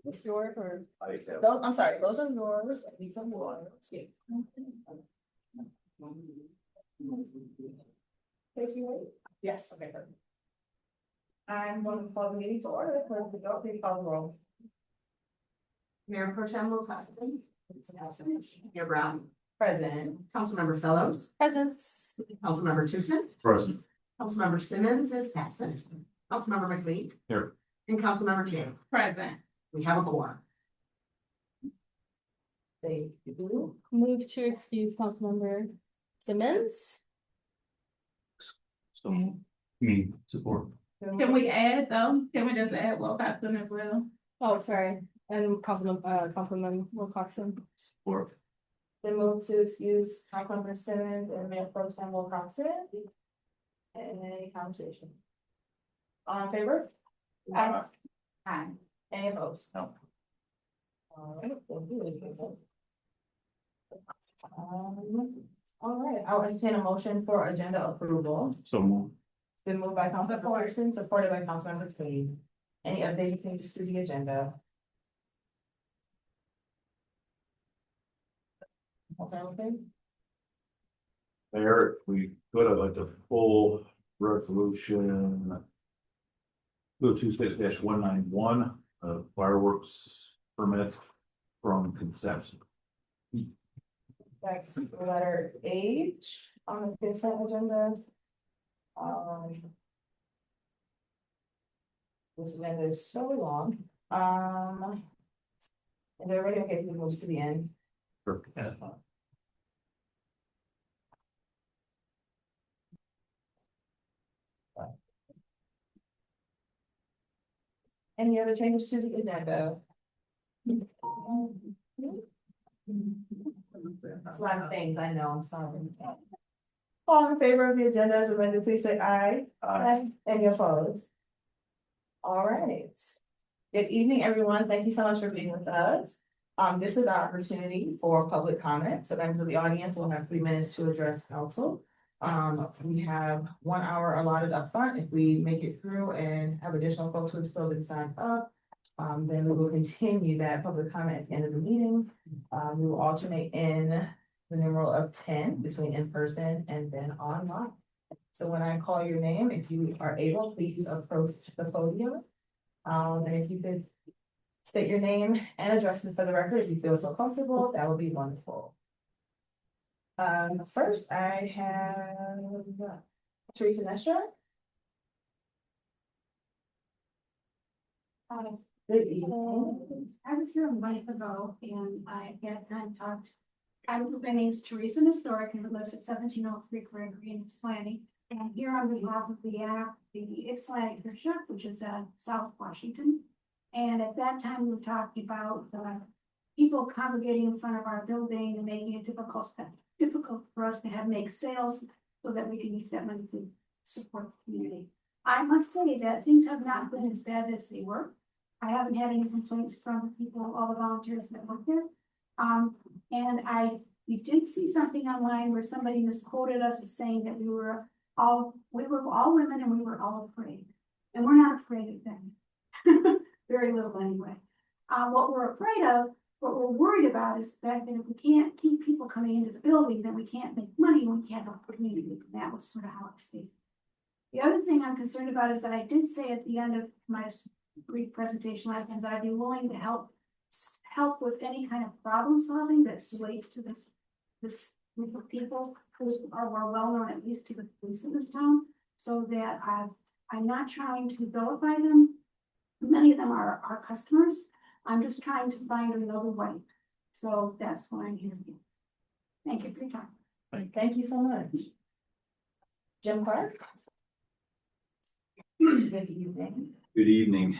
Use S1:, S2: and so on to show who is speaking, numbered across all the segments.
S1: It's yours or
S2: I have.
S1: those, I'm sorry, those are yours, and these are yours. Yeah. Casey, wait? Yes, okay, perfect. I'm going to call the meeting to order, please call the roll.
S3: Mayor Pro Tem Wilcoxon. Mayor Brown.
S1: Present.
S3: Councilmember Fellows.
S1: Presents.
S3: Councilmember Tucson.
S2: Present.
S3: Councilmember Simmons is absent. Councilmember McLean.
S2: Here.
S3: And Councilmember King.
S1: Present.
S3: We have a quorum.
S1: Thank you.
S4: Move to excuse Councilmember Simmons.
S2: So, me, support.
S5: Can we add though? Can we just add Wilcoxon as well?
S4: Oh, sorry, and Councilman Wilcoxon.
S2: Support.
S1: Then move to excuse Councilmember Simmons and Mayor Pro Tem Wilcoxon. And any conversation? All in favor?
S5: Aye.
S1: Aye. Any opposed?
S2: No.
S1: All right, I'll entertain a motion for agenda approval.
S2: So move.
S1: It's been moved by Councilmember Peterson, supported by Councilmember Sneed. Any updated changes to the agenda?
S2: Mayor, if we could have like the full resolution. Go to 6-191, fireworks permit from consent.
S1: That's letter H on the consent agenda. This agenda is so long. Is everybody okay if we move to the end?
S2: Perfect.
S1: Any other changes to the agenda? That's a lot of things, I know, I'm sorry. All in favor of the agenda as amended, please say aye.
S2: Aye.
S1: Any opposed? All right. Good evening, everyone. Thank you so much for being with us. This is our opportunity for public comment. So members of the audience will have 3 minutes to address council. We have 1 hour allotted up front. If we make it through and have additional folks who have still been signed up, then we will continue that public comment at the end of the meeting. We will alternate in the numeral of 10 between in person and then online. So when I call your name, if you are able, please approach the podium. And if you could state your name and address it for the record, if you feel so comfortable, that would be wonderful. First I have Teresa Nestor. Good evening.
S6: I was here a month ago and I had contact. My name is Teresa Nestor, and I live at 1703 Clare Green, Ypsilanti. And I'm here on behalf of the Ypsilanti Bishop, which is South Washington. And at that time, we were talking about people congregating in front of our building and making it difficult for us to make sales so that we can use that money to support the community. I must say that things have not been as bad as they were. I haven't had any complaints from people, all the volunteers that work there. And we did see something online where somebody misquoted us as saying that we were all women and we were all afraid. And we're not afraid of them. Very little anyway. What we're afraid of, what we're worried about is the fact that if we can't keep people coming into the building, then we can't make money and we can't help the community. And that was sort of how it stayed. The other thing I'm concerned about is that I did say at the end of my brief presentation last time that I'd be willing to help with any kind of problem solving that relates to this group of people who are well known, at least to the police in this town, so that I'm not trying to vilify them. Many of them are our customers. I'm just trying to find another way. So that's why I'm here. Thank you for your time.
S1: Thank you so much. Jim Clark. Good evening.
S2: Good evening.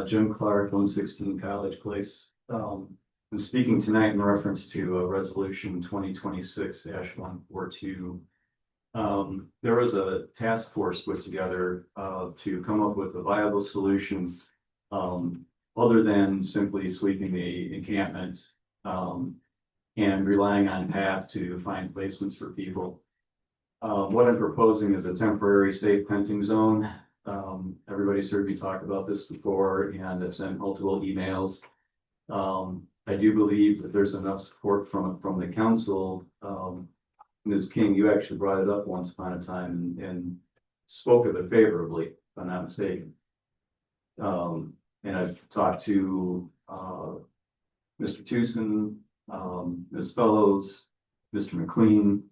S2: Jim Clark, 116 College Place. I'm speaking tonight in reference to resolution 2026-142. There was a task force put together to come up with a viable solution other than simply sweeping the encampment and relying on paths to find placements for people. What I'm proposing is a temporary safe hunting zone Everybody's heard me talk about this before, and I've sent multiple emails. I do believe that there's enough support from the council. Ms. King, you actually brought it up once upon a time and spoke of it favorably, if I'm not mistaken. And I've talked to, Mr. Tucson, Ms. Fellows, Mr. McLean,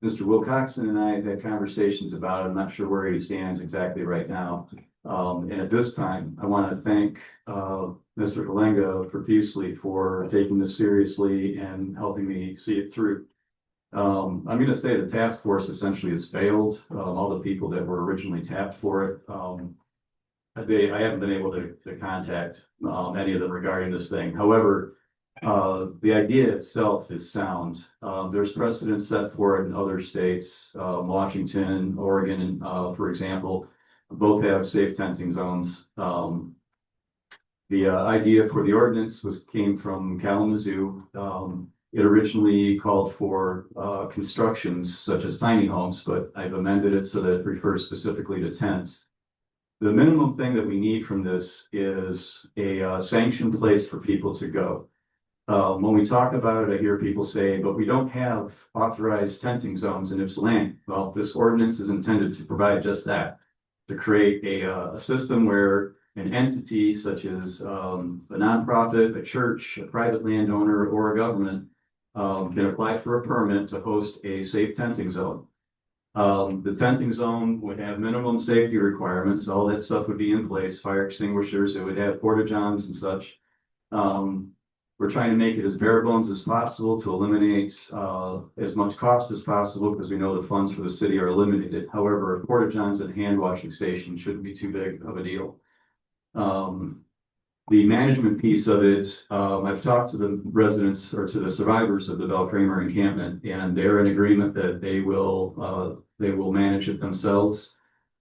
S2: Mr. Wilcoxon and I have had conversations about it. I'm not sure where he stands exactly right now. And at this time, I want to thank, Mr. Galenga profusely for taking this seriously and helping me see it through. I'm going to say the task force essentially has failed. All the people that were originally tapped for it, I haven't been able to contact any of them regarding this thing. However, the idea itself is sound. There's precedent set for it in other states, Washington, Oregon, for example, both have safe tenting zones. The idea for the ordinance came from Kalamazoo. It originally called for constructions such as tiny homes, but I've amended it so that it refers specifically to tents. The minimum thing that we need from this is a sanctioned place for people to go. When we talk about it, I hear people say, but we don't have authorized tenting zones in Ypsilanti. Well, this ordinance is intended to provide just that, to create a system where an entity such as a nonprofit, a church, a private landowner, or a government can apply for a permit to host a safe tenting zone. The tenting zone would have minimum safety requirements. All that stuff would be in place, fire extinguishers, it would have porta johns and such. We're trying to make it as bare bones as possible to eliminate as much cost as possible because we know the funds for the city are limited. However, porta johns and hand washing stations shouldn't be too big of a deal. The management piece of it, I've talked to the residents or to the survivors of the Bell Kramer encampment, and they're in agreement that they will manage it themselves.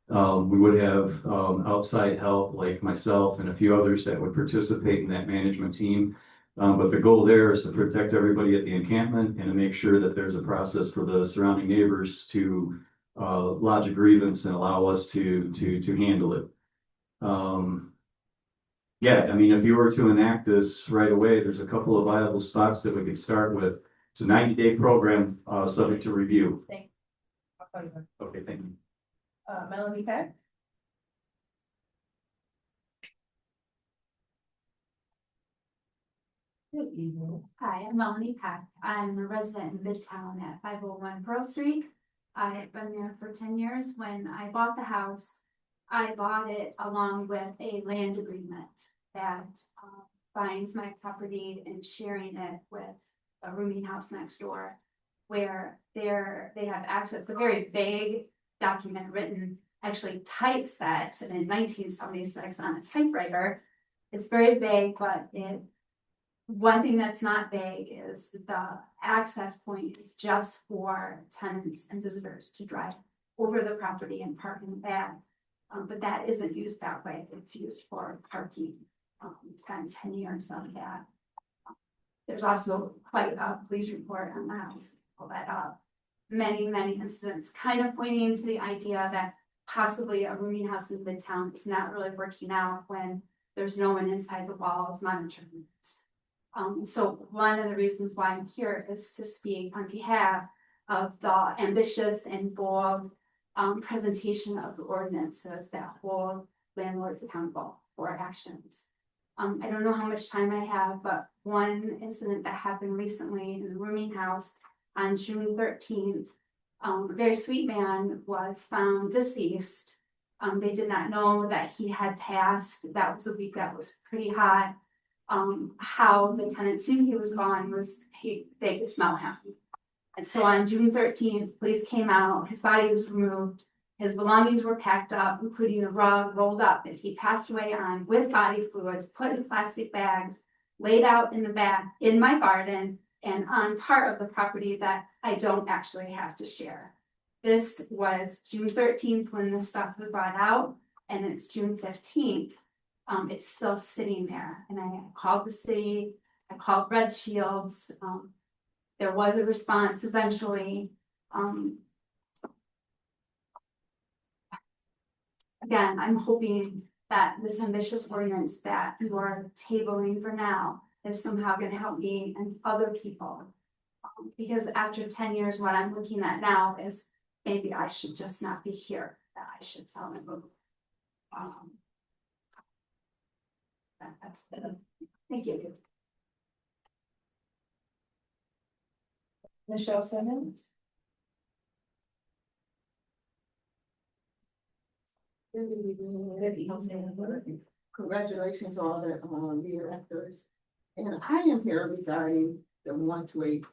S2: We would have outside help like myself and a few others that would participate in that management team. But the goal there is to protect everybody at the encampment and to make sure that there's a process for the surrounding neighbors to lodge a grievance and allow us to handle it. Yeah, I mean, if you were to enact this right away, there's a couple of viable spots that we could start with. It's a 90-day program, subject to review.
S1: Thank you.
S2: Okay, thank you.
S1: Melanie Peck? Good evening.
S6: Hi, I'm Melanie Peck. I'm a resident in Midtown at 501 Pearl Street. I've been there for 10 years. When I bought the house, I bought it along with a land agreement that binds my property and sharing it with a rooming house next door, where they have access. It's a very vague document written, actually typeset in 1976 on a typewriter. It's very vague, but one thing that's not vague is the access point is just for tenants and visitors to drive over the property and park in the back. But that isn't used that way. It's used for parking. It's gotten 10 years of that. There's also quite a police report on that. I'll pull that up. Many incidents kind of pointing to the idea that possibly a rooming house in Midtown is not really working out when there's no one inside the walls monitoring it. So one of the reasons why I'm here is to speak on behalf of the ambitious and bold presentation of the ordinances that hold landlords accountable for actions. I don't know how much time I have, but one incident that happened recently in the rooming house on June 13th, a very sweet man was found deceased. They did not know that he had passed. That was a week that was pretty hot. How the tenants knew he was gone was they could smell him. And so on June 13th, police came out, his body was removed, his belongings were packed up, including a rug rolled up that he passed away on with body fluids, put in plastic bags, laid out in the back in my garden and on part of the property that I don't actually have to share. This was June 13th when this stuff was brought out, and it's June 15th. It's still sitting there, and I called the city, I called Red Shields. There was a response eventually. again, I'm hoping that this ambitious ordinance that you are tabling for now is somehow gonna help me and other people. Because after 10 years, what I'm looking at now is maybe I should just not be here, that I should sell and move. That's the, thank you.
S1: Michelle Simmons.
S3: Good evening. Congratulations to all the lead electors. And I am here regarding the 128,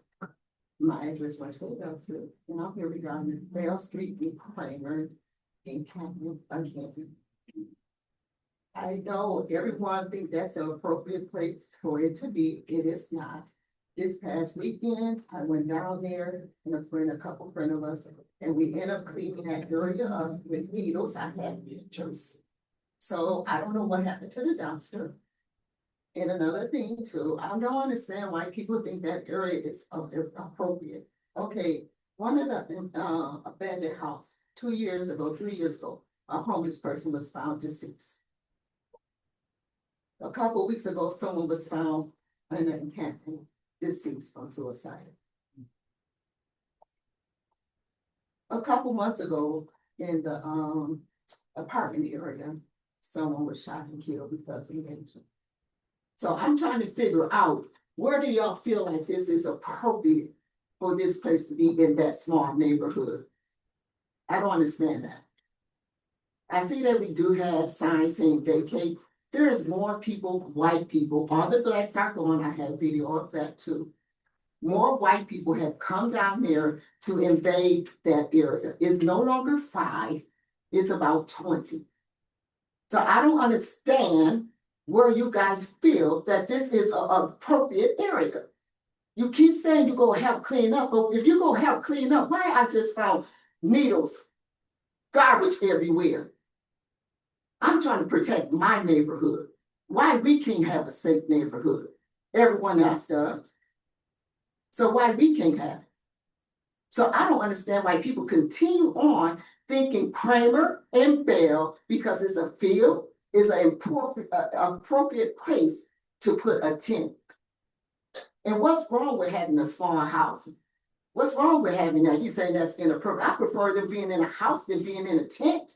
S3: my address 128 Bell Street, and I'm here regarding Bell Street in Kramer in Canton again. I know everyone think that's an appropriate place for it to be. It is not. This past weekend, I went down there and a couple friends of us, and we ended up cleaning that area up with needles. I had pictures. So I don't know what happened to the dumpster. And another thing too, I don't understand why people think that area is appropriate. Okay, one of the abandoned house, 3 years ago, a homeless person was found deceased. A couple of weeks ago, someone was found in an encampment, deceased from suicide. A couple months ago, in the apartment area, someone was shot and killed because of engagement. So I'm trying to figure out, where do y'all feel like this is appropriate for this place to be in that small neighborhood? I don't understand that. I see that we do have signs saying vacate. There is more people, white people, all the blacks are gone. I have video of that too. More white people have come down there to invade that area. It's no longer 5, it's about 20. So I don't understand where you guys feel that this is an appropriate area. You keep saying you go help clean up, but if you go help clean up, why I just found needles, garbage everywhere? I'm trying to protect my neighborhood. Why we can't have a safe neighborhood? Everyone else does. So why we can't have it? So I don't understand why people continue on thinking Kramer and Bell, because it's a field, is an appropriate place to put a tent. And what's wrong with having a small house? What's wrong with having that? He's saying that's inappropriate. I prefer them being in a house than being in a tent,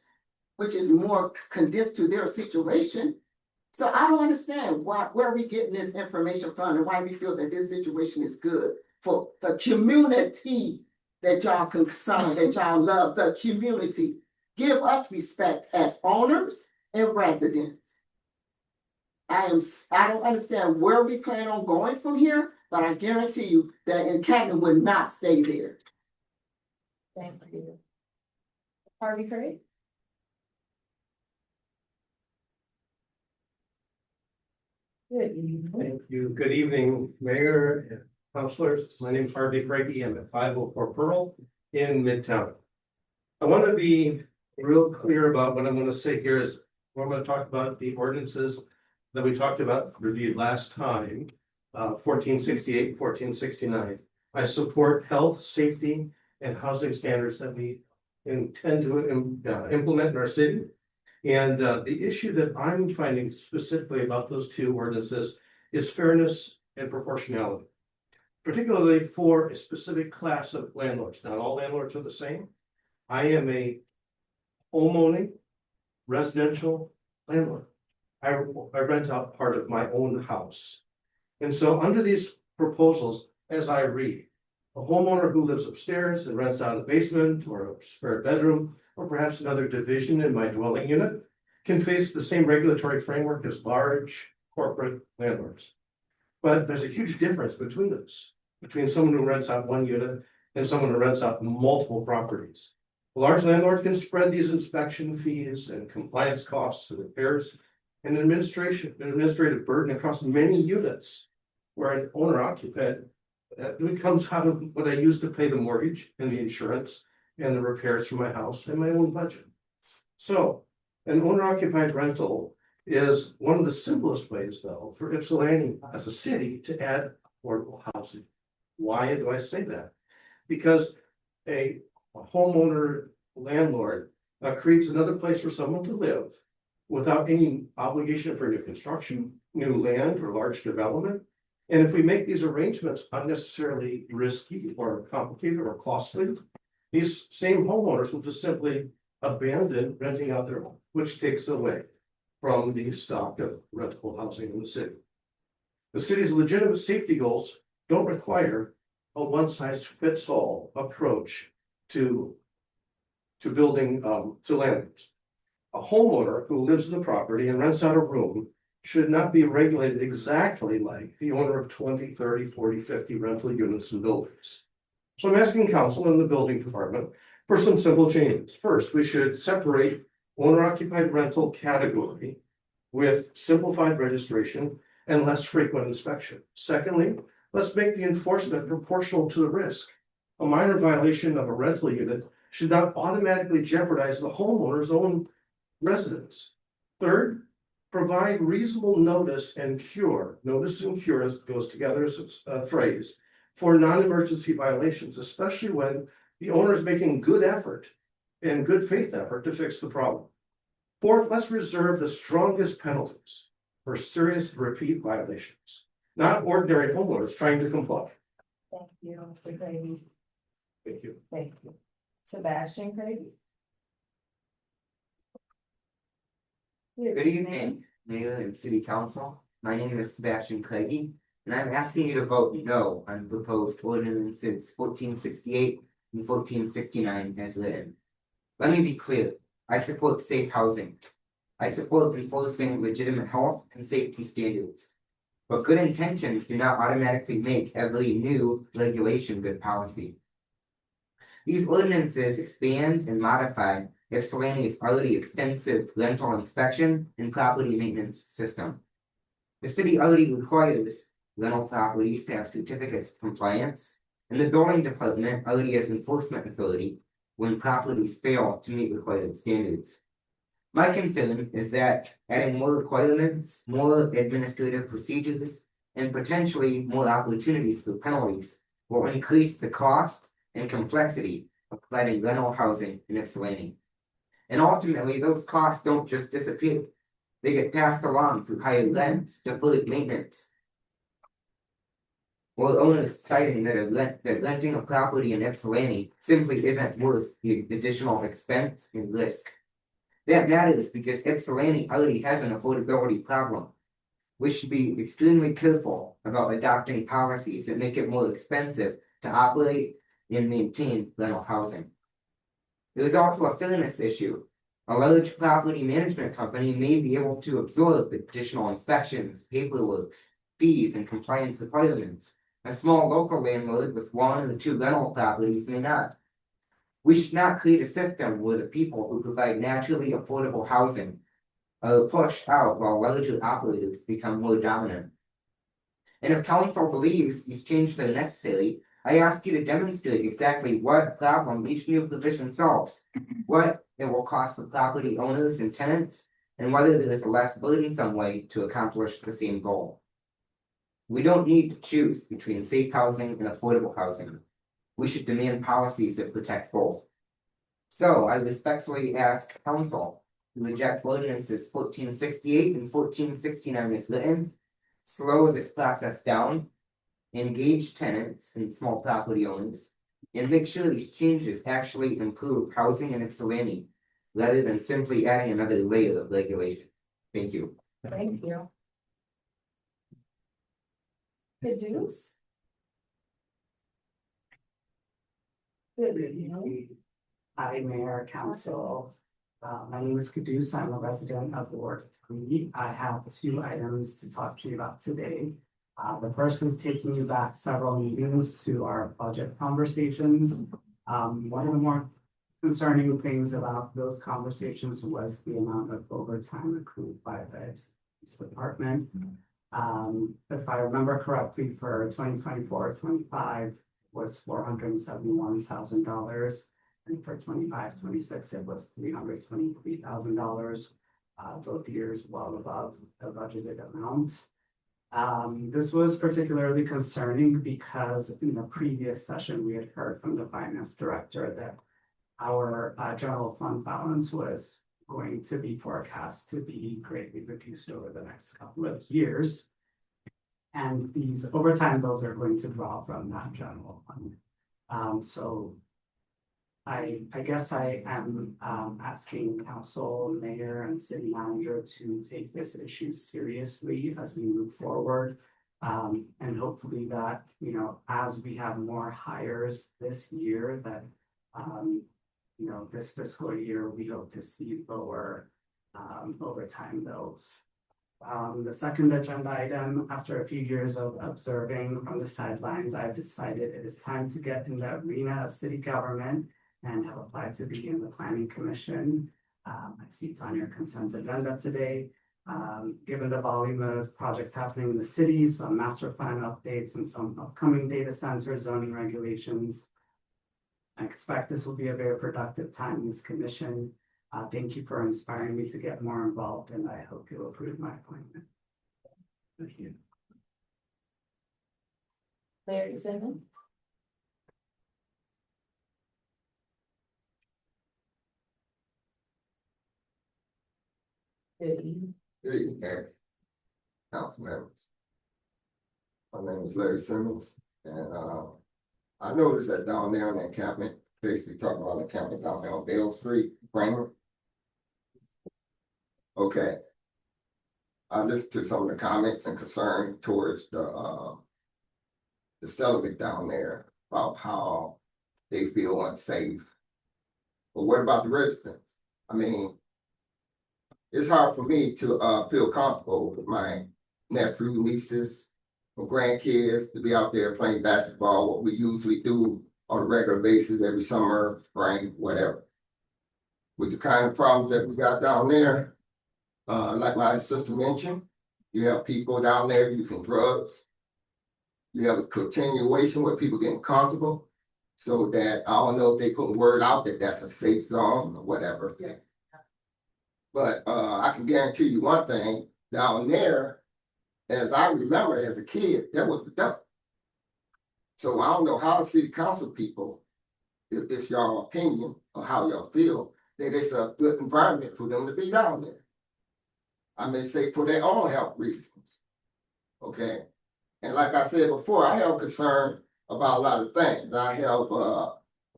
S3: which is more condensed to their situation. So I don't understand where are we getting this information from and why we feel that this situation is good for the community that y'all concerned, that y'all love, the community. Give us respect as owners and residents. I don't understand where we plan on going from here, but I guarantee you that encampment will not stay there.
S1: Thank you. Harvey Craig. Good evening.
S7: Thank you. Good evening, Mayor and councilors. My name is Harvey Craigie. I'm at 504 Pearl in Midtown. I want to be real clear about what I'm going to say here is we're going to talk about the ordinances that we talked about, reviewed last time, 1468, 1469. I support health, safety, and housing standards that we intend to implement in our city. And the issue that I'm finding specifically about those two ordinances is fairness and proportionality, particularly for a specific class of landlords. Not all landlords are the same. I am a homeowning residential landlord. I rent out part of my own house. And so under these proposals, as I read, a homeowner who lives upstairs and rents out a basement or a spare bedroom, or perhaps another division in my dwelling unit, can face the same regulatory framework as large corporate landlords. But there's a huge difference between those, between someone who rents out one unit and someone who rents out multiple properties. A large landlord can spread these inspection fees and compliance costs and repairs and administrative burden across many units, where an owner occupant it comes out of what I use to pay the mortgage and the insurance and the repairs for my house and my own budget. So an owner occupied rental is one of the simplest ways, though, for Ypsilanti as a city to add affordable housing. Why do I say that? Because a homeowner landlord creates another place for someone to live without any obligation for new construction, new land, or large development. And if we make these arrangements unnecessarily risky or complicated or costly, these same homeowners will just simply abandon renting out their home, which takes away from the stock of rentable housing in the city. The city's legitimate safety goals don't require a one-size-fits-all approach to building, to land. A homeowner who lives in the property and rents out a room should not be regulated exactly like the owner of 20, 30, 40, 50 rental units and buildings. So I'm asking council and the building department for some simple changes. First, we should separate owner-occupied rental category with simplified registration and less frequent inspection. Secondly, let's make the enforcement proportional to the risk. A minor violation of a rental unit should not automatically jeopardize the homeowner's own residence. Third, provide reasonable notice and cure. Notice and cure goes together as a phrase for non-emergency violations, especially when the owner is making good effort and good faith effort to fix the problem. Fourth, let's reserve the strongest penalties for serious repeat violations, not ordinary homeowners trying to comply.
S1: Thank you, Mr. Craigie.
S7: Thank you.
S1: Thank you. Sebastian Craigie.
S8: Good evening, Mayor and City Council. My name is Sebastian Craigie, and I'm asking you to vote no on proposed ordinances 1468 and 1469 as written. Let me be clear, I support safe housing. I support enforcing legitimate health and safety standards. But good intentions do not automatically make every new regulation good policy. These ordinances expand and modify Ypsilanti's already extensive rental inspection and property maintenance system. The city already requires rental properties to have certificates of compliance, and the building department already has enforcement authority when properties fail to meet required standards. My concern is that adding more requirements, more administrative procedures, and potentially more opportunities for penalties will increase the cost and complexity of providing rental housing in Ypsilanti. And ultimately, those costs don't just disappear. They get passed along through higher rents, deferred maintenance, or owners citing that renting a property in Ypsilanti simply isn't worth the additional expense and risk. That matters because Ypsilanti already has an affordability problem. We should be extremely careful about adopting policies that make it more expensive to operate and maintain rental housing. There is also a fairness issue. A large property management company may be able to absorb additional inspections, paperwork, fees, and compliance requirements. A small local landlord with one or two rental properties may not. We should not create a system where the people who provide naturally affordable housing are pushed out while larger operators become more dominant. And if council believes these changes are necessary, I ask you to demonstrate exactly what problem each new position solves, what it will cost the property owners and tenants, and whether there is a less burdensome way to accomplish the same goal. We don't need to choose between safe housing and affordable housing. We should demand policies that protect both. So I respectfully ask council to reject ordinances 1468 and 1469 as written, slow this process down, engage tenants and small property owners, and make sure these changes actually improve housing in Ypsilanti, rather than simply adding another layer of regulation. Thank you.
S1: Thank you. Caduce? Good evening.
S9: Hi, Mayor, Council. My name is Caduce. I'm a resident of Ward 3. I have two items to talk to you about today. The first is taking you back several meetings to our budget conversations. One of the more concerning things about those conversations was the amount of overtime accrued by the police department. If I remember correctly, for 2024-25 was $471,000. And for 25-26, it was $323,000. Both years well above the budgeted amount. This was particularly concerning because in the previous session, we had heard from the finance director that our general fund balance was going to be forecast to be greatly reduced over the next couple of years. And these overtime bills are going to draw from that general fund. So I guess I am asking council, mayor, and city manager to take this issue seriously as we move forward. And hopefully that, you know, as we have more hires this year, that you know, this fiscal year, we hope to see lower overtime bills. The second agenda item, after a few years of observing from the sidelines, I've decided it is time to get in the arena of city government and have applied to be in the planning commission. My seat's on your consent agenda today. Given the volume of projects happening in the city, some master plan updates and some upcoming data center zoning regulations, I expect this will be a very productive time in this commission. Thank you for inspiring me to get more involved, and I hope you'll approve my appointment. Thank you.
S1: Larry Simmons. Good evening.
S10: Good evening, Mayor, council members. My name is Larry Simmons, and I noticed that down there in the encampment, basically talking about the encampment down there on Bale Street, Kramer. Okay. I listened to some of the comments and concern towards the settlement down there about how they feel unsafe. But what about the residents? I mean, it's hard for me to feel comfortable with my nephew, nieces, or grandkids to be out there playing basketball, what we usually do on a regular basis every summer, spring, whatever. With the kind of problems that we got down there, like my sister mentioned, you have people down there using drugs. You have a continuation where people getting comfortable, so that I don't know if they put word out that that's a safe zone or whatever. Yeah. But I can guarantee you one thing, down there, as I remember as a kid, there was a duck. So I don't know how the city council people, if it's your opinion or how y'all feel, that it's a good environment for them to be down there. I may say for their own health reasons. Okay. And like I said before, I have concern about a lot of things. I have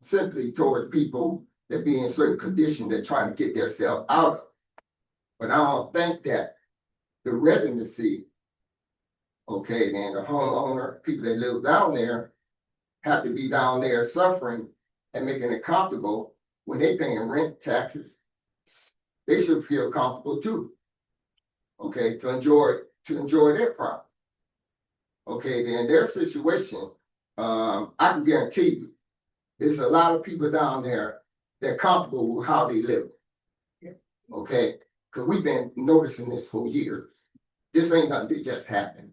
S10: sympathy towards people that be in certain conditions that trying to get themselves out of. But I don't think that the residency, okay, then the homeowner, people that live down there, have to be down there suffering and making it comfortable when they paying rent, taxes. They should feel comfortable too. Okay, to enjoy their property. Okay, then their situation, I can guarantee you, there's a lot of people down there that are comfortable with how they live. Okay, because we've been noticing this for years. This ain't nothing that just happened.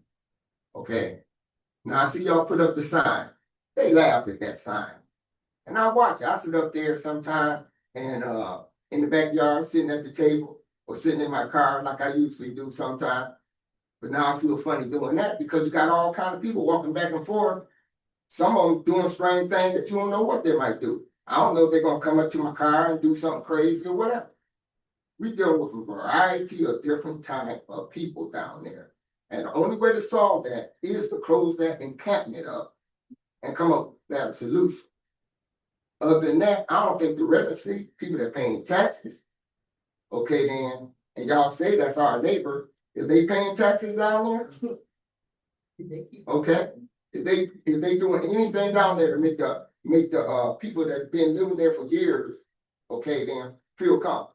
S10: Okay, now I see y'all put up the sign. They laugh at that sign. And I watch it. I sit up there sometime and in the backyard, sitting at the table or sitting in my car like I usually do sometimes. But now I feel funny doing that because you got all kind of people walking back and forth. Some of them doing strange things that you don't know what they might do. I don't know if they're going to come up to my car and do something crazy or whatever. We deal with a variety of different types of people down there. And the only way to solve that is to close that encampment up and come up with a solution. Other than that, I don't think the residency, people that paying taxes, okay then, and y'all say that's our neighbor, is they paying taxes down there? Okay, if they doing anything down there to make the people that been living there for years, okay then, feel comfortable.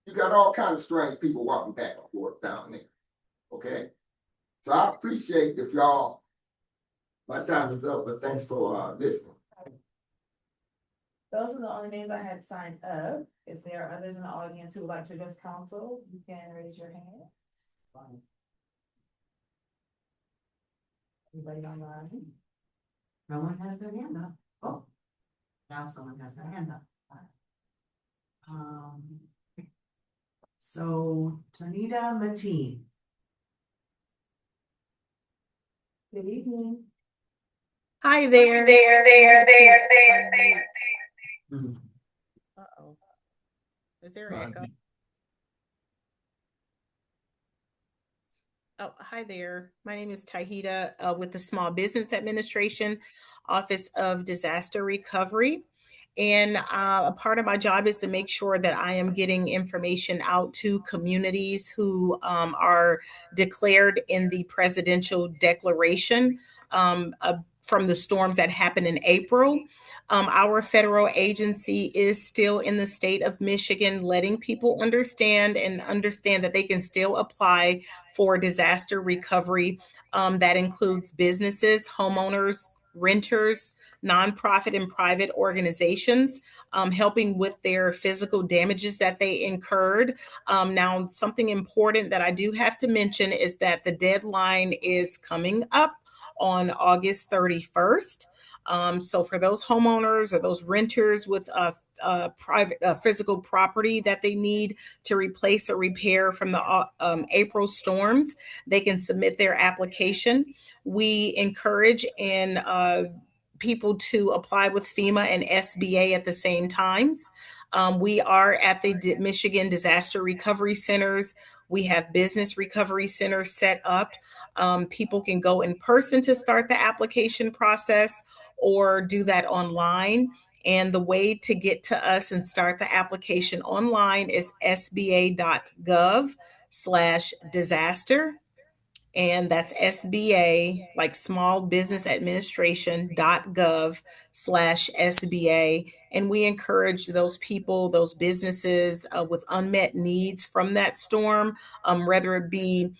S10: You got all kinds of strange people walking back and forth down there. Okay, so I appreciate if y'all. My time is up, but thanks for listening.
S1: Those are the only names I had signed up. If there are others in the audience who would like to address council, you can raise your hand. Anybody online?
S11: No one has their hand up. Oh, now someone has their hand up. So Tanita Mateen.
S1: Good evening.
S12: Hi there.
S1: Is there an echo? Oh, hi there. My name is Tahita with the Small Business Administration Office of Disaster Recovery. And a part of my job is to make sure that I am getting information out to communities who are declared in the presidential declaration from the storms that happened in April. Our federal agency is still in the state of Michigan, letting people understand that they can still apply for disaster recovery. That includes businesses, homeowners, renters, nonprofit and private organizations, helping with their physical damages that they incurred. Now, something important that I do have to mention is that the deadline is coming up on August 31st. So for those homeowners or those renters with private physical property that they need to replace or repair from the April storms, they can submit their application. We encourage and people to apply with FEMA and SBA at the same times. We are at the Michigan Disaster Recovery Centers. We have business recovery centers set up. People can go in person to start the application process or do that online. And the way to get to us and start the application online is sba.gov/disaster. And that's SBA, like Small Business Administration.gov/SBA. And we encourage those people, those businesses with unmet needs from that storm, whether it be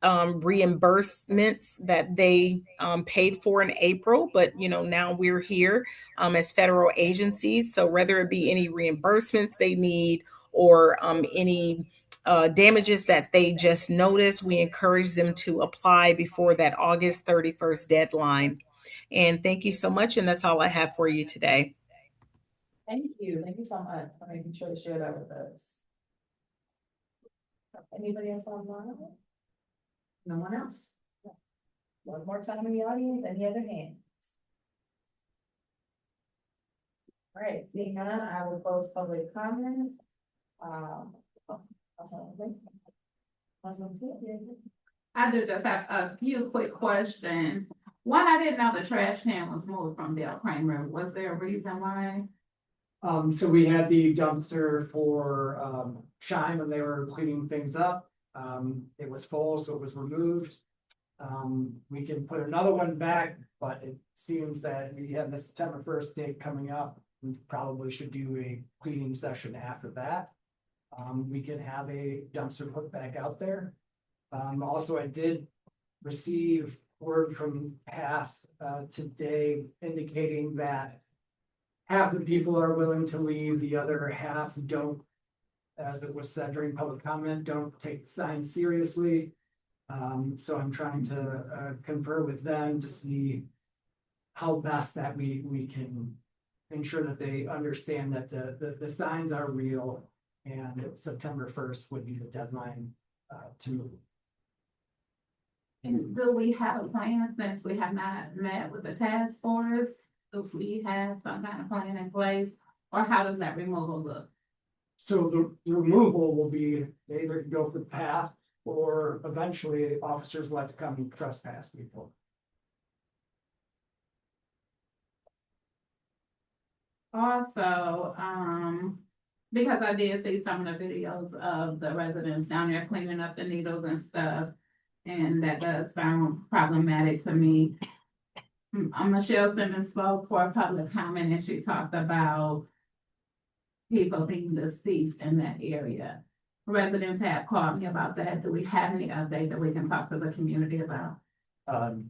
S1: reimbursements that they paid for in April, but now we're here as federal agencies. So whether it be any reimbursements they need or any damages that they just noticed, we encourage them to apply before that August 31st deadline. And thank you so much. And that's all I have for you today. Thank you. Thank you so much for making sure to share that with us. Anybody else online?
S11: No one else?
S1: One more time in the audience, any other hand? All right, seeing none, I will close public comment.
S5: I do just have a few quick questions. One, I didn't know the trash can was moved from Dale Kramer. Was there a reason why?
S9: So we had the dumpster for Shine when they were cleaning things up. It was full, so it was removed. We can put another one back, but it seems that we have the September 1st date coming up. We probably should do a cleaning session after that. We can have a dumpster put back out there. Also, I did receive word from Path today indicating that half the people are willing to leave, the other half don't. As it was said during public comment, don't take the signs seriously. So I'm trying to confer with them to see how best that we can ensure that they understand that the signs are real and September 1st would be the deadline to move.
S5: And do we have a plan since we have not met with the task force? If we have some kind of plan in place, or how does that removal look?
S9: So the removal will be, they either go for the path or eventually officers like to come and trespass people.
S5: Also, because I did see some of the videos of the residents down there cleaning up the needles and stuff, and that does sound problematic to me. Michelle Simmons spoke for a public comment and she talked about people being deceased in that area. Residents have called me about that. Do we have any update that we can talk to the community about?
S9: Other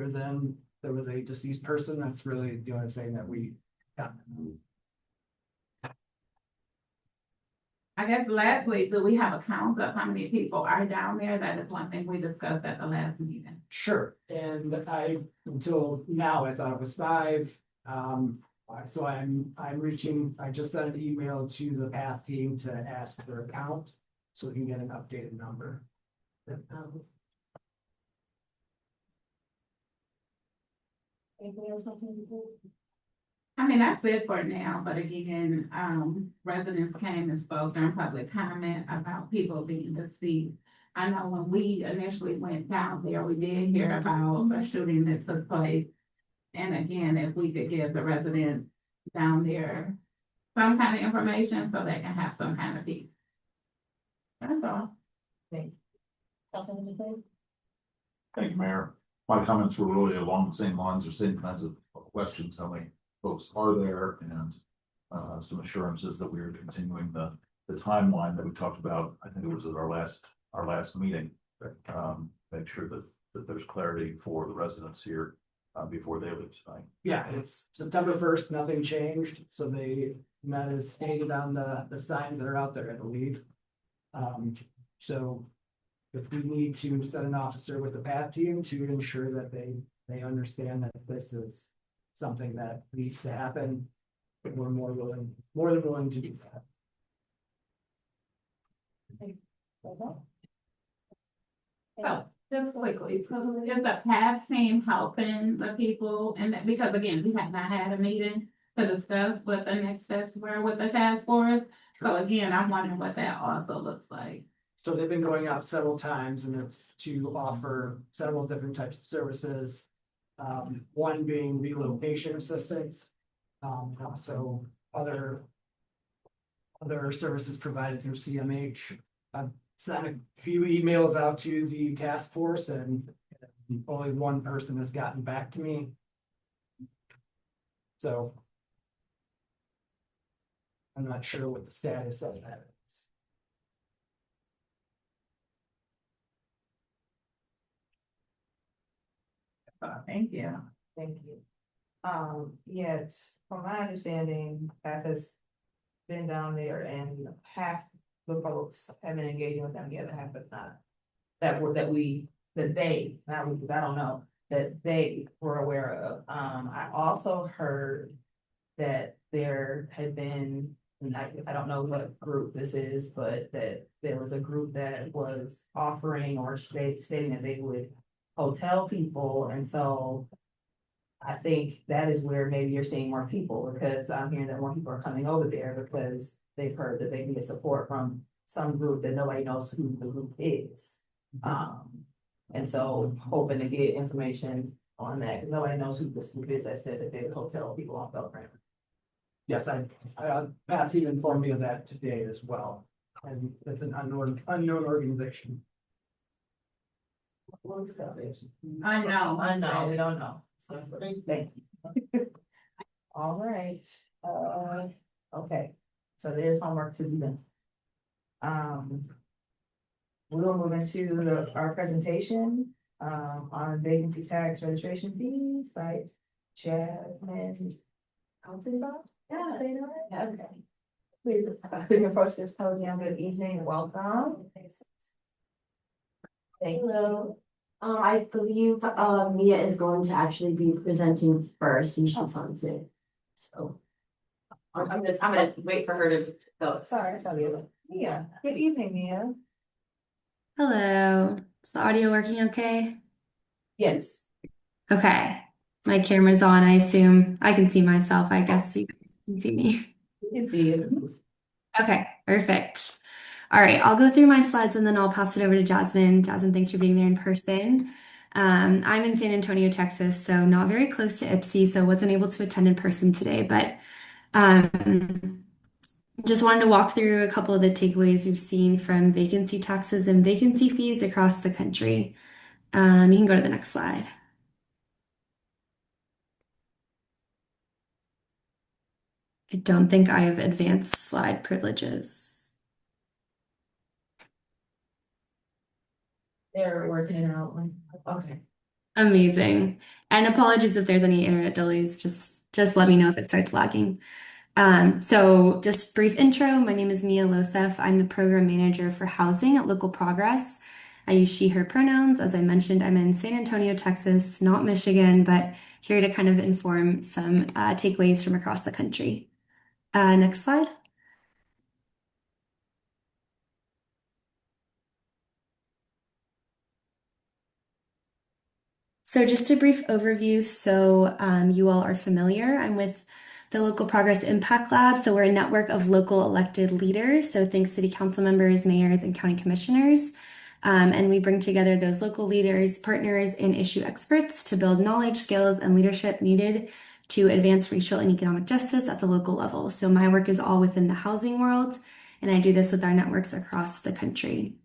S9: than there was a deceased person, that's really the only thing that we got.
S5: I guess lastly, do we have a count of how many people are down there? That is one thing we discussed at the last meeting.
S9: Sure, and until now, I thought it was 5. So I just sent an email to the PATH team to ask for a count, so we can get an updated number.
S1: Anything else?
S5: I mean, that's it for now, but again, residents came and spoke during public comment about people being deceased. I know when we initially went down there, we did hear about a shooting that took place. And again, if we could give the residents down there some kind of information so they can have some kind of peace. That's all.
S1: Councilman McLean?
S12: Thank you, Mayor. My comments were really along the same lines or same kinds of questions. How many folks are there and some assurances that we are continuing the timeline that we talked about. I think it was at our last meeting. Make sure that there's clarity for the residents here before they leave tonight.
S9: Yeah, it's September 1st, nothing changed, so that is stated on the signs that are out there, I believe. So if we need to send an officer with the path team to ensure that they understand that this is something that needs to happen, we're more than willing to do that.
S5: So, just quickly, is the path team helping the people and that, because again, we have not had a meeting to discuss what the next steps were with the task force. So again, I'm wondering what that also looks like.
S9: So they've been going out several times and it's to offer several different types of services. One being relocation assistance, also other services provided through CMH. I've sent a few emails out to the task force and only one person has gotten back to me. So I'm not sure what the status of that is.
S1: Thank you. Thank you. Yes, from my understanding, Beth has been down there and half the folks have been engaging with them, the other half have not. That they, not we, because I don't know, that they were aware of. I also heard that there had been, and I don't know what group this is, but that there was a group that was offering or stating that they would hotel people, and so I think that is where maybe you're seeing more people, because I'm hearing that more people are coming over there because they've heard that they need support from some group that nobody knows who the group is. And so hoping to get information on that, because nobody knows who this group is that said that they would hotel people on Belgrade.
S9: Yes, Matthew informed me of that today as well, and it's an unknown organization.
S5: I know.
S1: We don't know. So, thank you. All right, okay, so there's homework to be done. We will move into our presentation, on vacancy tax registration fees by Jasmine. Yeah, say that right? Okay. Please, your first is podium, good evening, welcome. Thank you.
S13: I believe Mia is going to actually be presenting first and she's on Zoom. So I'm gonna wait for her to go.
S1: Sorry, Mia, good evening, Mia.
S14: Hello. Is the audio working okay?
S1: Yes.
S14: Okay. My camera's on, I assume. I can see myself, I guess you can see me.
S1: You can see you.
S14: Okay, perfect. All right, I'll go through my slides and then I'll pass it over to Jasmine. Jasmine, thanks for being there in person. I'm in San Antonio, Texas, so not very close to Ypsi, so wasn't able to attend in person today, but just wanted to walk through a couple of the takeaways we've seen from vacancy taxes and vacancy fees across the country. You can go to the next slide. I don't think I have advanced slide privileges.
S1: They're working out. Okay.
S14: Amazing. And apologies if there's any internet delays, just let me know if it starts lagging. So just brief intro, my name is Mia Losef. I'm the program manager for housing at Local Progress. I use she, her pronouns. As I mentioned, I'm in San Antonio, Texas, not Michigan, but here to kind of inform some takeaways from across the country. Next slide. So just a brief overview. So you all are familiar. I'm with the Local Progress Impact Lab. So we're a network of local elected leaders. So think city council members, mayors, and county commissioners. And we bring together those local leaders, partners, and issue experts to build knowledge, skills, and leadership needed to advance racial and economic justice at the local level. So my work is all within the housing world, and I do this with our networks across the country.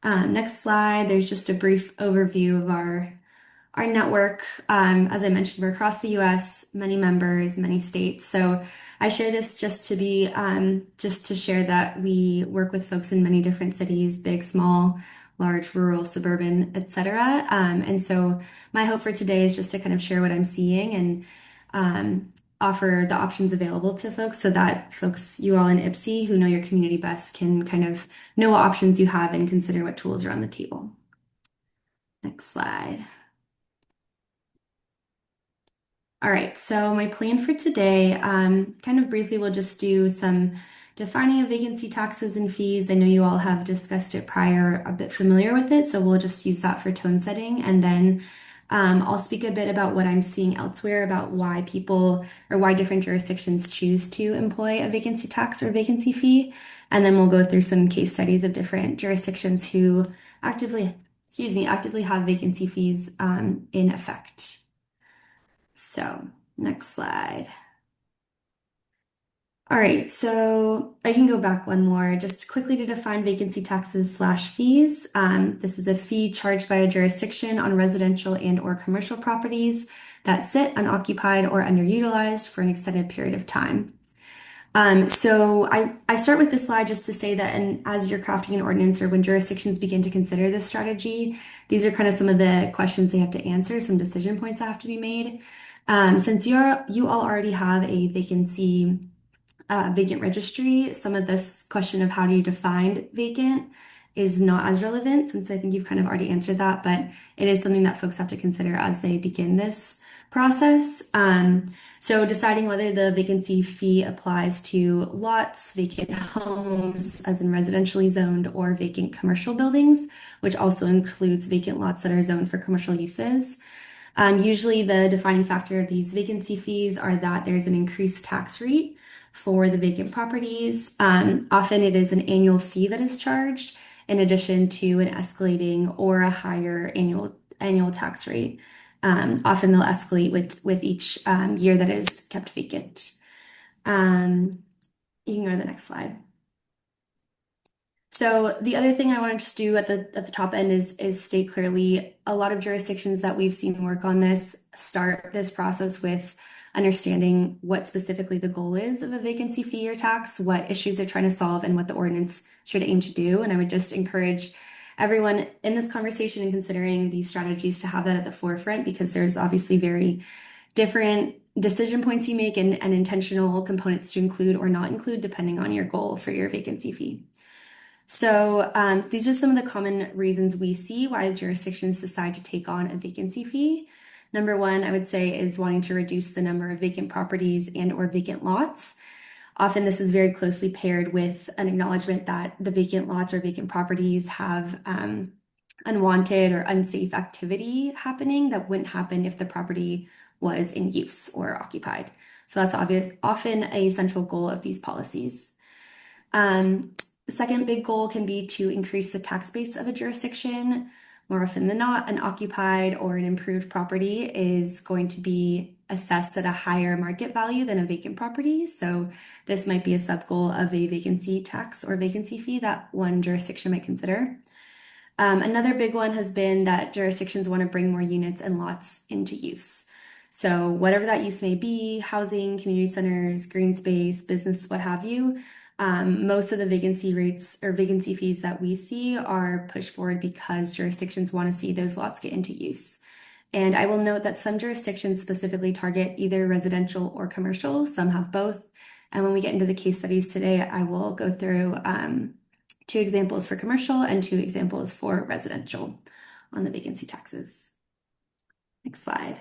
S14: Next slide, there's just a brief overview of our network. As I mentioned, we're across the US, many members, many states. So I share this just to be, just to share that we work with folks in many different cities, big, small, large, rural, suburban, etc. And so my hope for today is just to kind of share what I'm seeing and offer the options available to folks so that folks, you all in Ypsi who know your community best, can kind of know what options you have and consider what tools are on the table. Next slide. All right, so my plan for today, kind of briefly, we'll just do some defining of vacancy taxes and fees. I know you all have discussed it prior, a bit familiar with it, so we'll just use that for tone setting. And then I'll speak a bit about what I'm seeing elsewhere about why people or why different jurisdictions choose to employ a vacancy tax or vacancy fee. And then we'll go through some case studies of different jurisdictions who actively have vacancy fees in effect. So, next slide. All right, so I can go back one more just quickly to define vacancy taxes / fees. This is a fee charged by a jurisdiction on residential and or commercial properties that sit unoccupied or underutilized for an extended period of time. So I start with this slide just to say that, and as you're crafting an ordinance or when jurisdictions begin to consider this strategy, these are kind of some of the questions they have to answer, some decision points that have to be made. Since you all already have a vacant registry, some of this question of how do you define vacant is not as relevant, since I think you've kind of already answered that, but it is something that folks have to consider as they begin this process. So deciding whether the vacancy fee applies to lots, vacant homes, as in residentially zoned, or vacant commercial buildings, which also includes vacant lots that are zoned for commercial uses. Usually the defining factor of these vacancy fees are that there's an increased tax rate for the vacant properties. Often it is an annual fee that is charged in addition to an escalating or a higher annual tax rate. Often they'll escalate with each year that is kept vacant. You can go to the next slide. So the other thing I want to just do at the top end is state clearly, a lot of jurisdictions that we've seen work on this start this process with understanding what specifically the goal is of a vacancy fee or tax, what issues they're trying to solve, and what the ordinance should aim to do. And I would just encourage everyone in this conversation and considering these strategies to have that at the forefront, because there's obviously very different decision points you make and intentional components to include or not include depending on your goal for your vacancy fee. So these are some of the common reasons we see why jurisdictions decide to take on a vacancy fee. Number one, I would say, is wanting to reduce the number of vacant properties and or vacant lots. Often this is very closely paired with an acknowledgement that the vacant lots or vacant properties have unwanted or unsafe activity happening that wouldn't happen if the property was in use or occupied. So that's often a central goal of these policies. The second big goal can be to increase the tax base of a jurisdiction. More often than not, an occupied or an improved property is going to be assessed at a higher market value than a vacant property. So this might be a sub-goal of a vacancy tax or vacancy fee that one jurisdiction might consider. Another big one has been that jurisdictions want to bring more units and lots into use. So whatever that use may be, housing, community centers, green space, business, what have you, most of the vacancy rates or vacancy fees that we see are pushed forward because jurisdictions want to see those lots get into use. And I will note that some jurisdictions specifically target either residential or commercial, some have both. And when we get into the case studies today, I will go through 2 examples for commercial and 2 examples for residential on the vacancy taxes. Next slide.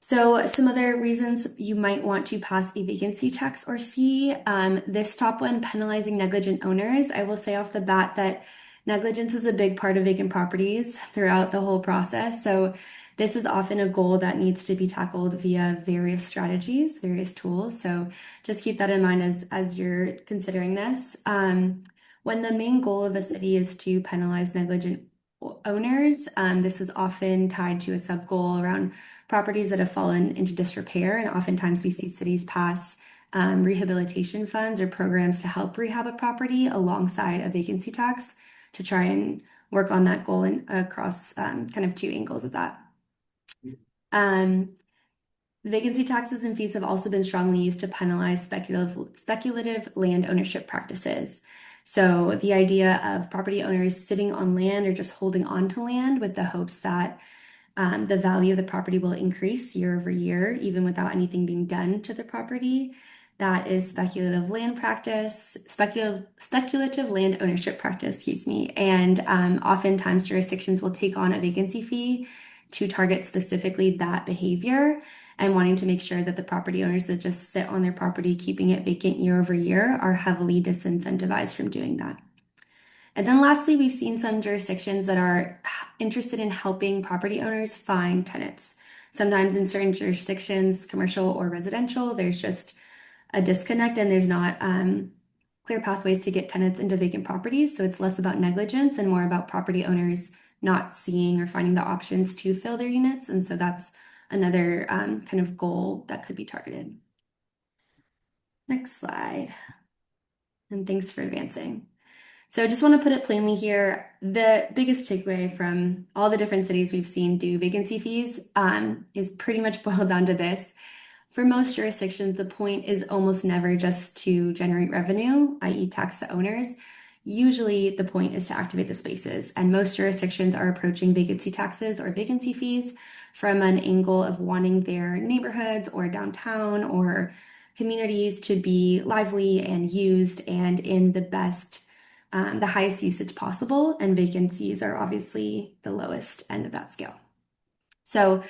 S14: So some other reasons you might want to pass a vacancy tax or fee. This top one, penalizing negligent owners. I will say off the bat that negligence is a big part of vacant properties throughout the whole process. So This is often a goal that needs to be tackled via various strategies, various tools. So just keep that in mind as you're considering this. When the main goal of a city is to penalize negligent owners, this is often tied to a sub goal around properties that have fallen into disrepair. And oftentimes we see cities pass rehabilitation funds or programs to help rehab a property alongside a vacancy tax to try and work on that goal and across kind of two angles of that. Vacancy taxes and fees have also been strongly used to penalize speculative land ownership practices. So the idea of property owners sitting on land or just holding on to land with the hopes that the value of the property will increase year over year, even without anything being done to the property. That is speculative land practice, speculative land ownership practice, excuse me. And oftentimes jurisdictions will take on a vacancy fee to target specifically that behavior and wanting to make sure that the property owners that just sit on their property, keeping it vacant year over year, are heavily disincentivized from doing that. And then lastly, we've seen some jurisdictions that are interested in helping property owners find tenants. Sometimes in certain jurisdictions, commercial or residential, there's just a disconnect and there's not clear pathways to get tenants into vacant properties. So it's less about negligence and more about property owners not seeing or finding the options to fill their units. And so that's another kind of goal that could be targeted. Next slide. And thanks for advancing. So I just want to put it plainly here, the biggest takeaway from all the different cities we've seen do vacancy fees is pretty much boiled down to this. For most jurisdictions, the point is almost never just to generate revenue, i.e. tax the owners. Usually the point is to activate the spaces, and most jurisdictions are approaching vacancy taxes or vacancy fees from an angle of wanting their neighborhoods or downtown or communities to be lively and used and in the highest usage possible, and vacancies are obviously the lowest end of that scale. So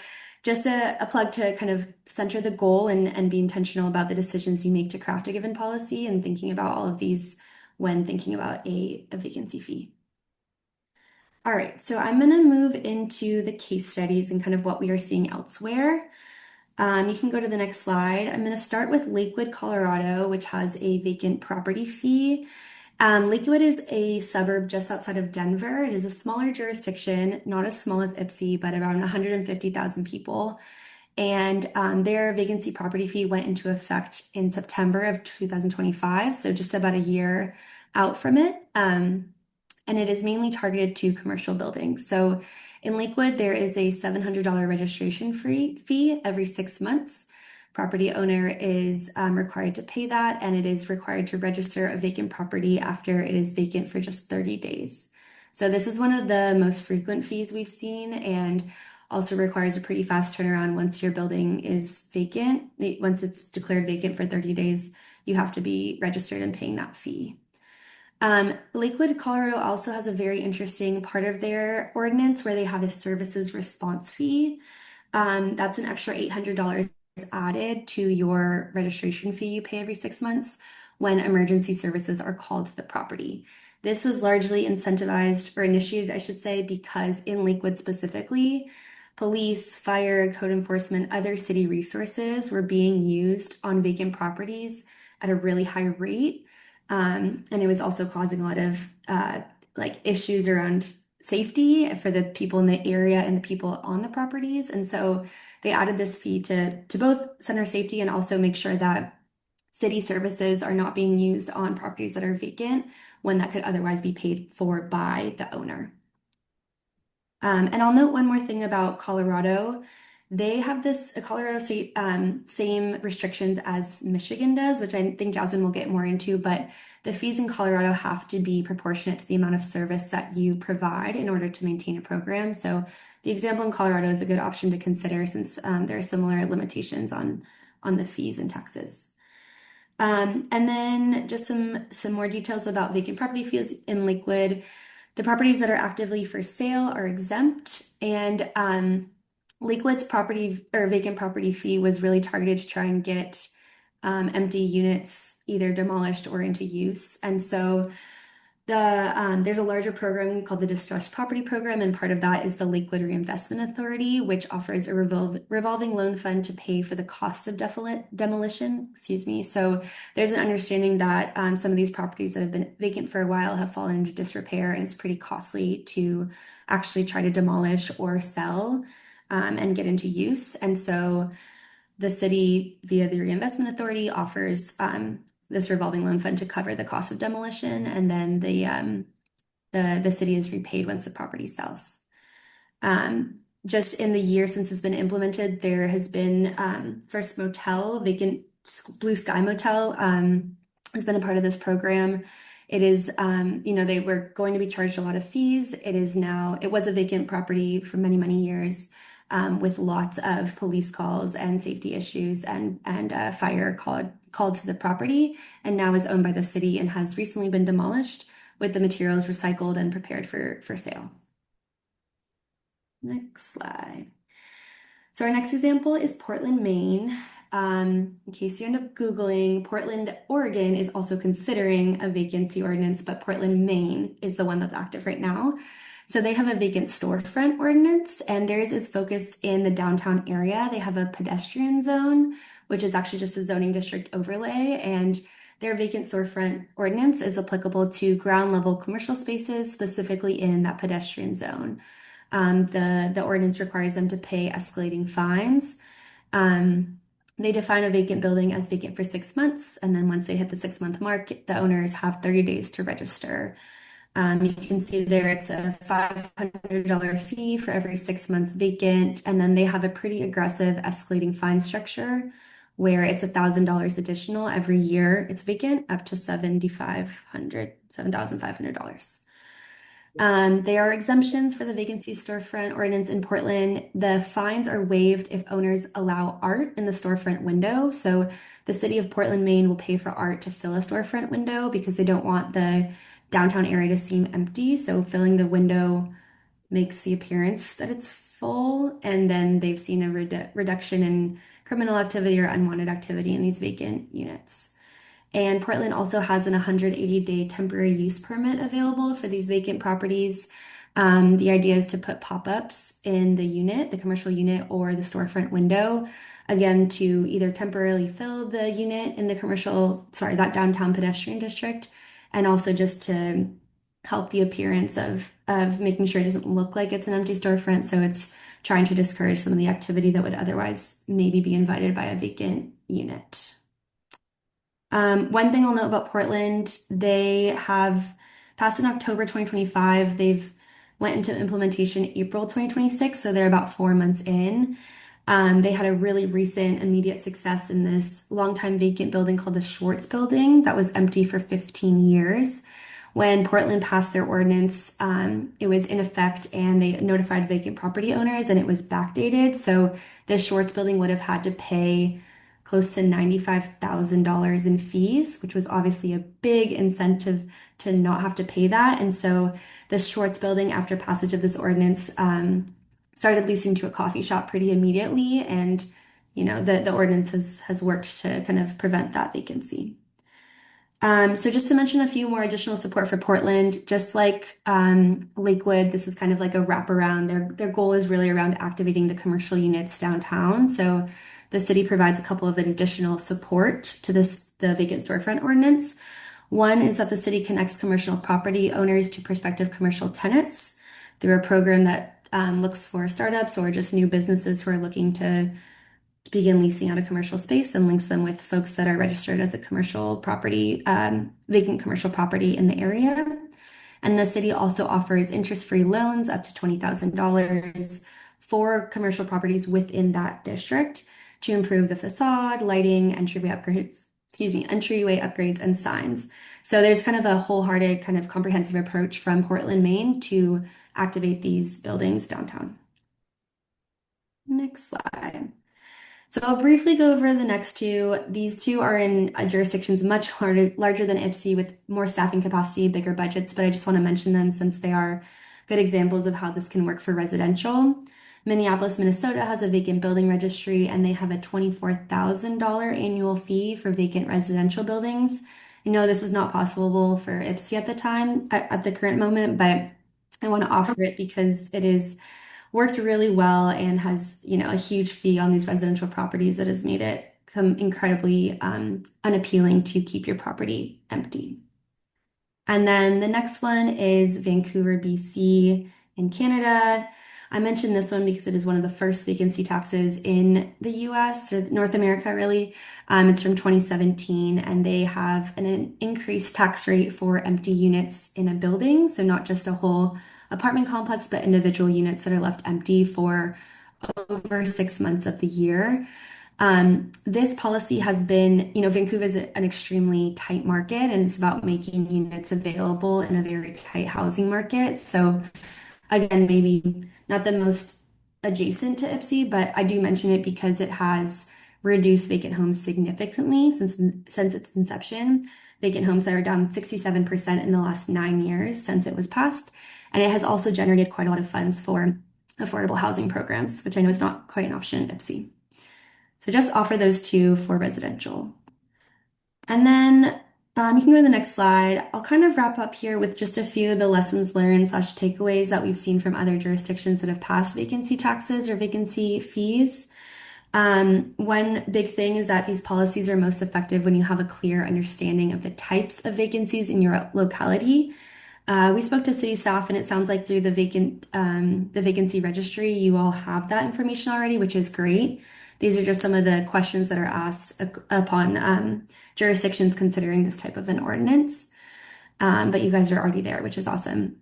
S14: just a plug to kind of center the goal and be intentional about the decisions you make to craft a given policy and thinking about all of these when thinking about a vacancy fee. All right, so I'm going to move into the case studies and kind of what we are seeing elsewhere. You can go to the next slide. I'm going to start with Lakewood, Colorado, which has a vacant property fee. Lakewood is a suburb just outside of Denver. It is a smaller jurisdiction, not as small as Ypsi, but around 150,000 people. And their vacancy property fee went into effect in September of 2025, so just about a year out from it. And it is mainly targeted to commercial buildings. So in Lakewood, there is a $700 registration fee every 6 months. Property owner is required to pay that, and it is required to register a vacant property after it is vacant for just 30 days. So this is one of the most frequent fees we've seen and also requires a pretty fast turnaround once your building is vacant. Once it's declared vacant for 30 days, you have to be registered and paying that fee. Lakewood, Colorado also has a very interesting part of their ordinance where they have a services response fee. That's an extra $800 added to your registration fee you pay every 6 months when emergency services are called to the property. This was largely incentivized or initiated, I should say, because in Lakewood specifically, police, fire, code enforcement, other city resources were being used on vacant properties at a really high rate. And it was also causing a lot of issues around safety for the people in the area and the people on the properties. And so they added this fee to both center safety and also make sure that city services are not being used on properties that are vacant when that could otherwise be paid for by the owner. And I'll note one more thing about Colorado. They have Colorado state, same restrictions as Michigan does, which I think Jasmine will get more into, but the fees in Colorado have to be proportionate to the amount of service that you provide in order to maintain a program. So the example in Colorado is a good option to consider since there are similar limitations on the fees and taxes. And then just some more details about vacant property fees in Lakewood. The properties that are actively for sale are exempt, and Lakewood's property or vacant property fee was really targeted to try and get empty units either demolished or into use. And so There's a larger program called the Distressed Property Program, and part of that is the Lakewood Reinvestment Authority, which offers a revolving loan fund to pay for the cost of demolition. Excuse me. So there's an understanding that some of these properties that have been vacant for a while have fallen into disrepair, and it's pretty costly to actually try to demolish or sell and get into use. And so the city, via the Reinvestment Authority, offers this revolving loan fund to cover the cost of demolition, and then the city is repaid once the property sells. Just in the year since it's been implemented, there has been First Motel, vacant Blue Sky Motel, has been a part of this program. It is, they were going to be charged a lot of fees. It was a vacant property for many, many years, with lots of police calls and safety issues and fire called to the property, and now is owned by the city and has recently been demolished with the materials recycled and prepared for sale. Next slide. So our next example is Portland, Maine. In case you end up Googling, Portland, Oregon is also considering a vacancy ordinance, but Portland, Maine is the one that's active right now. So they have a vacant storefront ordinance, and theirs is focused in the downtown area. They have a pedestrian zone, which is actually just a zoning district overlay, and their vacant storefront ordinance is applicable to ground level commercial spaces, specifically in that pedestrian zone. The ordinance requires them to pay escalating fines. They define a vacant building as vacant for 6 months, and then once they hit the 6-month mark, the owners have 30 days to register. You can see there it's a $500 fee for every 6 months vacant, and then they have a pretty aggressive escalating fine structure where it's $1,000 additional every year it's vacant, up to $7,500. There are exemptions for the vacancy storefront ordinance in Portland. The fines are waived if owners allow art in the storefront window. So the city of Portland, Maine will pay for art to fill a storefront window because they don't want the downtown area to seem empty. So filling the window makes the appearance that it's full. And then they've seen a reduction in criminal activity or unwanted activity in these vacant units. And Portland also has an 180-day temporary use permit available for these vacant properties. The idea is to put pop-ups in the unit, the commercial unit, or the storefront window, again, to either temporarily fill the unit in that downtown pedestrian district, and also just to help the appearance of making sure it doesn't look like it's an empty storefront. So it's trying to discourage some of the activity that would otherwise maybe be invited by a vacant unit. One thing I'll note about Portland, they have passed in October 2025. They've went into implementation April 2026, so they're about 4 months in. They had a really recent immediate success in this longtime vacant building called the Schwartz Building that was empty for 15 years. When Portland passed their ordinance, it was in effect and they notified vacant property owners and it was backdated. So the Schwartz Building would have had to pay close to $95,000 in fees, which was obviously a big incentive to not have to pay that. And so the Schwartz Building, after passage of this ordinance, started leasing to a coffee shop pretty immediately. And, the ordinance has worked to kind of prevent that vacancy. So just to mention a few more additional support for Portland, just like Lakewood, this is kind of like a wraparound. Their goal is really around activating the commercial units downtown. So the city provides a couple of additional support to the vacant storefront ordinance. One is that the city connects commercial property owners to prospective commercial tenants through a program that looks for startups or just new businesses who are looking to begin leasing out a commercial space and links them with folks that are registered as a commercial property, vacant commercial property in the area. And the city also offers interest-free loans up to $20,000 for commercial properties within that district to improve the facade, lighting, entryway upgrades, and signs. So there's kind of a wholehearted, kind of comprehensive approach from Portland, Maine to activate these buildings downtown. Next slide. So I'll briefly go over the next two. These two are in jurisdictions much larger than Ypsi with more staffing capacity, bigger budgets, but I just want to mention them since they are good examples of how this can work for residential. Minneapolis, Minnesota has a vacant building registry and they have a $24,000 annual fee for vacant residential buildings I know this is not possible for Ipsy at the time, at the current moment, but I want to offer it because it is worked really well and has, a huge fee on these residential properties that has made it come incredibly unappealing to keep your property empty. And then the next one is Vancouver, BC in Canada. I mentioned this one because it is one of the first vacancy taxes in the US or North America, really. It's from 2017, and they have an increased tax rate for empty units in a building. So, not just a whole apartment complex, but individual units that are left empty for over 6 months of the year. This policy has been, Vancouver is an extremely tight market, and it's about making units available in a very tight housing market. So, again, maybe not the most adjacent to Ipsy, but I do mention it because it has reduced vacant homes significantly since its inception. Vacant homes are down 67% in the last 9 years since it was passed. And it has also generated quite a lot of funds for affordable housing programs, which I know is not quite an option at Ipsy. So just offer those two for residential. And then you can go to the next slide. I'll kind of wrap up here with just a few of the lessons learned / takeaways that we've seen from other jurisdictions that have passed vacancy taxes or vacancy fees. One big thing is that these policies are most effective when you have a clear understanding of the types of vacancies in your locality. We spoke to city staff, and it sounds like through the vacancy registry, you all have that information already, which is great. These are just some of the questions that are asked upon jurisdictions considering this type of an ordinance. But you guys are already there, which is awesome.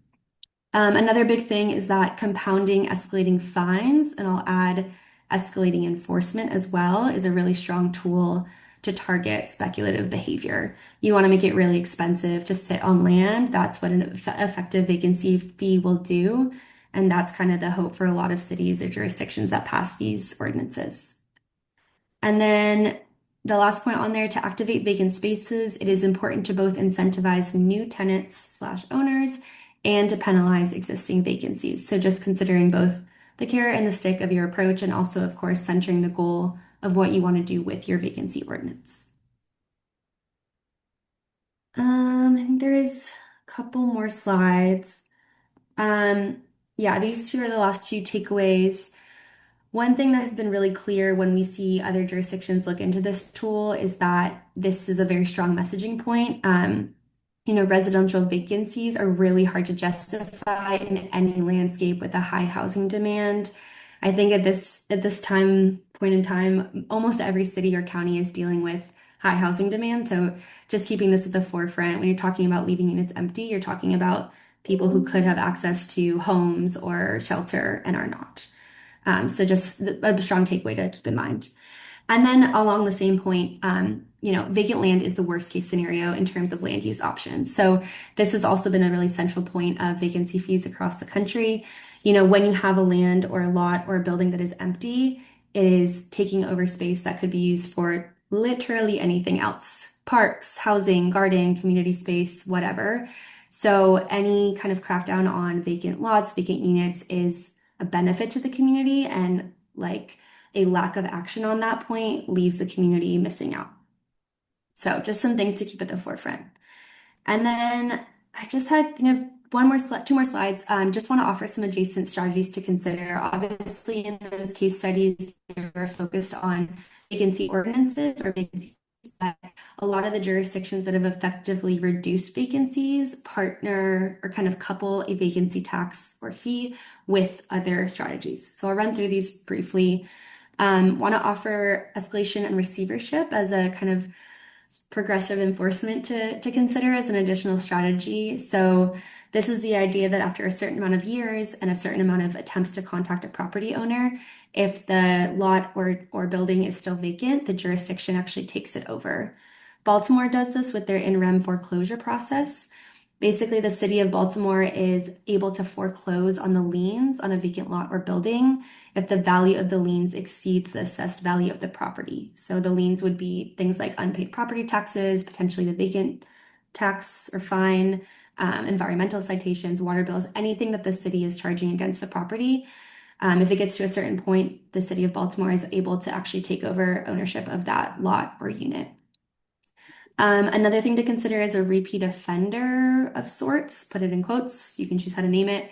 S14: Another big thing is that compounding escalating fines, and I'll add escalating enforcement as well, is a really strong tool to target speculative behavior. You want to make it really expensive to sit on land. That's what an effective vacancy fee will do. And that's kind of the hope for a lot of cities or jurisdictions that pass these ordinances. And then the last point on there, to activate vacant spaces, it is important to both incentivize new tenants / owners and to penalize existing vacancies. So just considering both the carrot and the stick of your approach, and also, of course, centering the goal of what you want to do with your vacancy ordinance. I think there is a couple more slides. Yeah, these two are the last two takeaways. One thing that has been really clear when we see other jurisdictions look into this tool is that this is a very strong messaging point. Residential vacancies are really hard to justify in any landscape with a high housing demand. I think at this point in time, almost every city or county is dealing with high housing demand. So just keeping this at the forefront, when you're talking about leaving units empty, you're talking about people who could have access to homes or shelter and are not. So just a strong takeaway to keep in mind. And then along the same point, vacant land is the worst case scenario in terms of land use options. So this has also been a really central point of vacancy fees across the country. When you have a land or a lot or a building that is empty, it is taking over space that could be used for literally anything else: parks, housing, garden, community space, whatever. So any kind of crackdown on vacant lots, vacant units is a benefit to the community, and a lack of action on that point leaves the community missing out. So just some things to keep at the forefront. And then I just had two more slides. Just want to offer some adjacent strategies to consider. Obviously, in those case studies, they were focused on vacancy ordinances or vacancies. But a lot of the jurisdictions that have effectively reduced vacancies partner or kind of couple a vacancy tax or fee with other strategies. So I'll run through these briefly. Want to offer escalation and receivership as a kind of progressive enforcement to consider as an additional strategy. So this is the idea that after a certain amount of years and a certain amount of attempts to contact a property owner, if the lot or building is still vacant, the jurisdiction actually takes it over. Baltimore does this with their in rem foreclosure process. Basically, the city of Baltimore is able to foreclose on the liens on a vacant lot or building if the value of the liens exceeds the assessed value of the property. So the liens would be things like unpaid property taxes, potentially the vacant tax or fine, environmental citations, water bills, anything that the city is charging against the property. If it gets to a certain point, the city of Baltimore is able to actually take over ownership of that lot or unit. Another thing to consider is a repeat offender of sorts, put it in quotes, you can choose how to name it.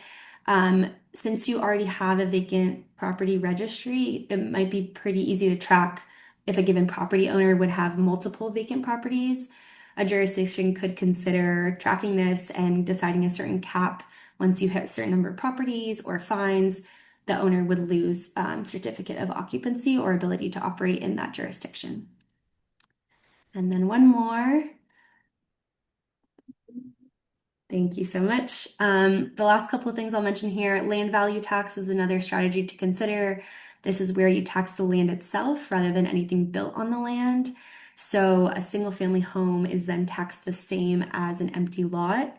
S14: Since you already have a vacant property registry, it might be pretty easy to track if a given property owner would have multiple vacant properties. A jurisdiction could consider tracking this and deciding a certain cap. Once you hit a certain number of properties or fines, the owner would lose certificate of occupancy or ability to operate in that jurisdiction. And then one more. Thank you so much. The last couple of things I'll mention here, land value tax is another strategy to consider. This is where you tax the land itself rather than anything built on the land. So a single family home is then taxed the same as an empty lot.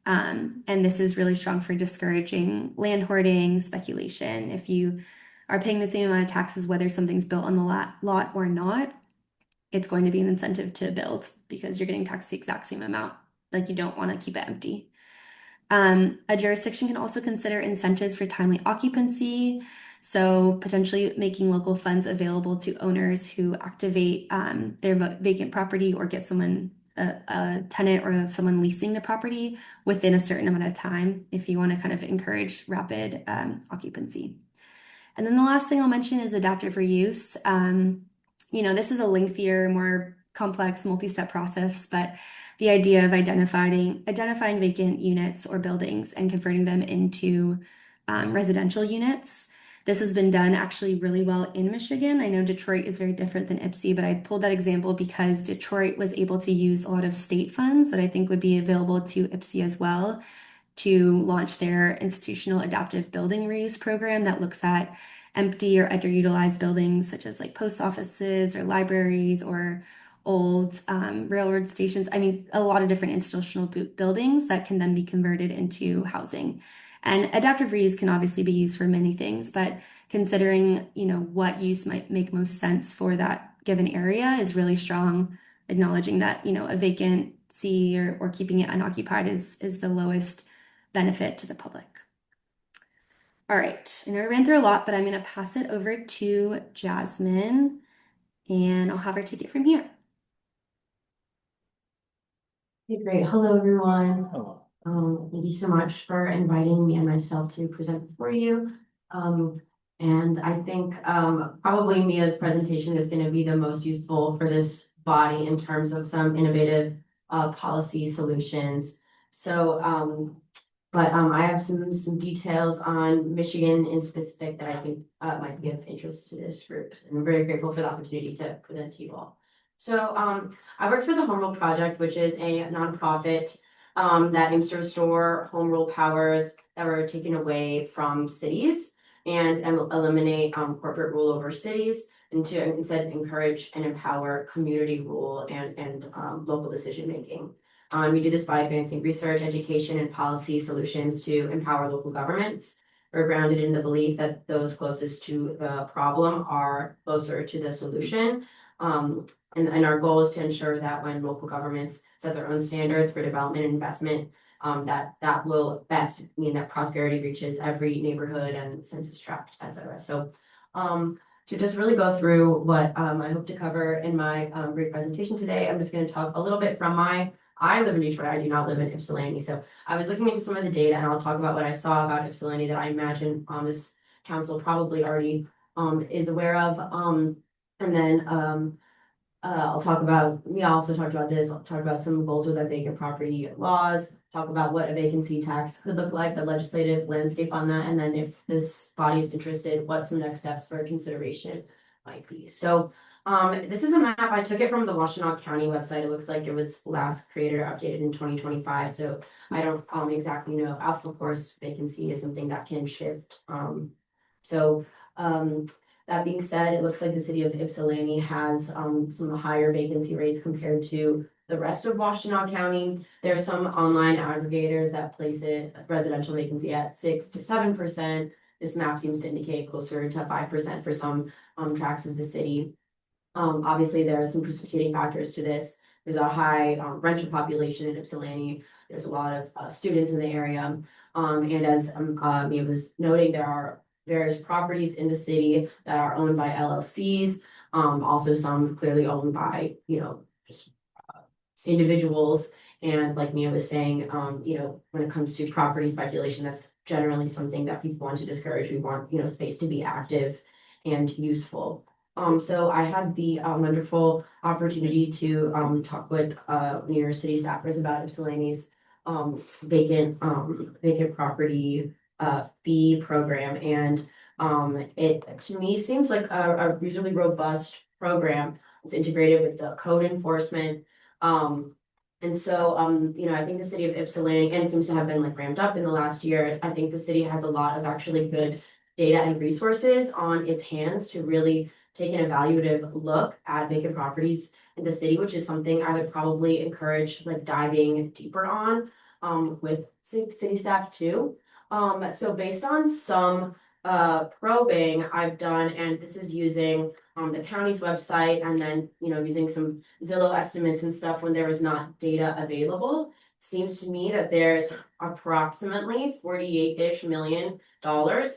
S14: And this is really strong for discouraging land hoarding, speculation. If you are paying the same amount of taxes, whether something's built on the lot or not, it's going to be an incentive to build because you're getting taxed the exact same amount. Like you don't want to keep it empty. A jurisdiction can also consider incentives for timely occupancy. So potentially making local funds available to owners who activate their vacant property or get someone, a tenant or someone leasing the property within a certain amount of time if you want to kind of encourage rapid occupancy. And then the last thing I'll mention is adaptive reuse. This is a lengthier, more complex, multi-step process, but the idea of identifying vacant units or buildings and converting them into residential units. This has been done actually really well in Michigan. I know Detroit is very different than Ypsi, but I pulled that example because Detroit was able to use a lot of state funds that I think would be available to Ypsi as well to launch their institutional adaptive building reuse program that looks at empty or underutilized buildings such as like post offices or libraries or old railroad stations. I mean, a lot of different institutional buildings that can then be converted into housing. And adaptive reuse can obviously be used for many things, but considering, what use might make most sense for that given area is really strong, acknowledging that, a vacancy or keeping it unoccupied is the lowest benefit to the public. All right, I know I ran through a lot, but I'm going to pass it over to Jasmine, and I'll have her take it from here.
S13: Okay, great. Hello, everyone. Thank you so much for inviting me and myself to present for you. And I think probably Mia's presentation is going to be the most useful for this body in terms of some innovative policy solutions. So, I have some details on Michigan in specific that I think might be of interest to this group. And I'm very grateful for the opportunity to present to you all. So I work for the Home Rule Project, which is a nonprofit that aims to restore home rule powers that were taken away from cities and eliminate corporate rule over cities, and to instead encourage and empower community rule and local decision making. We do this by advancing research, education, and policy solutions to empower local governments. We're grounded in the belief that those closest to the problem are closer to the solution. And our goal is to ensure that when local governments set their own standards for development and investment, that will best mean that prosperity reaches every neighborhood and census tract, etc. So to just really go through what I hope to cover in my great presentation today, I'm just going to talk a little bit from I live in Detroit, I do not live in Ypsilanti. So I was looking into some of the data and I'll talk about what I saw about Ypsilanti that I imagine this council probably already is aware of. And then I'll talk about, we also talked about this, I'll talk about some goals with our vacant property laws, talk about what a vacancy tax could look like, the legislative landscape on that, and then if this body is interested, what some next steps for consideration might be. So this is a map. I took it from the Washtenaw County website. It looks like it was last created or updated in 2025. So I don't exactly know. Of course, vacancy is something that can shift. That being said, it looks like the city of Ypsilanti has some higher vacancy rates compared to the rest of Washtenaw County. There are some online aggregators that place it residential vacancy at 6 to 7%. This map seems to indicate closer to 5% for some tracts of the city. Obviously, there are some precipitating factors to this. There's a high renter population in Ypsilanti. There's a lot of students in the area. And as Mia was noting, there are various properties in the city that are owned by LLCs. Also some clearly owned by, just individuals. And like Mia was saying, when it comes to property speculation, that's generally something that people want to discourage. We want, space to be active and useful. So I had the wonderful opportunity to talk with New York City staffers about Ypsilanti's vacant property fee program. And it to me seems like a reasonably robust program. It's integrated with the code enforcement. And so, I think the city of Ypsilanti, and seems to have been like ramped up in the last year. I think the city has a lot of actually good data and resources on its hands to really take an evaluative look at vacant properties in the city, which is something I would probably encourage like diving deeper on with city staff too. So based on some probing I've done, and this is using the county's website, and then using some Zillow estimates and stuff when there was not data available. Seems to me that there's approximately $48-ish million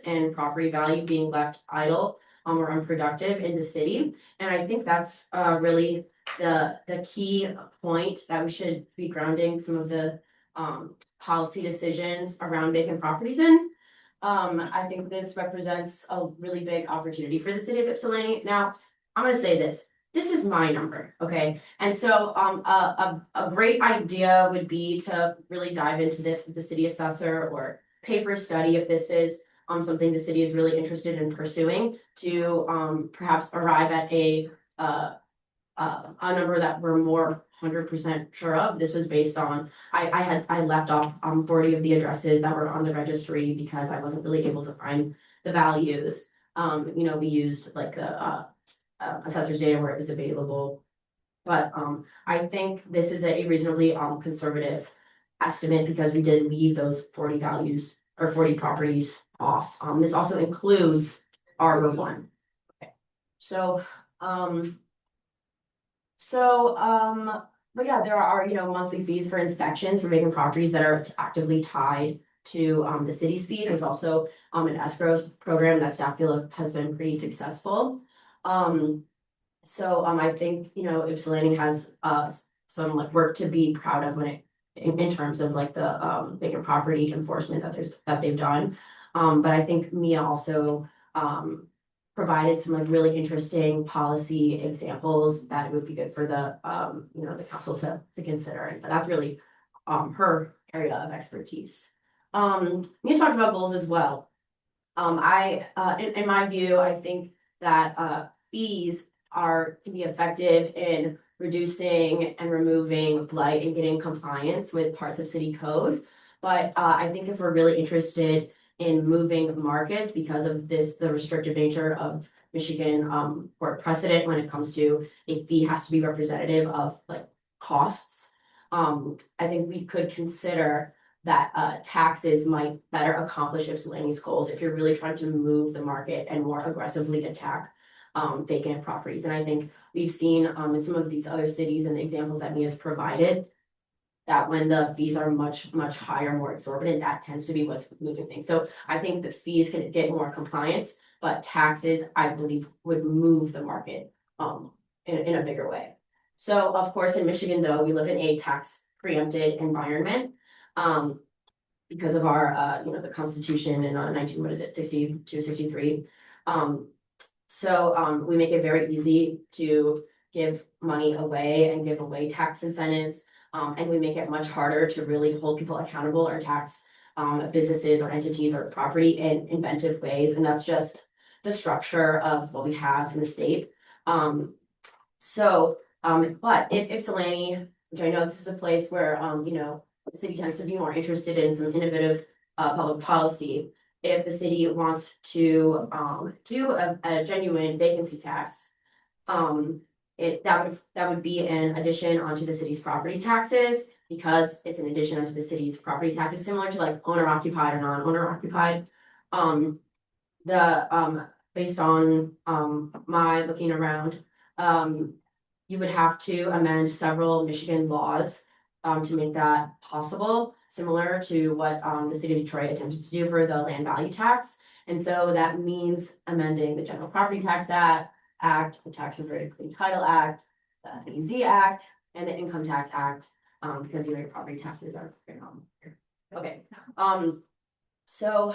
S13: in property value being left idle or unproductive in the city. And I think that's really the key point that we should be grounding some of the policy decisions around vacant properties in. I think this represents a really big opportunity for the city of Ypsilanti. Now, I'm gonna say this. This is my number, okay? And so a great idea would be to really dive into this with the city assessor or pay for a study if this is something the city is really interested in pursuing to perhaps arrive at a number that we're more 100% sure of. This was based on, I left off 40 of the addresses that were on the registry because I wasn't really able to find the values. We used like the assessor's data where it was available. But I think this is a reasonably conservative estimate because we did leave those 40 values or 40 properties off. This also includes Arbor One. Okay. But yeah, there are, monthly fees for inspections for vacant properties that are actively tied to the city's fees. There's also an escrow program that staff feel has been pretty successful. I think, Ypsilanti has some like work to be proud of when it in terms of like the vacant property enforcement that they've done. But I think Mia also provided some like really interesting policy examples that it would be good for the the council to consider. But that's really her area of expertise. Mia talked about goals as well. In my view, I think that fees can be effective in reducing and removing blight and getting compliance with parts of city code. But I think if we're really interested in moving markets because of the restrictive nature of Michigan court precedent when it comes to a fee has to be representative of like costs. I think we could consider that taxes might better accomplish Ypsilanti's goals if you're really trying to move the market and more aggressively attack vacant properties. And I think we've seen in some of these other cities and the examples that Mia's provided that when the fees are much, much higher, more exorbitant, that tends to be what's moving things. So I think the fees can get more compliance, but taxes, I believe, would move the market in a bigger way. So of course, in Michigan, though, we live in a tax preempted environment because of our the Constitution in 62, 63. We make it very easy to give money away and give away tax incentives. And we make it much harder to really hold people accountable or tax businesses or entities or property in inventive ways. And that's just the structure of what we have in the state. But if Ypsilanti, which I know this is a place where, the city tends to be more interested in some innovative public policy. If the city wants to do a genuine vacancy tax, that would be an addition onto the city's property taxes because it's an addition onto the city's property taxes, similar to like owner occupied or non-owner occupied. Based on my looking around, you would have to amend several Michigan laws to make that possible, similar to what the city of Detroit attempted to do for the land value tax. And so that means amending the General Property Tax Act, the Tax Related Clean Title Act, the AZ Act, and the Income Tax Act, because your property taxes are. Okay, so,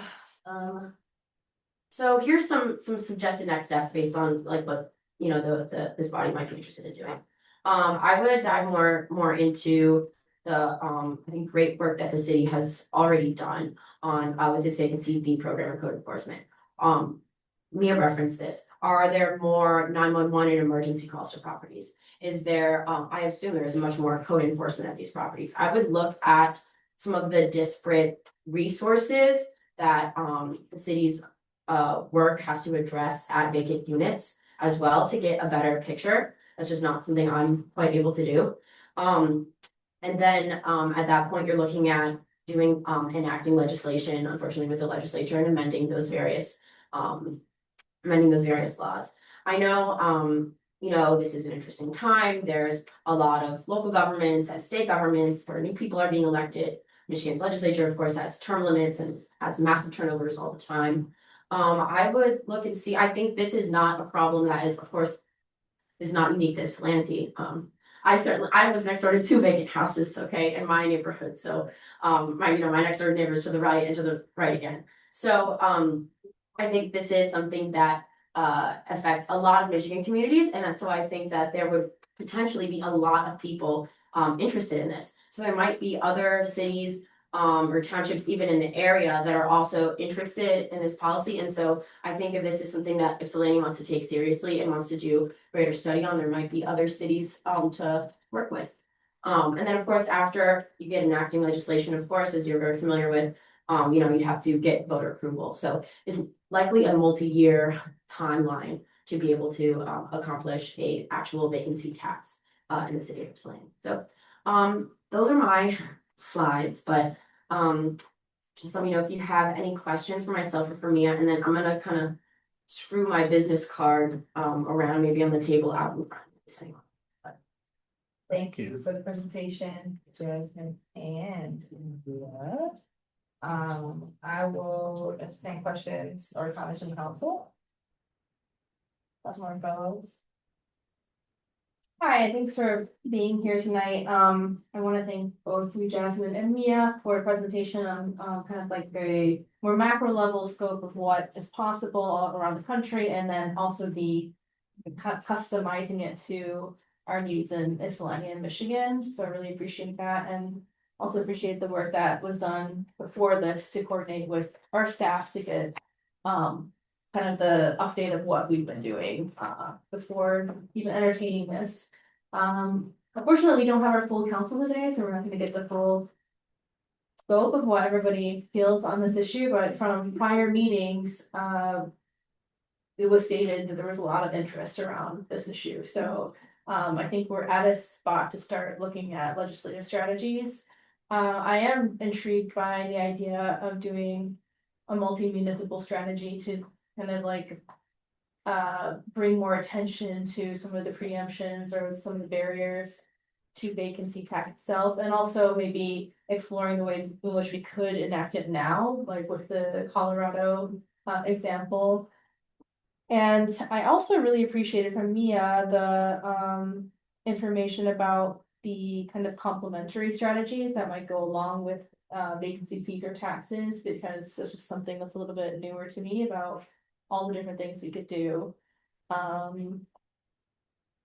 S13: so here's some suggested next steps based on like what, you know, this body might be interested in doing. I would dive more into the, I think great work that the city has already done on, with its vacancy fee program and code enforcement. Mia referenced this. Are there more 911 and emergency calls to properties? Is there, I assume there is much more code enforcement at these properties. I would look at some of the disparate resources that the city's work has to address at vacant units as well to get a better picture. That's just not something I'm quite able to do. And then at that point, you're looking at doing enacting legislation, unfortunately, with the legislature and amending those various laws. I know, you know, this is an interesting time. There's a lot of local governments and state governments where new people are being elected. Michigan's legislature, of course, has term limits and has massive turnovers all the time. I would look and see, I think this is not a problem that is, of course, is not unique to Ypsilanti. I live next door to 2 vacant houses, okay, in my neighborhood. So, my next door neighbors to the right and to the right again. So, I think this is something that affects a lot of Michigan communities, and so I think that there would potentially be a lot of people interested in this. So there might be other cities or townships even in the area that are also interested in this policy. And so I think if this is something that Ypsilanti wants to take seriously and wants to do greater study on, there might be other cities to work with. And then of course, after you get enacting legislation, of course, as you're very familiar with, you know, you'd have to get voter approval. So it's likely a multi-year timeline to be able to accomplish a actual vacancy tax in the city of Ypsilanti. So those are my slides, but just let me know if you have any questions for myself or for Mia, and then I'm gonna kind of screw my business card around maybe on the table out in front.
S1: Thank you for the presentation, Jasmine and Mia. I will entertain questions or comments from the council. Councilmember Fellows.
S4: Hi, thanks for being here tonight. I want to thank both you, Jasmine and Mia, for a presentation on kind of like a more macro level scope of what is possible all around the country, and then also the customizing it to our needs in Ypsilanti and Michigan. So I really appreciate that, and also appreciate the work that was done before this to coordinate with our staff to get kind of the update of what we've been doing before even entertaining this. Unfortunately, we don't have our full council today, so we're not gonna get the full scope of what everybody feels on this issue, but from prior meetings, it was stated that there was a lot of interest around this issue. So I think we're at a spot to start looking at legislative strategies. I am intrigued by the idea of doing a multi-municipal strategy to kind of like bring more attention to some of the preemptions or some of the barriers to vacancy tax itself, and also maybe exploring the ways in which we could enact it now, like with the Colorado example. And I also really appreciated from Mia the information about the kind of complementary strategies that might go along with vacancy fees or taxes, because this is something that's a little bit newer to me about all the different things we could do.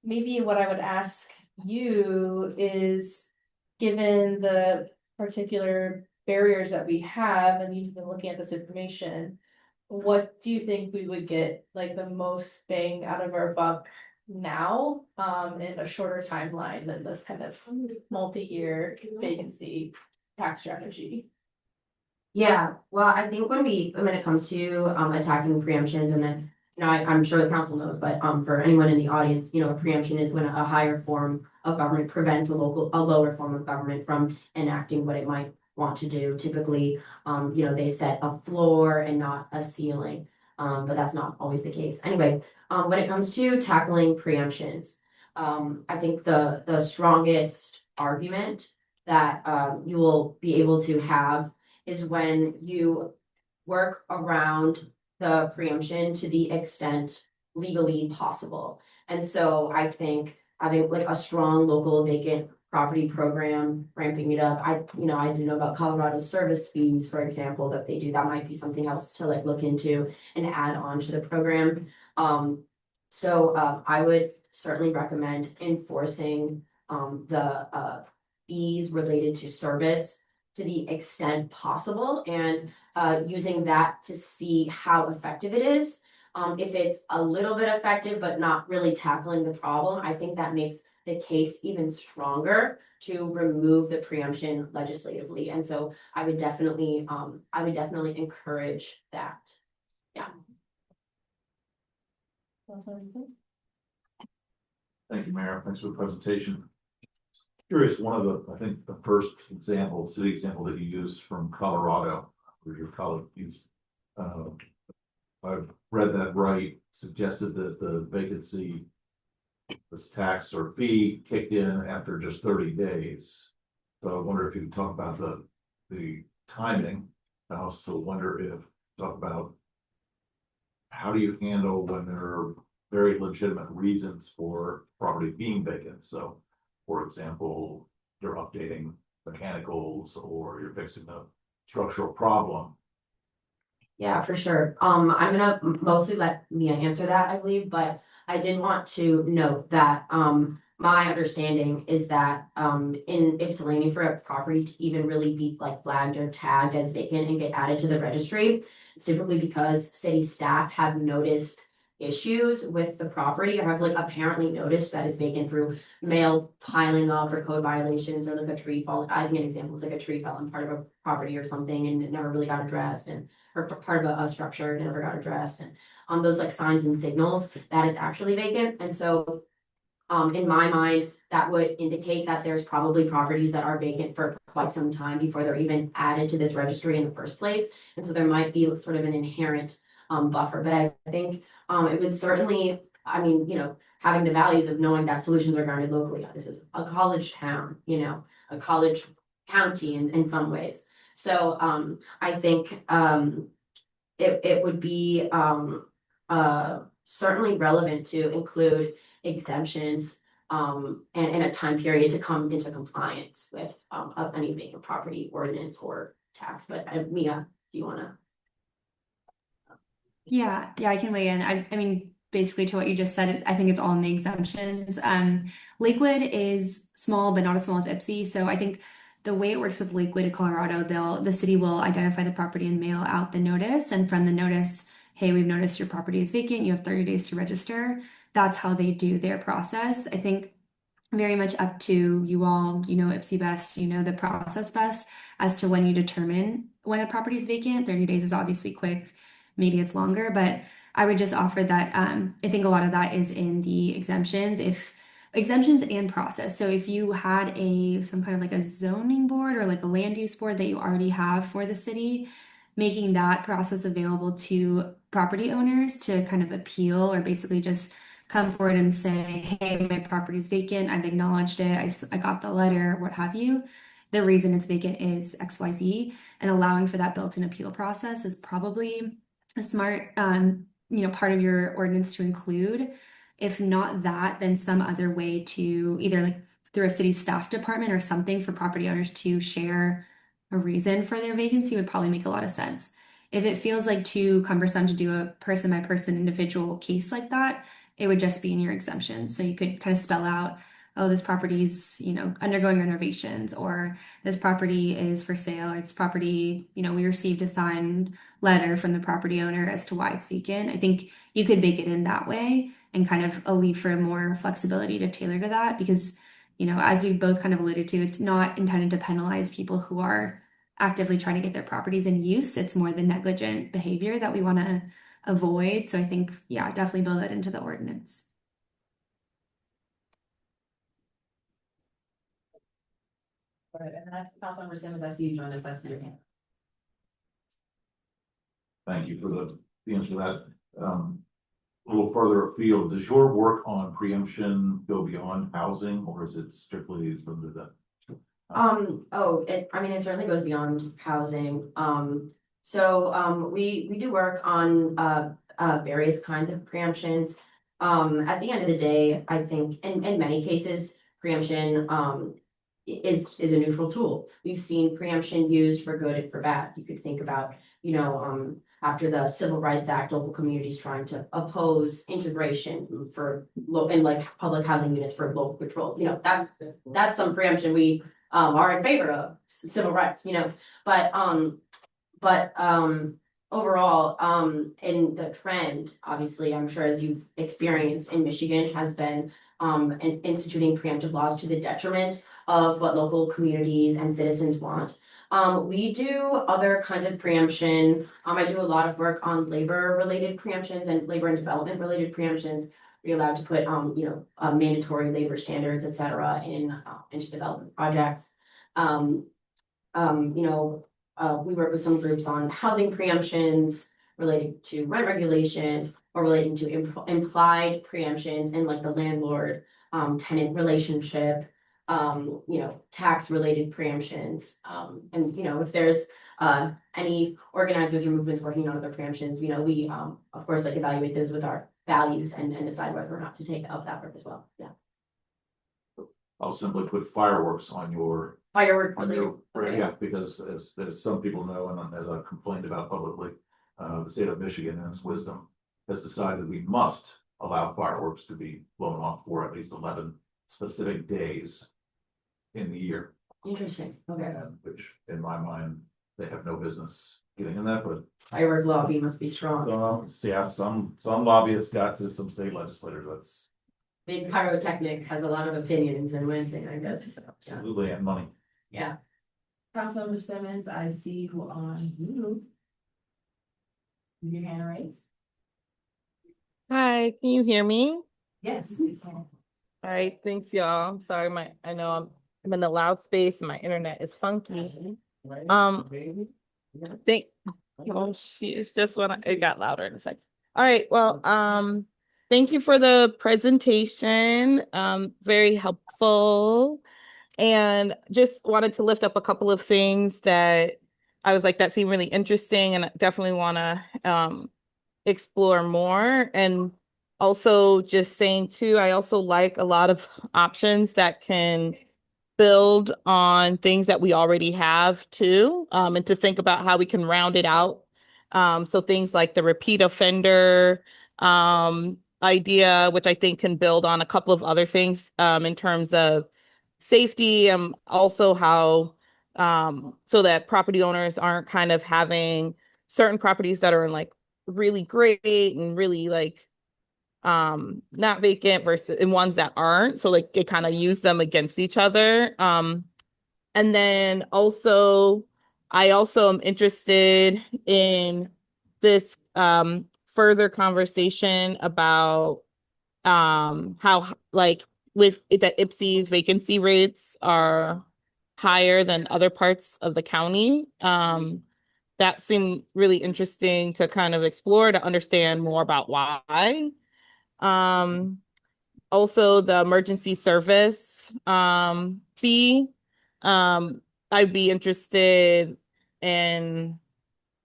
S4: Maybe what I would ask you is, given the particular barriers that we have, and you've been looking at this information, what do you think we would get like the most bang out of our buck now in a shorter timeline than this kind of multi-year vacancy tax strategy?
S13: Yeah, well, I think when it comes to attacking preemptions, and then, you know, I'm sure the council knows, but for anyone in the audience, you know, a preemption is when a higher form of government prevents a lower form of government from enacting what it might want to do. Typically, you know, they set a floor and not a ceiling, but that's not always the case. Anyway, when it comes to tackling preemptions, I think the strongest argument that you will be able to have is when you work around the preemption to the extent legally possible. And so I think having like a strong local vacant property program, ramping it up. I didn't know about Colorado's service fees, for example, that they do. That might be something else to like look into and add on to the program. I would certainly recommend enforcing the fees related to service to the extent possible and using that to see how effective it is. If it's a little bit effective but not really tackling the problem, I think that makes the case even stronger to remove the preemption legislatively. And so I would definitely encourage that. Yeah.
S12: Thank you, Mayor. Thanks for the presentation. Curious, one of the, I think the first example, city example that you used from Colorado, where your colleague used, I've read that right, suggested that the vacancy, this tax or fee kicked in after just 30 days. So I wonder if you could talk about the timing. I also wonder if, talk about how do you handle when there are very legitimate reasons for property being vacant? So, for example, you're updating mechanicals or you're fixing a structural problem.
S13: Yeah, for sure. I'm gonna mostly let Mia answer that, I believe, but I did want to note that my understanding is that in Ypsilanti, for a property to even really be like flagged or tagged as vacant and get added to the registry, it's typically because city staff have noticed issues with the property or have like apparently noticed that it's vacant through mail piling up or code violations or like a tree fall. I think an example is like a tree fell on part of a property or something and it never really got addressed, and or part of a structure never got addressed, and those like signs and signals that it's actually vacant. And so in my mind, that would indicate that there's probably properties that are vacant for quite some time before they're even added to this registry in the first place. And so there might be sort of an inherent buffer, but I think it would certainly, I mean, having the values of knowing that solutions are guarded locally. This is a college town, a college county in some ways. So I think it would be certainly relevant to include exemptions and a time period to come into compliance with any vacant property ordinance or tax. But Mia, do you want to?
S14: Yeah, I can weigh in. I mean, basically to what you just said, I think it's all in the exemptions. Lakewood is small, but not as small as Ypsi. So I think the way it works with Lakewood in Colorado, the city will identify the property and mail out the notice. And from the notice, hey, we've noticed your property is vacant. You have 30 days to register. That's how they do their process. I think very much up to you all, Ypsi best, the process best as to when you determine when a property is vacant. 30 days is obviously quick. Maybe it's longer, but I would just offer that I think a lot of that is in the exemptions, exemptions and process. So if you had some kind of like a zoning board or like a land use board that you already have for the city, making that process available to property owners to kind of appeal or basically just come forward and say, hey, my property is vacant. I've acknowledged it. I got the letter, what have you. The reason it's vacant is XYZ, and allowing for that built-in appeal process is probably a smart, part of your ordinance to include. If not that, then some other way to either like through a city staff department or something for property owners to share a reason for their vacancy would probably make a lot of sense. If it feels like too cumbersome to do a person by person individual case like that, it would just be in your exemptions. So you could kind of spell out, oh, this property's, undergoing renovations, or this property is for sale, or this property, we received a signed letter from the property owner as to why it's vacant. I think you could bake it in that way and kind of leave for more flexibility to tailor to that because, as we both kind of alluded to, it's not intended to penalize people who are actively trying to get their properties in use. It's more the negligent behavior that we want to avoid. So I think, definitely build that into the ordinance.
S1: All right, and that's Councilmember Simmons. I see you joined us. I see your hand.
S12: Thank you for the answer to that. A little further afield, does your work on preemption go beyond housing, or is it strictly limited to that?
S13: It certainly goes beyond housing. We do work on various kinds of preemptions. At the end of the day, I think in many cases, preemption, is a neutral tool. We've seen preemption used for good and for bad. You could think about, after the Civil Rights Act, local communities trying to oppose integration for in like public housing units for local control. That's some preemption we are in favor of, civil rights, but overall, in the trend, obviously, I'm sure as you've experienced in Michigan, has been instituting preemptive laws to the detriment of what local communities and citizens want. We do other kinds of preemption. I do a lot of work on labor-related preemptions and labor and development-related preemptions. We're allowed to put, mandatory labor standards, et cetera, into development projects. We work with some groups on housing preemptions related to rent regulations or relating to implied preemptions in like the landlord tenant relationship, tax related preemptions. And if there's any organizers or movements working on other preemptions, we of course like evaluate those with our values and decide whether or not to take up that work as well. Yeah.
S12: I'll simply put fireworks on your. Yeah, because as some people know, and as I've complained about publicly, the state of Michigan in its wisdom has decided we must allow fireworks to be blown off for at least 11 specific days in the year.
S13: Interesting. Okay.
S12: Which in my mind, they have no business getting in that, but.
S13: Firework lobby must be strong.
S12: Yeah, some lobbyists got to some state legislators, that's.
S13: Big pyrotechnic has a lot of opinions and wincing, I guess. So, yeah.
S12: Absolutely, and money.
S13: Yeah.
S1: Councilmember Simmons, I see you on mute. Your hand raised.
S15: Hi, can you hear me?
S1: Yes, we can.
S15: All right, thanks y'all. I'm sorry, I know I'm in the loud space and my internet is funky. It's just when it got louder in a second. All right, well, thank you for the presentation. Very helpful. And just wanted to lift up a couple of things that I was like, that seemed really interesting and definitely want to explore more. And also just saying too, I also like a lot of options that can build on things that we already have too, and to think about how we can round it out. So things like the repeat offender idea, which I think can build on a couple of other things in terms of safety, also how so that property owners aren't kind of having certain properties that are in like really great and really like not vacant versus in ones that aren't, so like it kind of use them against each other. And then also I also am interested in this further conversation about how like with that Ipsy's vacancy rates are higher than other parts of the county. That seemed really interesting to kind of explore to understand more about why. Also the emergency service fee. I'd be interested in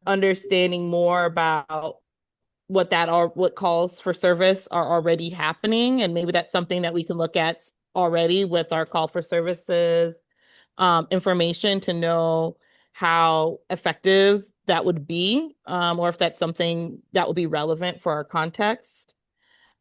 S15: understanding more about what calls for service are already happening, and maybe that's something that we can look at already with our call for services information to know how effective that would be, or if that's something that would be relevant for our context.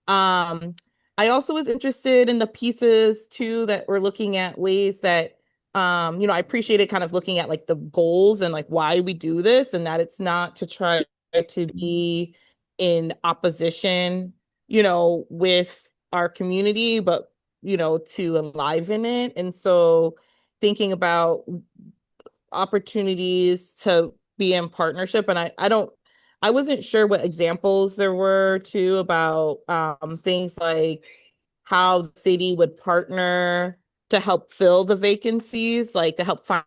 S15: I also was interested in the pieces too that we're looking at ways that I appreciated kind of looking at like the goals and like why we do this, and that it's not to try to be in opposition, with our community, but to enliven it. And so thinking about opportunities to be in partnership, and I wasn't sure what examples there were too about things like how the city would partner to help fill the vacancies, like to help find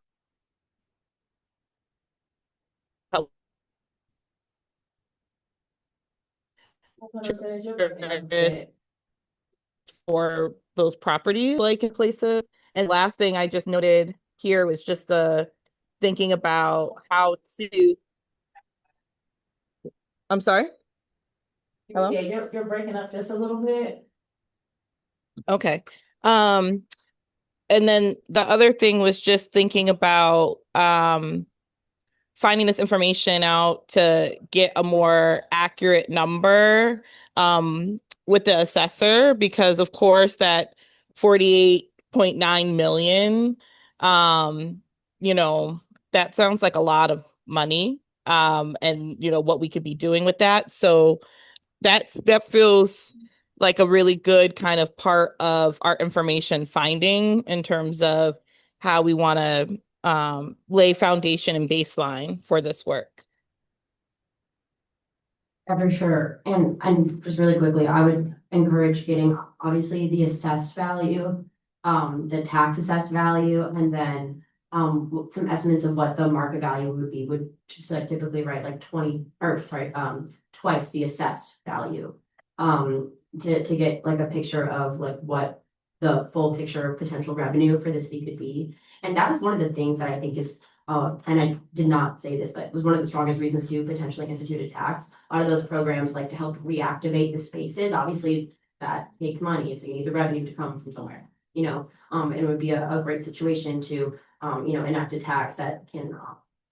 S15: for those properties like in places. And last thing I just noted here was just the thinking about how to, I'm sorry. Hello?
S1: Yeah, you're breaking up just a little bit.
S15: Okay. And then the other thing was just thinking about finding this information out to get a more accurate number with the assessor, because of course that 48.9 million, you know, that sounds like a lot of money, and you know what we could be doing with that. So that feels like a really good kind of part of our information finding in terms of how we want to lay foundation and baseline for this work.
S13: Yeah, for sure. And just really quickly, I would encourage getting obviously the assessed value, the tax assessed value, and then some estimates of what the market value would be, would just like typically write like 20, or sorry, twice the assessed value. To get like a picture of like what the full picture of potential revenue for the city could be. And that was one of the things that I think is and I did not say this, but it was one of the strongest reasons to potentially institute a tax. A lot of those programs like to help reactivate the spaces. Obviously, that takes money, so you need the revenue to come from somewhere, and it would be a great situation to, enact a tax that can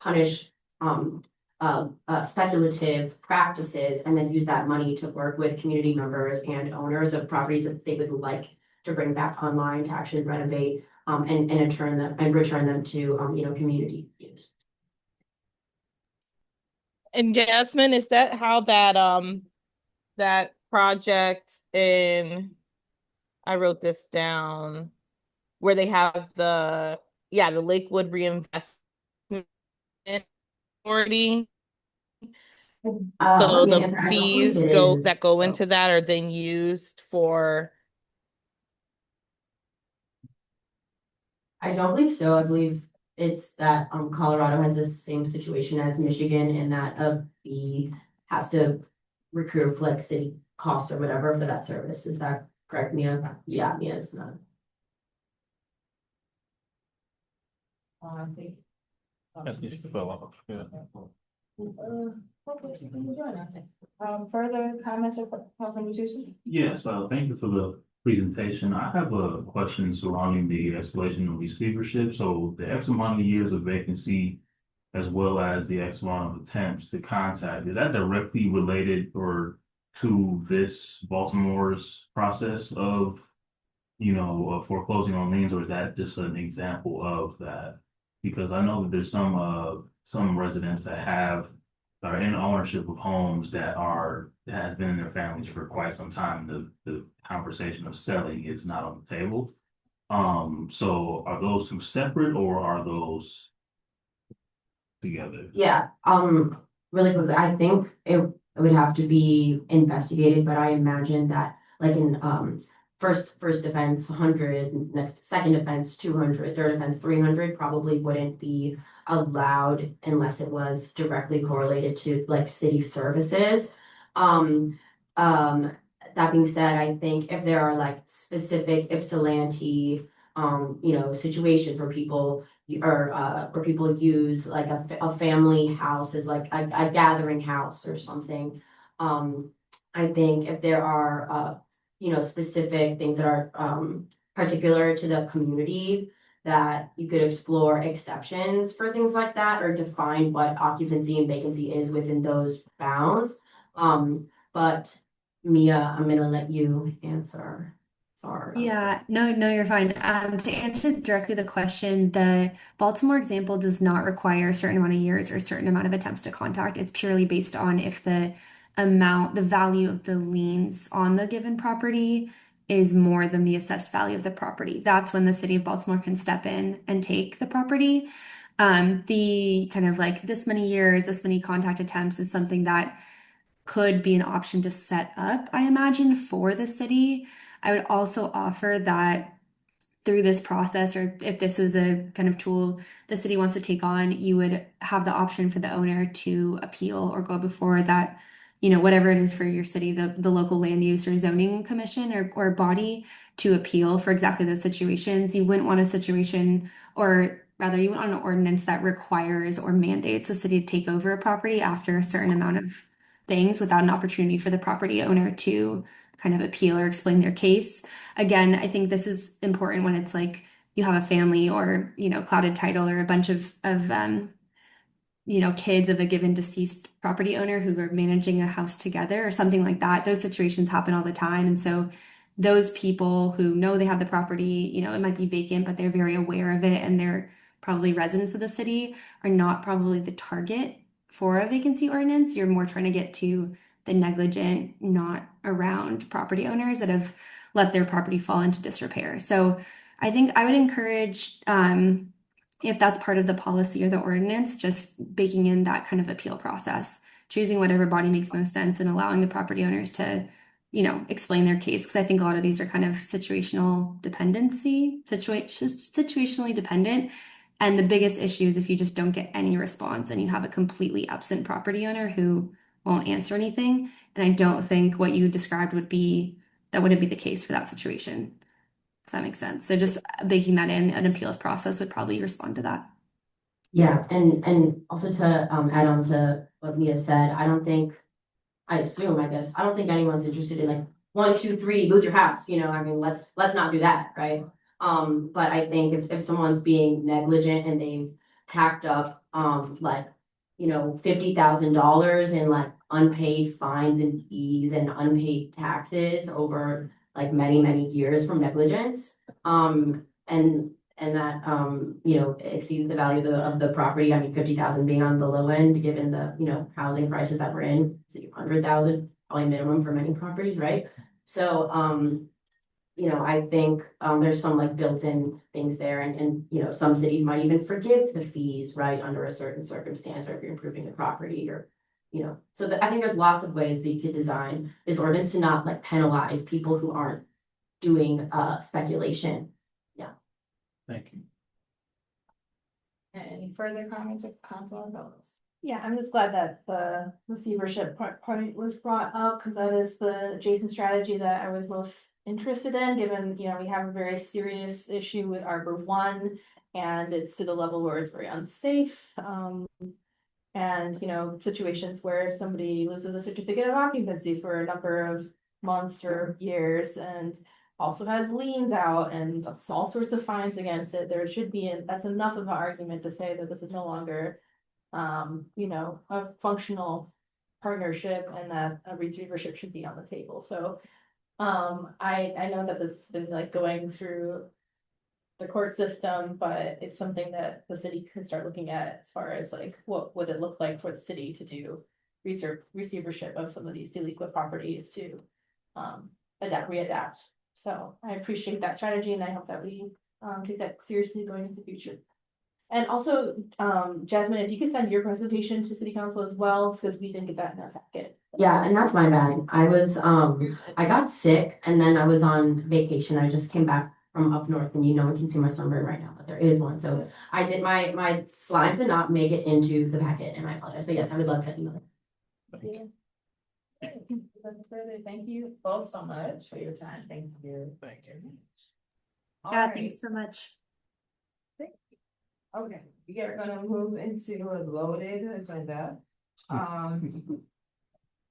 S13: punish speculative practices and then use that money to work with community members and owners of properties that they would like to bring back online to actually renovate and return them to community use.
S15: And Jasmine, is that how that project in, I wrote this down, where they have the Lakewood Reinvestment Authority? So the fees that go into that are then used for.
S13: I don't believe so. I believe it's that Colorado has the same situation as Michigan in that a fee has to recoup like city costs or whatever for that service. Is that correct, Mia? Yeah, Mia is not.
S1: I think.
S12: Just fell off, yeah.
S1: Hopefully she can join us. Further comments or Councilmember Tucson?
S16: Yes, thank you for the presentation. I have a question surrounding the escalation of receivership. So the X amount of years of vacancy, as well as the X amount of attempts to contact, is that directly related or to this Baltimore's process of, foreclosing on liens, or is that just an example of that? Because I know that there's some residents that are in ownership of homes that has been in their families for quite some time. The conversation of selling is not on the table. So are those two separate, or are those together?
S13: Yeah, really quickly, I think it would have to be investigated, but I imagine that like in first offense 100, second offense 200, third offense 300 probably wouldn't be allowed unless it was directly correlated to like city services. That being said, I think if there are like specific Ypsilanti situations where people where people use like a family house as like a gathering house or something. I think if there are specific things that are particular to the community, that you could explore exceptions for things like that or define what occupancy and vacancy is within those bounds. But Mia, I'm gonna let you answer. Sorry.
S14: Yeah, no, you're fine. To answer directly the question, the Baltimore example does not require a certain amount of years or a certain amount of attempts to contact. It's purely based on if the value of the liens on the given property is more than the assessed value of the property. That's when the city of Baltimore can step in and take the property. The kind of like this many years, this many contact attempts is something that could be an option to set up, I imagine, for the city. I would also offer that through this process, or if this is a kind of tool the city wants to take on, you would have the option for the owner to appeal or go before that, whatever it is for your city, the local land use or zoning commission or body to appeal for exactly those situations. You wouldn't want a situation, or rather, you wouldn't want an ordinance that requires or mandates the city to take over a property after a certain amount of things without an opportunity for the property owner to kind of appeal or explain their case. Again, I think this is important when it's like you have a family or, clouded title or a bunch of kids of a given deceased property owner who are managing a house together or something like that. Those situations happen all the time. And so those people who know they have the property, it might be vacant, but they're very aware of it and they're probably residents of the city are not probably the target for a vacancy ordinance. You're more trying to get to the negligent, not around property owners that have let their property fall into disrepair. So I think I would encourage, if that's part of the policy or the ordinance, just baking in that kind of appeal process, choosing whatever body makes most sense and allowing the property owners to, explain their case. Because I think a lot of these are kind of situationally dependent. And the biggest issue is if you just don't get any response and you have a completely absent property owner who won't answer anything. And I don't think what you described wouldn't be the case for that situation. If that makes sense. So just baking that in, an appeals process would probably respond to that.
S13: Yeah, and also to add on to what Mia said, I don't think anyone's interested in like 1, 2, 3, lose your house, let's not do that, right? But I think if someone's being negligent and they've tacked up $50,000 in like unpaid fines and fees and unpaid taxes over like many, many years from negligence, and that exceeds the value of the property. I mean, 50,000 being on the low end, given the housing prices that we're in, 100,000 probably minimum for many properties, right? So I think there's some like built-in things there, and some cities might even forgive the fees, right, under a certain circumstance, or if you're improving the property, or so I think there's lots of ways that you could design this ordinance to not like penalize people who aren't doing speculation.
S12: Thank you.
S1: Any further comments or Councilor Fellows?
S4: Yeah, I'm just glad that the receivership part was brought up, because that is the adjacent strategy that I was most interested in, given, we have a very serious issue with Arbor 1, and it's to the level where it's very unsafe. And, situations where somebody loses a certificate of occupancy for a number of months or years, and also has liens out and all sorts of fines against it. There should be, that's enough of an argument to say that this is no longer, a functional partnership, and that a receivership should be on the table. So, I know that this has been like going through the court system, but it's something that the city could start looking at as far as like, what would it look like for the city to do receivership of some of these delinquent properties to, readapt. So I appreciate that strategy, and I hope that we take that seriously going into the future. And also, Jasmine, if you could send your presentation to City Council as well, because we didn't get that in our packet.
S13: Yeah, and that's my bad. I got sick and then I was on vacation. I just came back from up north, and no one can see my sunburn right now, but there is one. So I did my slides did not make it into the packet, and I apologize. But yes, I would love to email it.
S1: Thank you both so much for your time. Thank you.
S12: Thank you.
S14: Thanks so much.
S1: Okay, we are gonna move into a loaded agenda.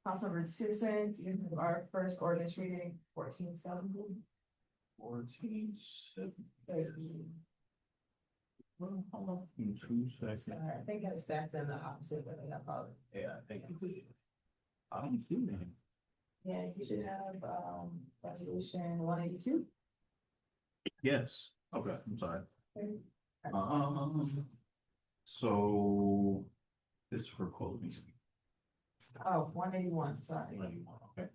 S1: Councilmember Susan, you have our first ordinance reading, 1470.
S12: 1470. Well, hold on, 2 seconds.
S1: Sorry, I think I stacked them the opposite, but I apologize.
S12: Yeah, I think you did. I don't do that.
S1: Yeah, you should have, resolution 182.
S12: Yes, okay, I'm sorry. So this is for closing.
S1: Oh, 181, sorry.
S12: 181, okay.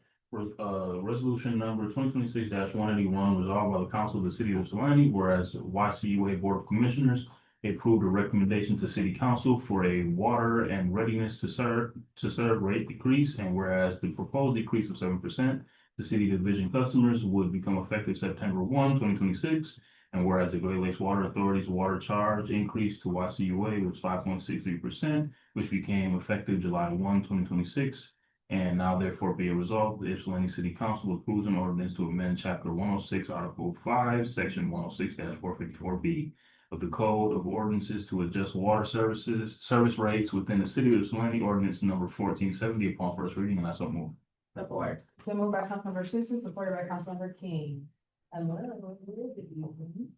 S12: Resolution number 2026-181, resolved by the Council of the City of Ypsilanti, whereas YCUA Board of Commissioners approved a recommendation to City Council for a water and readiness to serve rate decrease, and whereas the proposed decrease of 7% to city division customers would become effective September 1, 2026, and whereas the Great Lakes Water Authority's water charge increase to YCUA was 5.63%, which became effective July 1, 2026. And now therefore be it resolved, the Ypsilanti City Council approves an ordinance to amend Chapter 106, Article 5, Section 106-454B
S16: of the Code of Ordinances to adjust water service rates within the city of Ypsilanti, ordinance number 1470 upon first reading, and I so move.
S1: Support. It's been moved by Councilmember Susan, supported by Councilmember King. Hello, good evening.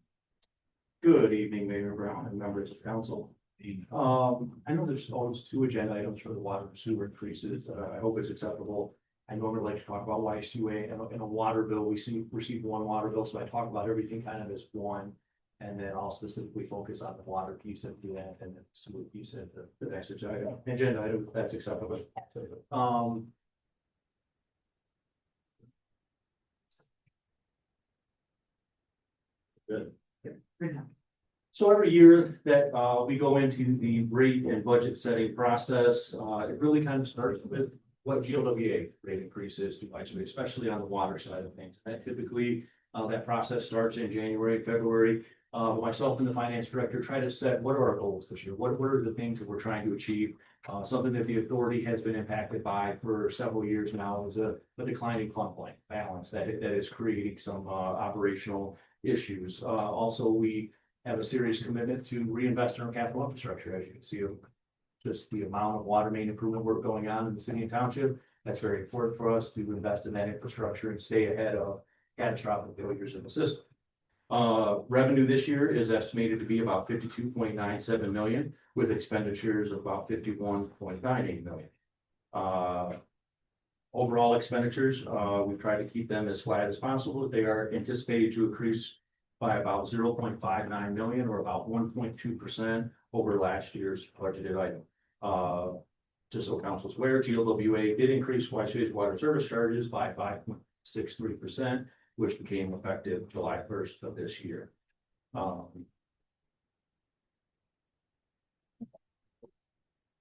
S17: Good evening, Mayor Brown and members of council. I know there's always two agenda items for the water and sewer increases. I hope it's acceptable. I normally like to talk about YSUA and a water bill. We received one water bill, so I talk about everything kind of as one. And then I'll specifically focus on the water piece at the end and the sewer piece at the next agenda item, if that's acceptable. Good. So every year that we go into the rate and budget setting process, it really kind of starts with what GLWA rate increase is to YSUA, especially on the water side of things. And typically, that process starts in January, February. Myself and the finance director try to set what are our goals this year? What are the things that we're trying to achieve? Something that the authority has been impacted by for several years now is a declining fund balance that is creating some operational issues. Also, we have a serious commitment to reinvest in our capital infrastructure, as you can see, just the amount of water main improvement work going on in the city and township. That's very important for us to invest in that infrastructure and stay ahead of catastrophic failures in the system. Revenue this year is estimated to be about 52.97 million, with expenditures of about 51.98 million. Overall expenditures, we try to keep them as flat as possible. They are anticipated to increase by about 0.59 million, or about 1.2% over last year's budgeted item. Just so council's aware, GLWA did increase YSUA's water service charges by 5.63%, which became effective July 1st of this year. I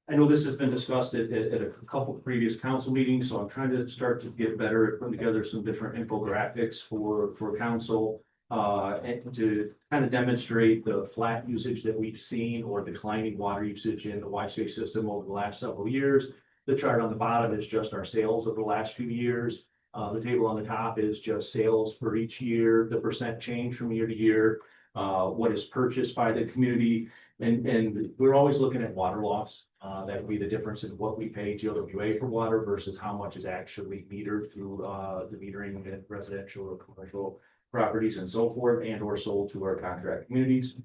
S17: know this has been discussed at a couple of previous council meetings, so I'm trying to start to get better at putting together some different infographics for council. And to kind of demonstrate the flat usage that we've seen or declining water usage in the YSUA system over the last several years. The chart on the bottom is just our sales over the last few years. The table on the top is just sales for each year, the percent change from year to year, what is purchased by the community. And we're always looking at water loss. That would be the difference in what we pay GLWA for water versus how much is actually metered through the metering in residential or commercial properties and so forth, and or sold to our contract communities.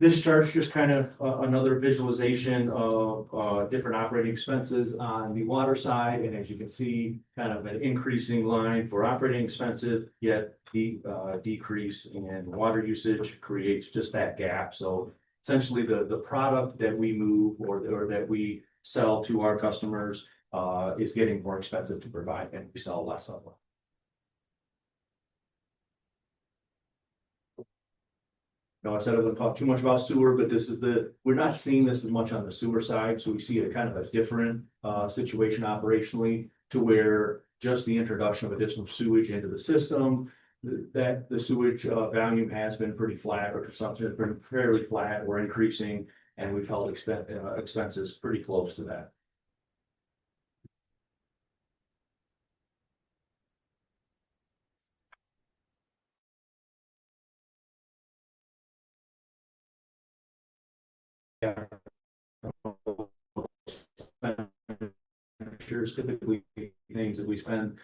S17: This chart's just kind of another visualization of different operating expenses on the water side. And as you can see, kind of an increasing line for operating expenses, yet the decrease in water usage creates just that gap. So essentially the product that we move or that we sell to our customers is getting more expensive to provide, and we sell less of them. No, I said I wouldn't talk too much about sewer, but we're not seeing this as much on the sewer side, so we see it kind of a different situation operationally, to where just the introduction of additional sewage into the system, that the sewage volume has been pretty flat, or consumption has been fairly flat or increasing, and we've held expenses pretty close to that. Typically things that we spend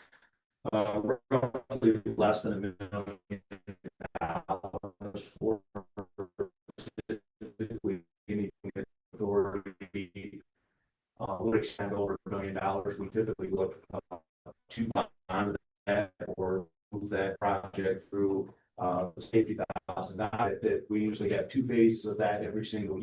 S17: roughly less than $1 million for typically anything that authority would expend over $1 million. We typically look to bond that or move that project through the $50,000. That we usually have two phases of that every single year.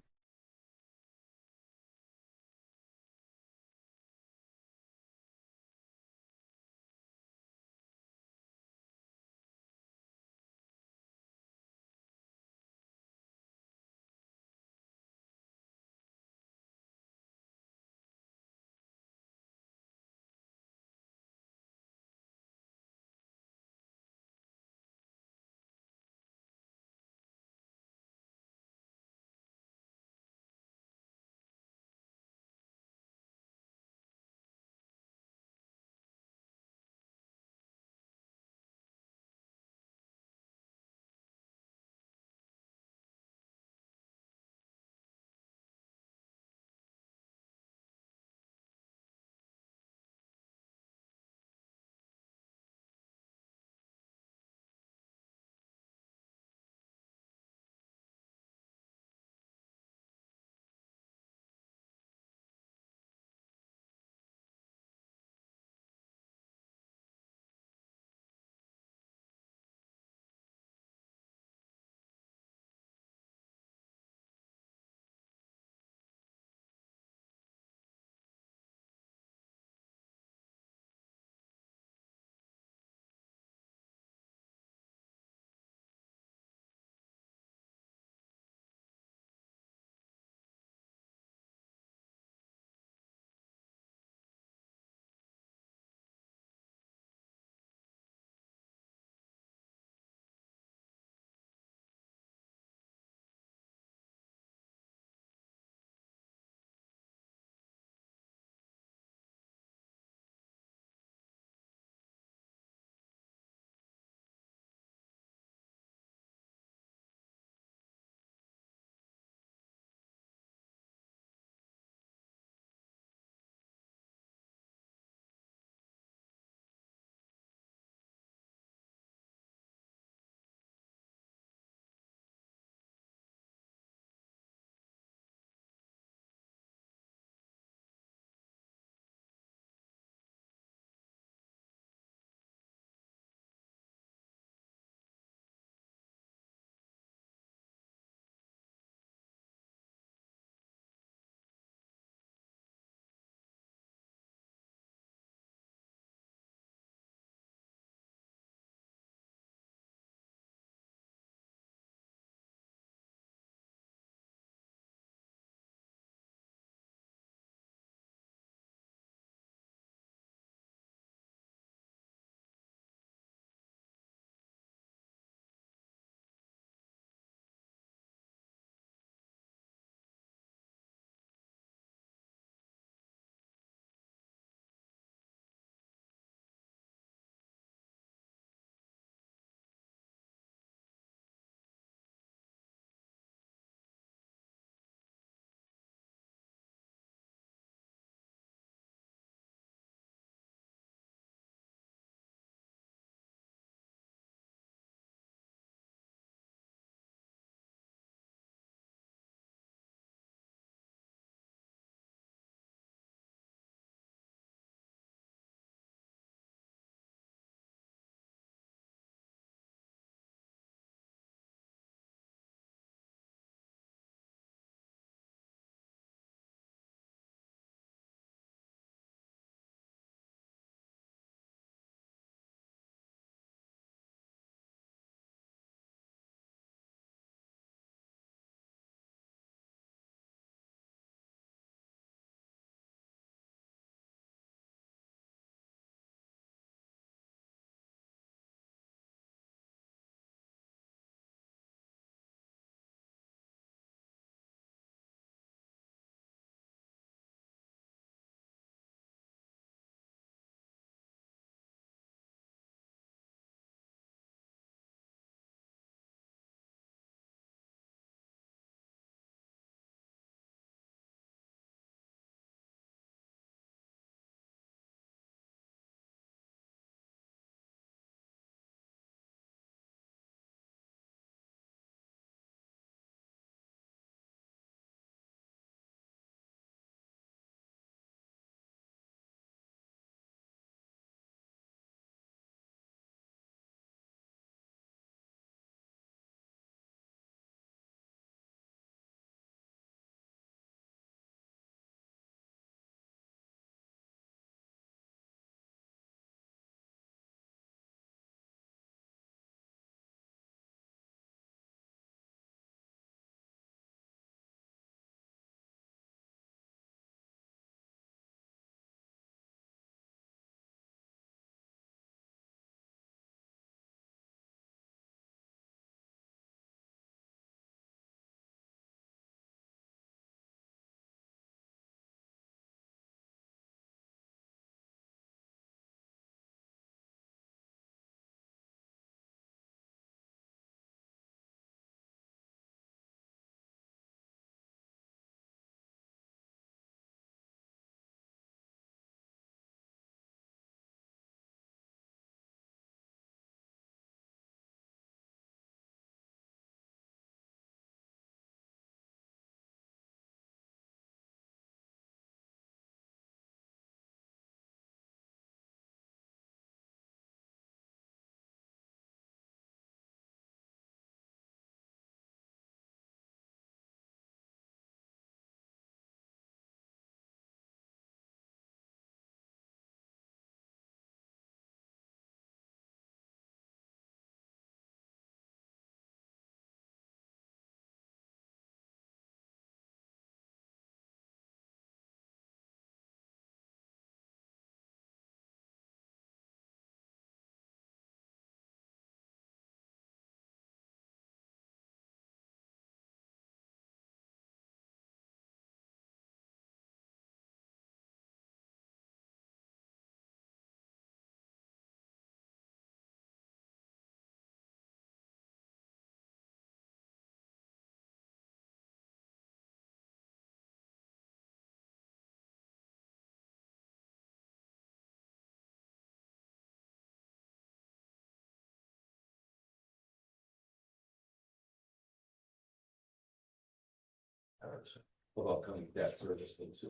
S17: of upcoming debt service things.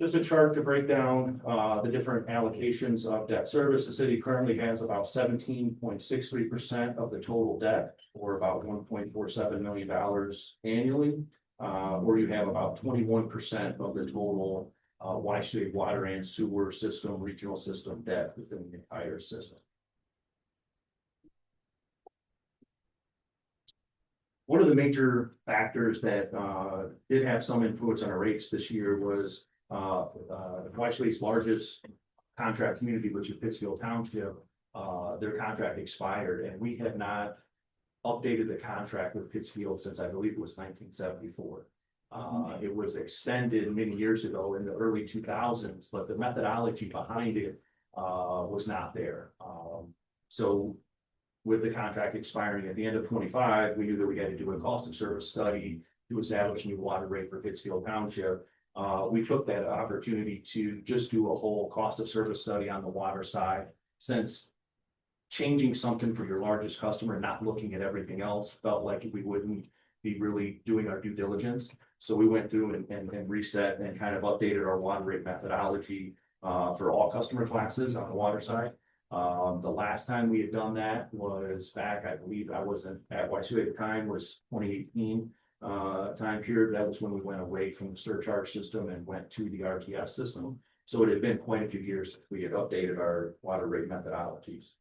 S17: Just a chart to break down the different allocations of debt service. The city currently has about 17.63% of the total debt, or about $1.47 million annually. Or you have about 21% of the total Ypsilanti water and sewer system, regional system debt within the entire system. One of the major factors that did have some influence on our rates this year was Ypsilanti's largest contract community, which is Pittsfield Township. Their contract expired, and we had not updated the contract with Pittsfield since I believe it was 1974. It was extended many years ago in the early 2000s, but the methodology behind it was not there. So with the contract expiring at the end of 25, we knew that we had to do a cost of service study to establish a new water rate for Pittsfield Township. We took that opportunity to just do a whole cost of service study on the water side, since changing something for your largest customer, not looking at everything else, felt like we wouldn't be really doing our due diligence. So we went through and reset and kind of updated our water rate methodology for all customer classes on the water side. The last time we had done that was back, I believe I wasn't at YSU at the time, was 2018 time period. That was when we went away from the surcharge system and went to the RTS system. So it had been quite a few years since we had updated our water rate methodologies.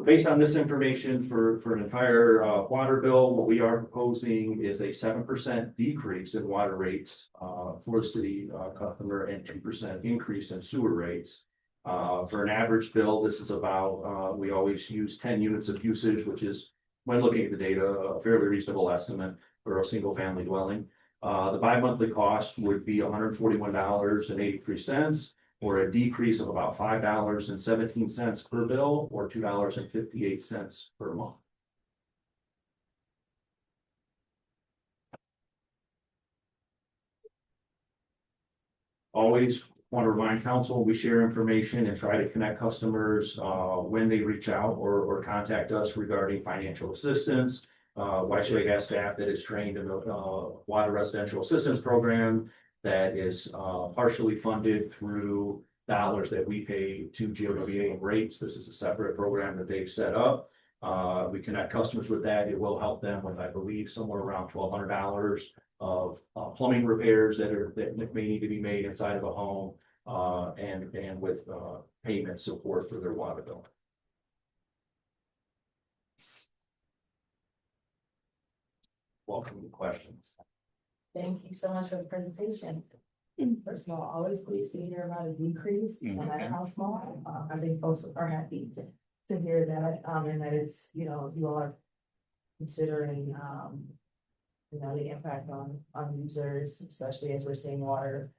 S17: Based on this information for an entire water bill, what we are proposing is a 7% decrease in water rates for the city customer and 2% increase in sewer rates. For an average bill, this is about, we always use 10 units of usage, which is, when looking at the data, a fairly reasonable estimate for a single family dwelling. The bi-monthly cost would be $141.83. Or a decrease of about $5.17 per bill, or $2.58 per month. Always want to remind council, we share information and try to connect customers when they reach out or contact us regarding financial assistance. Ypsilanti has staff that is trained in the water residential assistance program that is partially funded through dollars that we pay to GOWA in rates. This is a separate program that they've set up. We connect customers with that. It will help them with, I believe, somewhere around $1,200 of plumbing repairs that may need to be made inside of a home, and with payment support for their water bill. Welcome to questions.
S1: Thank you so much for the presentation. First of all, always pleased to hear about a decrease, no matter how small. I think folks are happy to hear that, and that it's, you know, you all are considering, you know, the impact on users, especially as we're seeing water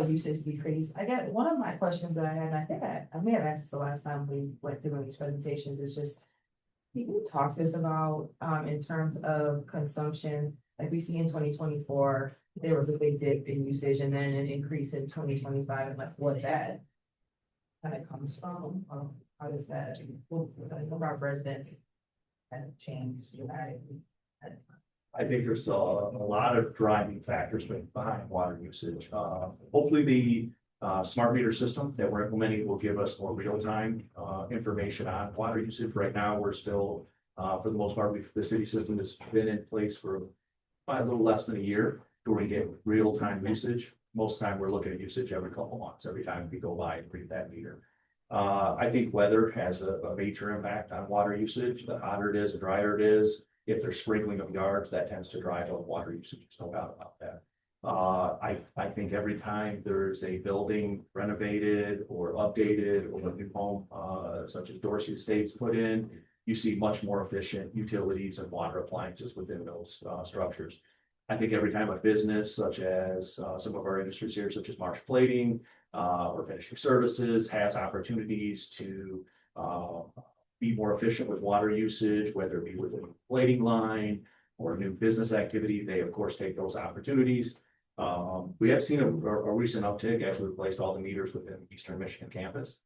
S1: usage decrease. I got one of my questions that I had, and I think I may have asked this the last time we went through these presentations, is just, can you talk to us about, in terms of consumption, like we see in 2024, there was a big dip in usage and then an increase in 2025, and like what that kind of comes from? How does that, what about residents kind of change dramatically?
S17: I think there's a lot of driving factors behind water usage. Hopefully the smart meter system that we're implementing will give us more real-time information on water usage. Right now, we're still, for the most part, the city system has been in place for a little less than a year, where we get real-time usage. Most of the time, we're looking at usage every couple of months, every time we go by and read that meter. I think weather has a major impact on water usage. The hotter it is, the drier it is. If there's sprinkling of yards, that tends to drive up water usage. There's no doubt about that. I think every time there's a building renovated or updated, or a new home, such as Dorsey Estates put in, you see much more efficient utilities and water appliances within those structures. I think every time a business, such as some of our industries here, such as Marsh Plating or Finishing Services, has opportunities to be more efficient with water usage, whether it be with a plating line or a new business activity, they of course take those opportunities. We have seen a recent uptick as we replaced all the meters within the Eastern Michigan campus.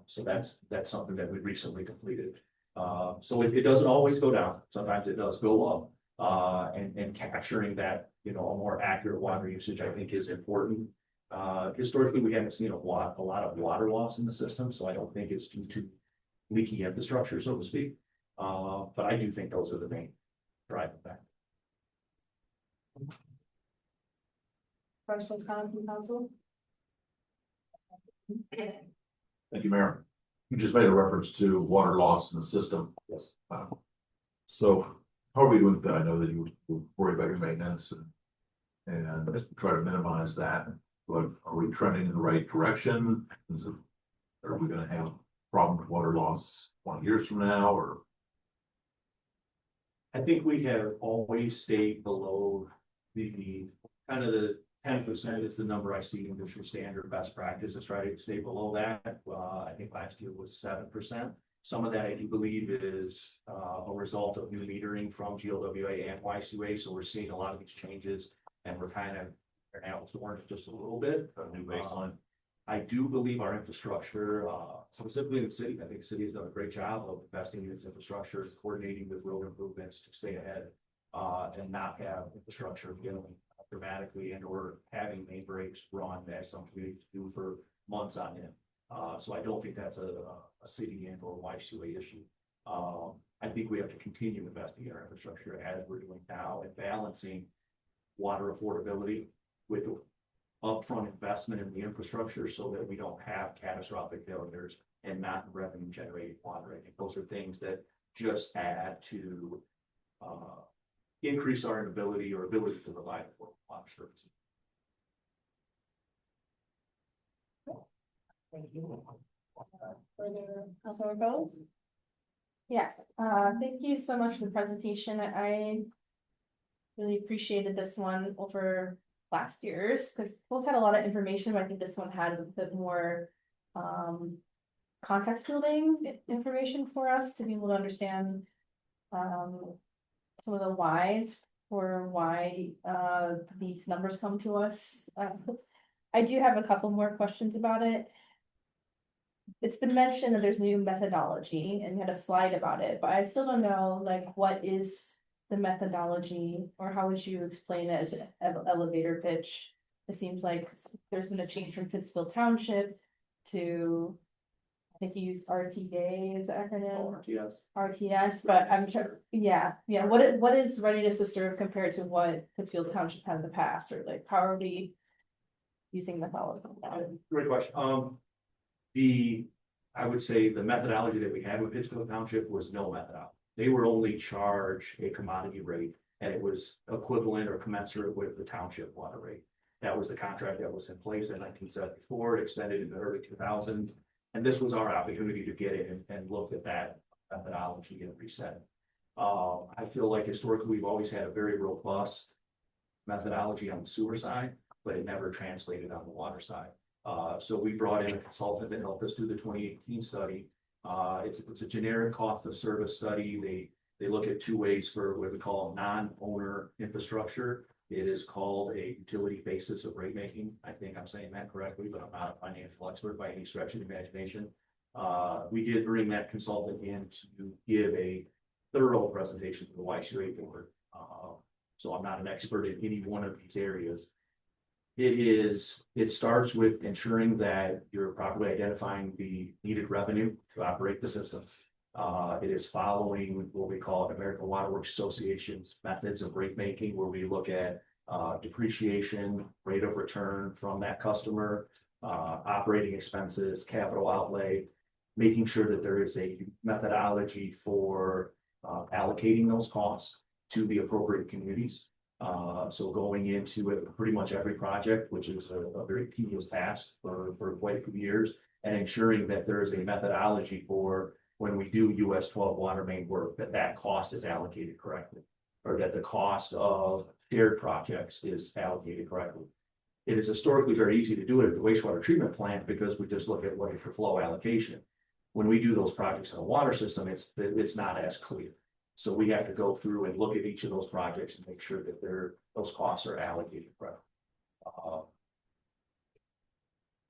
S17: So that's something that we recently completed. So it doesn't always go down. Sometimes it does go up. And capturing that, a more accurate water usage, I think is important. Historically, we haven't seen a lot of water loss in the system, so I don't think it's due to leaky infrastructure, so to speak. But I do think those are the main driving factors.
S1: Questions, comments from council?
S12: Thank you, Mayor. You just made a reference to water loss in the system.
S17: Yes.
S12: So how are we doing with that? I know that you worry about your maintenance and try to minimize that, but are we trending in the right direction? Are we gonna have a problem with water loss 20 years from now, or?
S17: I think we have always stayed below the kind of the 10% is the number I see in industry standard best practice is try to stay below that. I think last year was 7%. Some of that I do believe is a result of new metering from GLWA and YCA. So we're seeing a lot of these changes and we're kind of apples to oranges just a little bit. A new baseline. I do believe our infrastructure, specifically in the city, I think the city has done a great job of investing in its infrastructure, coordinating with road improvements to stay ahead and not have infrastructure failing dramatically and or having main breaks run as some communities do for months on end. So I don't think that's a city and or YCA issue. I think we have to continue investing in our infrastructure as we're doing now and balancing water affordability with upfront investment in the infrastructure so that we don't have catastrophic failures and not revenue generating water. I think those are things that just add to increase our ability to provide for water services.
S1: Thank you. Further, Councilor Rose?
S4: Yes, thank you so much for the presentation. I really appreciated this one over last year's because both had a lot of information, but I think this one had a bit more context building information for us to be able to understand some of the whys for why these numbers come to us. I do have a couple more questions about it. It's been mentioned that there's new methodology and you had a slide about it, but I still don't know like what is the methodology or how would you explain it as an elevator pitch? It seems like there's been a change from Pittsfield Township to, I think you use RTA is the acronym? RTS, but I'm sure, yeah. What is readiness to serve compared to what Pittsfield Township had in the past, or like how are we using methodology now?
S17: Great question. I would say the methodology that we had with Pittsfield Township was no methodology. They were only charged a commodity rate and it was equivalent or commensurate with the township water rate. That was the contract that was in place in 1974, extended in the early 2000s. And this was our opportunity to get in and look at that methodology and reset. I feel like historically we've always had a very robust methodology on the sewer side, but it never translated on the water side. So we brought in a consultant that helped us do the 2018 study. It's a generic cost of service study. They look at two ways for what we call non-owner infrastructure. It is called a utility basis of rate making. I think I'm saying that correctly, but I'm not a financial expert by any stretch of the imagination. We did bring that consultant in to give a thorough presentation to the YCA board. So I'm not an expert in any one of these areas. It starts with ensuring that you're properly identifying the needed revenue to operate the system. It is following what we call American Water Works Association's methods of rate making, where we look at depreciation, rate of return from that customer, operating expenses, capital outlay, making sure that there is a methodology for allocating those costs to the appropriate communities. So going into it, pretty much every project, which is a very tedious task for quite a few years, and ensuring that there is a methodology for when we do US 12 water main work, that cost is allocated correctly, or that the cost of shared projects is allocated correctly. It is historically very easy to do it at the wastewater treatment plant because we just look at what is your flow allocation. When we do those projects in a water system, it's not as clear. So we have to go through and look at each of those projects and make sure that those costs are allocated correctly.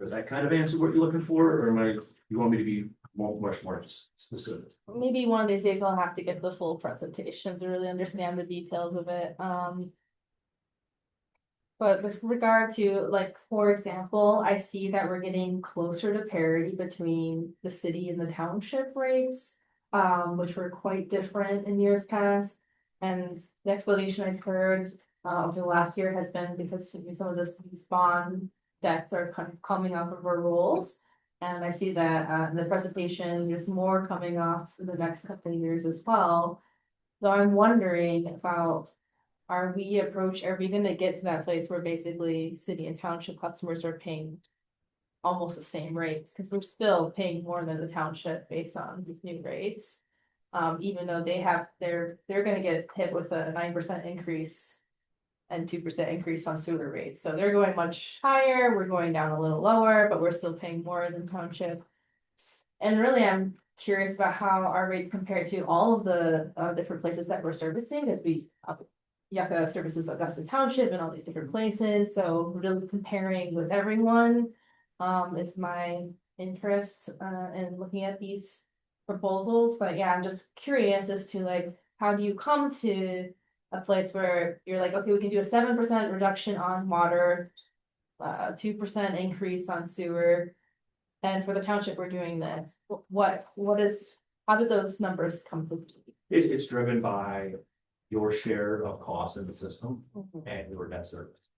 S17: Does that kind of answer what you're looking for, or am I You want me to be much more specific?
S4: Maybe one of these days I'll have to get the full presentation to really understand the details of it. But with regard to, like, for example, I see that we're getting closer to parity between the city and the township rates, which were quite different in years past. And the explanation I've heard over the last year has been because some of these bond debts are kind of coming off of our rolls. And I see that in the presentation, there's more coming off in the next couple of years as well. So I'm wondering about, are we gonna get to that place where basically city and township customers are paying almost the same rates? Because we're still paying more than the township based on these new rates. Even though they're gonna get hit with a 9% increase and 2% increase on sewer rates. So they're going much higher, we're going down a little lower, but we're still paying more than township. And really, I'm curious about how our rates compare to all of the different places that we're servicing, as Yucca services Augusta Township and all these different places, so really comparing with everyone is my interest in looking at these proposals. But yeah, I'm just curious as to, like, how do you come to a place where you're like, okay, we can do a 7% reduction on water, 2% increase on sewer, and for the township, we're doing this. How did those numbers come to be?
S17: It's driven by your share of costs in the system and your debt service.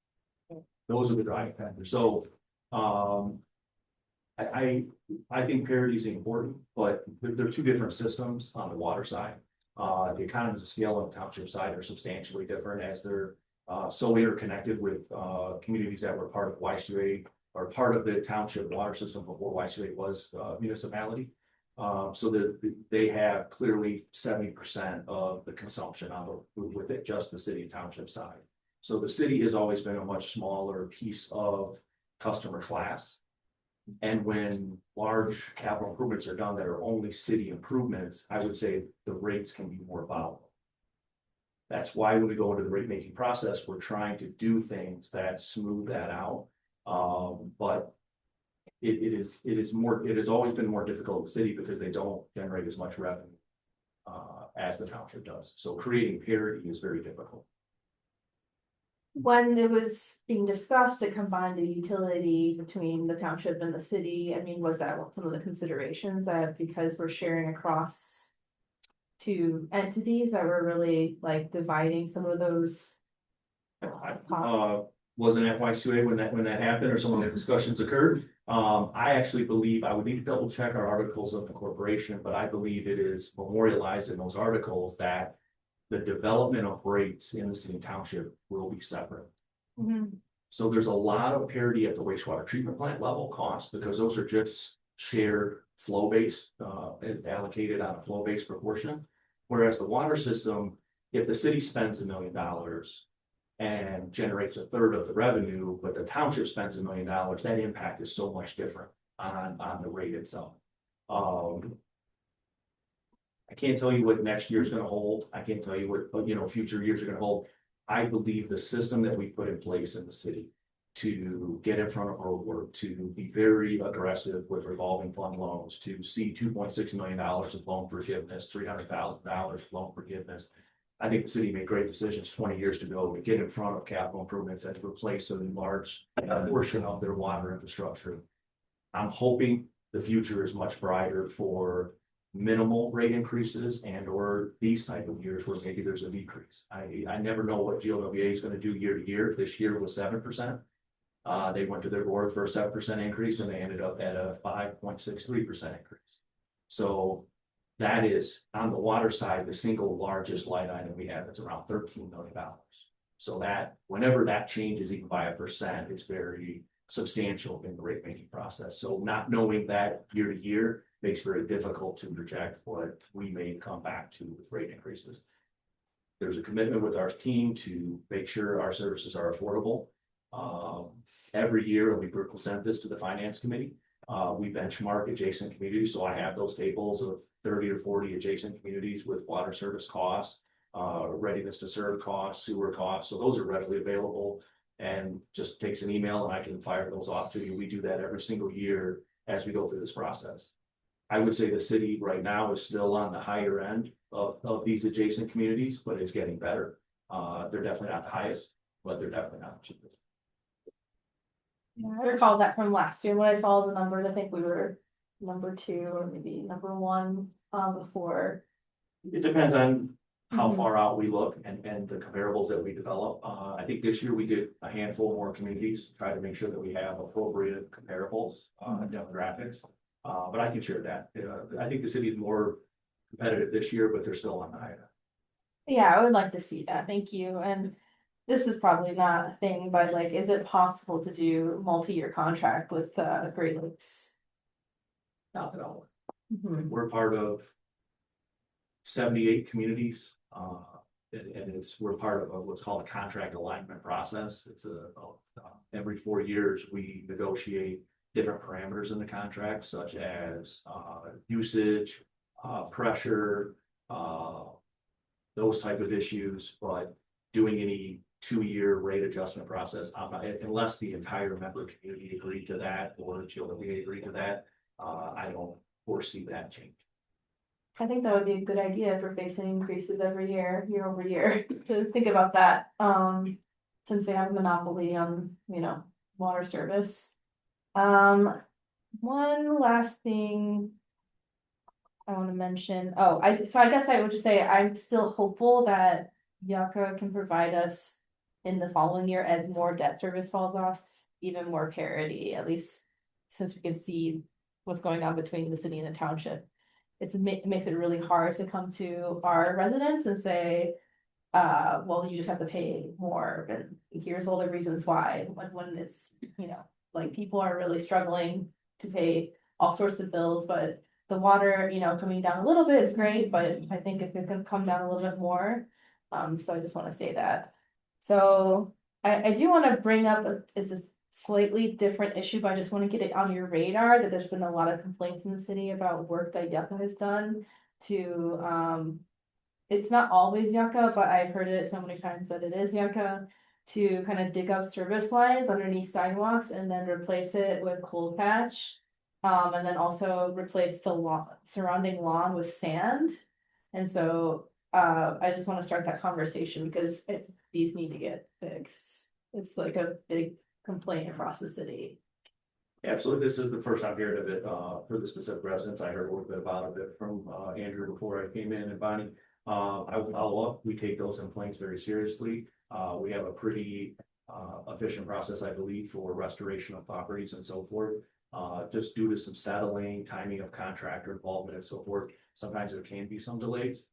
S17: Those are the driving factors. So, I think parity is important, but there are two different systems on the water side. The economies of scale on the township side are substantially different, as they're so interconnected with communities that were part of YCA or part of the township water system before YCA was municipality. So that they have clearly 70% of the consumption with it, just the city and township side. So the city has always been a much smaller piece of customer class. And when large capital improvements are done that are only city improvements, I would say the rates can be more volatile. That's why when we go into the rate making process, we're trying to do things that smooth that out. But it has always been more difficult in the city because they don't generate as much revenue as the township does. So creating parity is very difficult.
S4: When it was being discussed to combine the utility between the township and the city, I mean, was that some of the considerations, that because we're sharing across two entities that were really like dividing some of those?
S17: Wasn't at YCA when that happened, or some of the discussions occurred. I actually believe, I would need to double check our articles of the corporation, but I believe it is memorialized in those articles that the development of rates in the city and township will be separate. So there's a lot of parity at the wastewater treatment plant level cost, because those are just shared flow-based, allocated on a flow-based proportion. Whereas the water system, if the city spends $1 million and generates a third of the revenue, but the township spends $1 million, that impact is so much different on the rate itself. I can't tell you what next year's gonna hold. I can't tell you what, future years are gonna hold. I believe the system that we put in place in the city to get in front of road work, to be very aggressive with revolving fund loans, to see $2.6 million of loan forgiveness, $300,000 of loan forgiveness. I think the city made great decisions 20 years ago to get in front of capital improvements and to replace a large portion of their water infrastructure. I'm hoping the future is much brighter for minimal rate increases and or these type of years where maybe there's a decrease. I never know what GLWA is going to do year to year. This year was 7%. They went to their board for a 7% increase and they ended up at a 5.63% increase. So that is, on the water side, the single largest line item we have. It's around $13 million. So that whenever that changes even by 1%, it's very substantial in the rate making process. So not knowing that year to year makes it very difficult to project what we may come back to with rate increases. There's a commitment with our team to make sure our services are affordable. Every year, and we present this to the finance committee, we benchmark adjacent communities. So I have those tables of 30 or 40 adjacent communities with water service costs, readiness to serve costs, sewer costs. So those are readily available, and just takes an email and I can fire those off to you. We do that every single year as we go through this process. I would say the city right now is still on the higher end of these adjacent communities, but it's getting better. They're definitely not the highest, but they're definitely not the cheapest.
S4: Yeah, I recall that from last year when I saw the numbers. I think we were number 2 or maybe number 1 before.
S17: It depends on how
S4: Mhm.
S17: far out we look and the comparables that we develop. I think this year we did a handful more communities, try to make sure that we have appropriate comparables, demographics. But I can share that. I think the city is more competitive this year, but they're still on the high end.
S4: Yeah, I would like to see that. Thank you. And this is probably not a thing, but like, is it possible to do multi-year contract with Great Lakes?
S17: Not at all.
S4: Mhm.
S17: We're part of 78 communities. And we're part of what's called a contract alignment process. It's every 4 years, we negotiate different parameters in the contract, such as usage, pressure, those type of issues, but doing any 2-year rate adjustment process, unless the entire member community agreed to that or the GLWA agreed to that, I don't foresee that change.
S4: I think that would be a good idea if we're facing increases every year, year over year, to think about that. Since they have a monopoly on, water service. One last thing I want to mention. I guess I would just say I'm still hopeful that Yucca can provide us in the following year as more debt service falls off, even more parity, at least since we can see what's going on between the city and the township. It makes it really hard to come to our residents and say, well, you just have to pay more, and here's all the reasons why, when it's, like people are really struggling to pay all sorts of bills, but the water, coming down a little bit is great, but I think if it could come down a little bit more, so I just want to say that. So I do want to bring up, is this slightly different issue, but I just want to get it on your radar that there's been a lot of complaints in the city about work that Yucca has done to, it's not always Yucca, but I've heard it so many times that it is Yucca, to kind of dig up service lines underneath sidewalks and then replace it with cold patch. And then also replace the surrounding lawn with sand. And so, I just want to start that conversation because these need to get fixed. It's like a big complaint across the city.
S17: Absolutely. This is the first I'm hearing of it, for the specific residents. I heard a little bit about it from, Andrew before I came in, and Bonnie. I will follow up. We take those complaints very seriously. We have a pretty, efficient process, I believe, for restoration of properties and so forth. Just due to some settling, timing of contractor involvement and so forth, sometimes there can be some delays.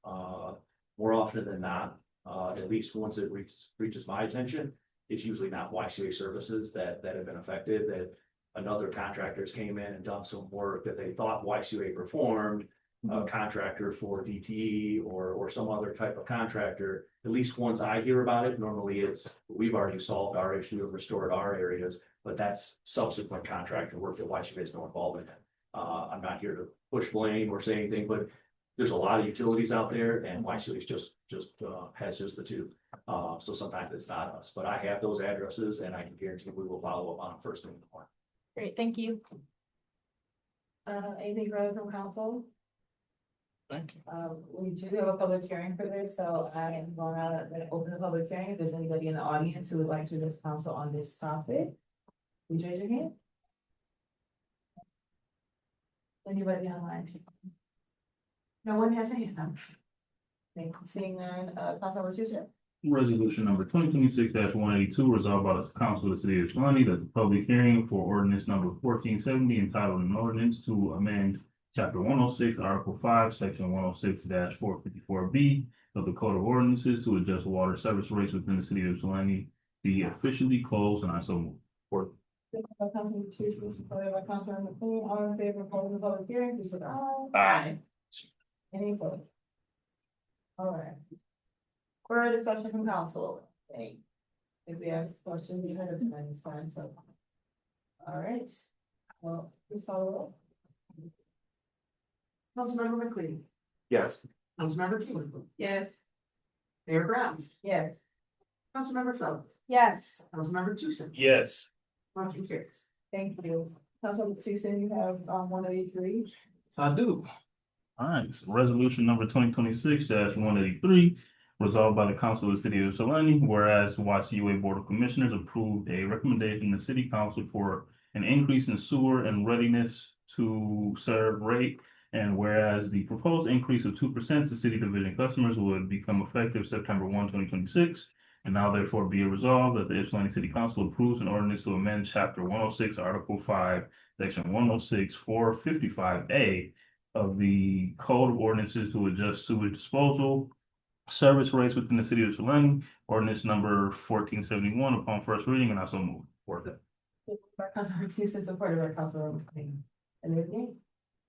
S17: More often than not, at least once it reaches my attention, it's usually not YCA services that have been affected, that another contractors came in and done some work that they thought YCA performed, a contractor for DTE or some other type of contractor. At least once I hear about it, normally we've already solved our issue and restored our areas, but that's subsequent contractor work that YCA has no involvement in. I'm not here to push blame or say anything, but there's a lot of utilities out there, and YCA has just the two. So sometimes it's not us, but I have those addresses and I can guarantee we will follow up on them first thing in the morning.
S4: Great, thank you.
S1: Anything further from council?
S12: Thank you.
S1: We do have a public hearing for this, so I am gonna open the public hearing. If there's anybody in the audience who would like to address council on this topic, please raise your hand. Anybody online?
S11: No one has any of them.
S1: Thank you. Seeing none, Councilmember Tuesday.
S16: Resolution number 2026-182, resolved by the council of the city of Ypsilanti that the public hearing for ordinance number 1470 entitled an ordinance to amend chapter 106, article 5, section 106-454B of the code of ordinances to adjust water service rates within the city of Ypsilanti be officially closed, and I so move. Support.
S1: Councilmember Tuesday, supported by Councilmember McLean. All in favor of holding the public hearing, please say aye.
S16: Aye.
S1: Any opposed? All right. Further discussion from council. Okay. If we have questions, we heard of them this time, so. All right. Well, please follow up.
S11: Councilmember McLean.
S17: Yes.
S11: Councilmember King.
S5: Yes.
S11: Mayor Brown.
S1: Yes.
S11: Councilmember Phillips.
S4: Yes.
S11: Councilmember Tucson.
S17: Yes.
S11: Motion carries.
S1: Thank you. Councilmember Tucson, you have 183.
S16: Yes, I do. All right, so resolution number 2026-183, resolved by the Council of the City of Ypsilanti, whereas YCUA Board of Commissioners approved a recommendation to the City Council for an increase in sewer and readiness to serve rate. And whereas the proposed increase of 2% to city division customers would become effective September 1, 2026. And now therefore be it resolved that the Ypsilanti City Council approves an ordinance to amend chapter 106, article 5, section 106, 455A of the Code of Ordinances to adjust sewage disposal service rates within the city of Ypsilanti, ordinance number 1471 upon first reading, and I so move. For that.
S1: By Councilmember Tucson, supported by Councilmember Clayton. And then,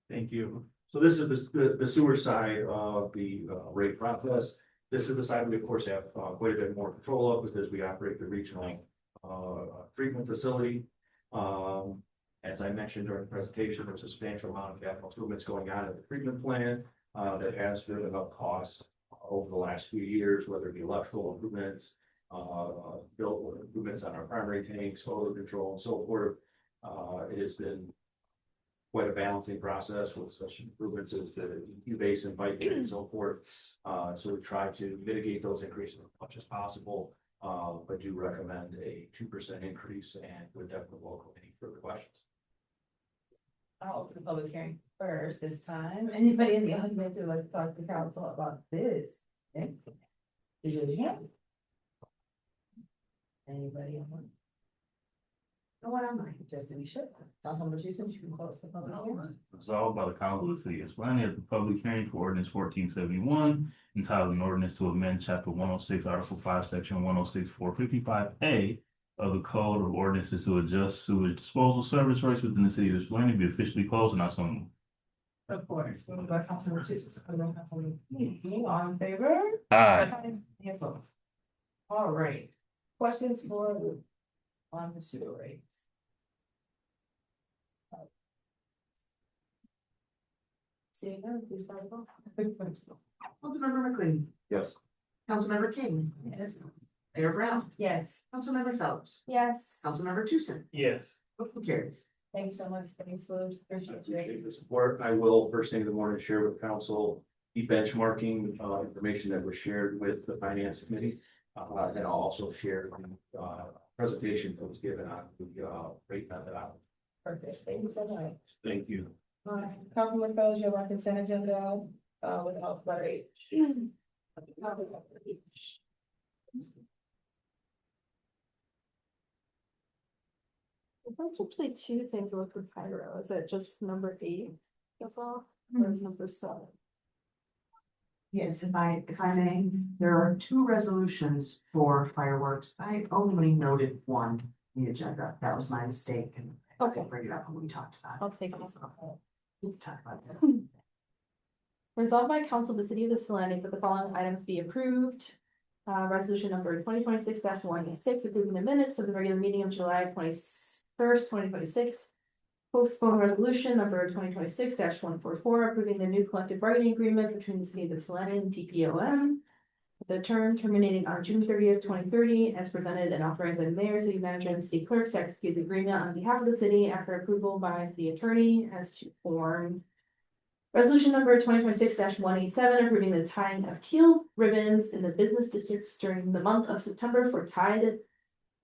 S17: Thank you. So this is the sewer side of the rate process. This is the side we of course have quite a bit more control of because we operate the regional treatment facility. As I mentioned during the presentation, there's a substantial amount of capital improvements going on in the treatment plant that has driven up costs over the last few years, whether it be electrical improvements, built improvements on our primary tanks, odor control, and so forth. It has been quite a balancing process with such improvements as the EQ basin, piping, and so forth. So we try to mitigate those increases as much as possible, but do recommend a 2% increase and would definitely welcome any further questions.
S1: I'll open the public hearing first this time. Anybody in the audience who'd like to talk to council about this? Raise your hand. Anybody on? No one online, just to be sure. Councilmember Tucson, you can close the public hearing.
S16: Resolved by the Council of the City of Ypsilanti at the public hearing for ordinance 1471, entitled an ordinance to amend chapter 106, article 5, section 106, 455A of the Code of Ordinances to adjust sewage disposal service rates within the city of Ypsilanti be officially closed, and I so move.
S1: Of course, moved by Councilmember Tucson, supported by Councilmember Clayton. All in favor?
S16: Aye.
S1: Any opposed? All right, questions for on the sewer rates? Seeing none, please call the roll.
S11: Councilmember McQueen.
S17: Yes.
S11: Councilmember King.
S1: Yes.
S11: Mayor Brown.
S1: Yes.
S11: Councilmember Phelps.
S4: Yes.
S11: Councilmember Tucson.
S17: Yes.
S11: Motion carries.
S1: Thank you so much, thanks, Liz,
S17: I
S1: appreciate you.
S17: appreciate the support. I will first thing in the morning share with council the benchmarking information that was shared with the finance committee. And I'll also share the presentation that was given on the rate methodology.
S1: Perfect, thank you so much.
S17: Thank you.
S1: Councilman Fellows, you have our consent agenda, without letter H.
S4: There's actually two things with the pyro. Is it just number 8? That's all, or is number 7?
S11: Yes, if I may, there are 2 resolutions for fireworks. I only noted one in the agenda. That was my mistake, and
S4: Okay.
S11: I'll bring it up when we talked about
S4: I'll take this off.
S11: it. We'll talk about that.
S4: Resolved by Council of the City of Ypsilanti that the following items be approved. Resolution number 2026-186, approving the minutes of the regular meeting of July 21st, 2026. Postpone resolution number 2026-144, approving the new collective bargaining agreement between the City of Ypsilanti and TPOM. The term terminating on June 30th, 2030, as presented and authorized by the mayor, city manager, and city clerk to execute the agreement on behalf of the city after approval by city attorney as to form. Resolution number 2026-187, approving the tying of teal ribbons in the business districts during the month of September for Tied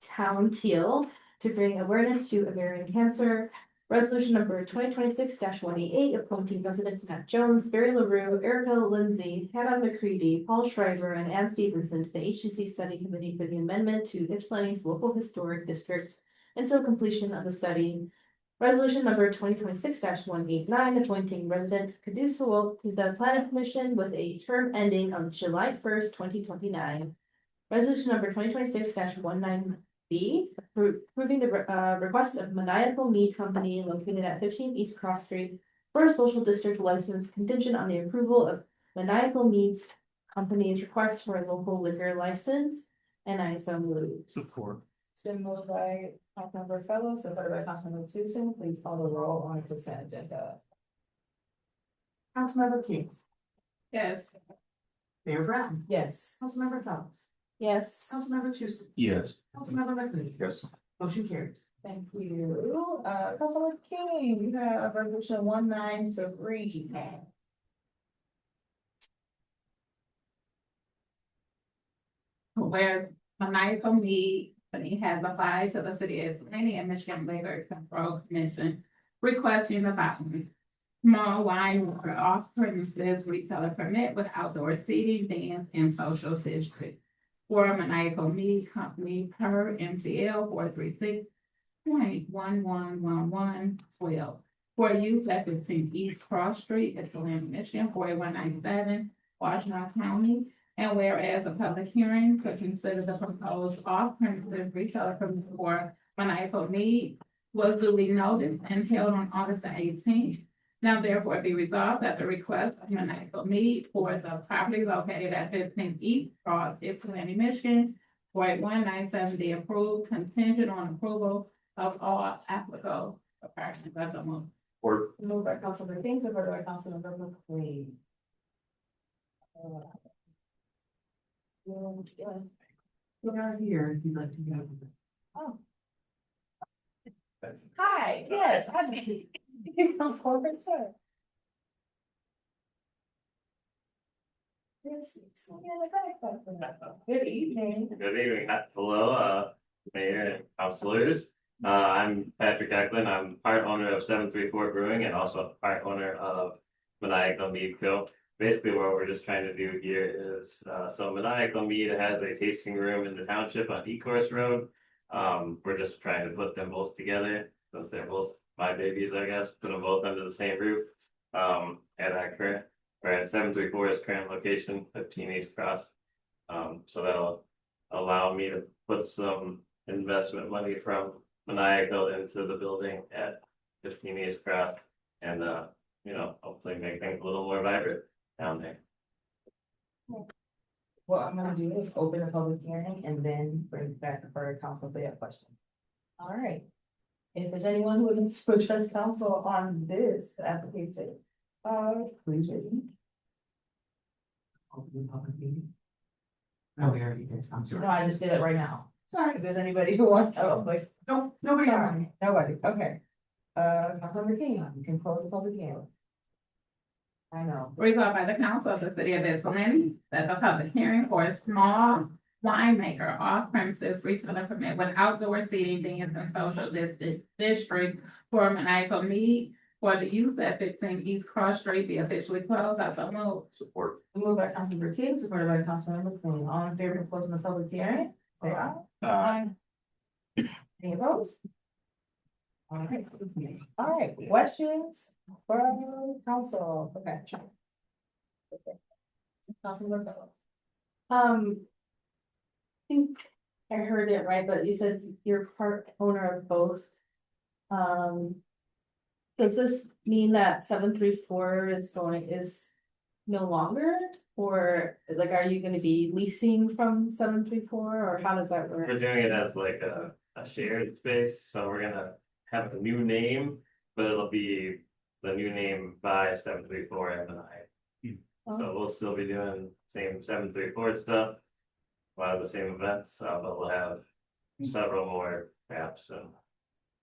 S4: Town Teal to bring awareness to ovarian cancer. Resolution number 2026-188, appointing residents Matt Jones, Barry LaRue, Erica Lindsay, Hannah McCready, Paul Schreiber, and Ann Stevenson to the HCC Study Committee for the amendment to Ypsilanti's local historic district until completion of the study. Resolution number 2026-189, appointing resident Caduceus to the Planning Commission with a term ending on July 1st, 2029. Resolution number 2026-19B, approving the request of Maniacal Meat Company located at 15 East Cross Street for a social district license contingent on the approval of Maniacal Meats Company's request for a local liquor license. And I so move.
S16: Support.
S1: It's been moved by Councilmember Fellows, supported by Councilmember Tucson. Please call the roll on the consent agenda.
S11: Councilmember King.
S5: Yes.
S11: Mayor Brown.
S1: Yes.
S11: Councilmember Phelps.
S4: Yes.
S11: Councilmember Tucson.
S16: Yes.
S11: Councilmember McQueen.
S17: Yes.
S11: Motion carries.
S1: Thank you. Councilor King, you have resolution 1973.
S5: Where maniacal need, but he has applied to the city of Ypsilanti and Michigan Labor Control Commission requesting the following. Small wine or off-premises retailer permit with outdoor seating, dance, and social district. For maniacal meat company per MCL 436.111112. For use at 15 East Cross Street, Ypsilanti, Michigan, 48197, Washington County. And whereas a public hearing to consider the proposed off-premises retailer permit for maniacal meat was duly noted and held on August the 18th. Now therefore be resolved that the request of maniacal meat for the property located at 15 East Cross, Ypsilanti, Michigan, 48197 be approved contingent on approval of all applicable requirements. That's a move.
S2: Or
S1: Moved by Councilmember King, supported by Councilmember McLean.
S11: We are here if you'd like to go.
S1: Oh. Hi, yes, you can come forward, sir. Good evening.
S18: Good evening. Hello, Mayor and councilors. I'm Patrick Eklund. I'm part owner of 734 Brewing and also part owner of Maniacal Mead Co. Basically, what we're just trying to do here is, so Maniacal Mead has a tasting room in the township on Ecorse Road. We're just trying to put them both together, since they're both my babies, I guess, put them both under the same roof. At our current, or at 734's current location, 15 East Cross. So that'll allow me to put some investment money from Maniacal into the building at 15 East Cross and, hopefully make things a little more vibrant down there.
S1: What I'm gonna do is open a public hearing and then bring it back for council if they have questions. All right. If there's anyone who would like to address council on this application, please raise your hand.
S11: Open the public meeting. Oh, we already did. I'm
S1: No,
S11: sorry.
S1: I just did it right now. Sorry, if there's anybody who wants to, like,
S11: No, nobody.
S1: sorry, nobody, okay. Councilmember King, you can close the public hearing. I know.
S5: Resolved by the council of the city of Ypsilanti that the public hearing for a small winemaker off premises retailer permit with outdoor seating, dance, and social district for maniacal mead for the youth at 15 East Cross Street be officially closed. I so move.
S2: support.
S1: Moved by Councilmember King, supported by Councilmember McLean. All in favor of closing the public hearing? Say aye. Any opposed? All right, questions from council? Okay. Councilmember Phillips.
S4: I think I heard it right, but you said you're part owner of both. Does this mean that 734 is no longer? Or like, are you gonna be leasing from 734 or how does that work?
S18: We're doing it as like a shared space, so we're gonna have a new name, but it'll be the new name by 734 M&I. So we'll still be doing same 734 stuff, a lot of the same events, but we'll have several more apps and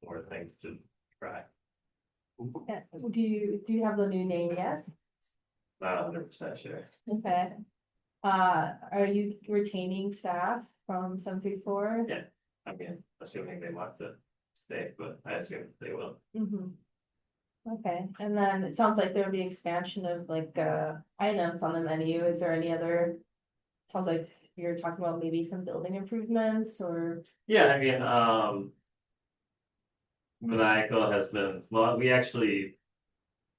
S18: more things to try.
S4: Yeah. Do you have the new name yet?
S18: Not 100% sure.
S4: Okay. Are you retaining staff from 734?
S18: Yeah, I mean, assuming they want to stay, but I assume they will.
S4: Mm-hmm. Okay, and then it sounds like there'll be expansion of like items on the menu. Is there any other? Sounds like you're talking about maybe some building improvements or.
S18: Yeah, I mean, Maniacal has been, well, we actually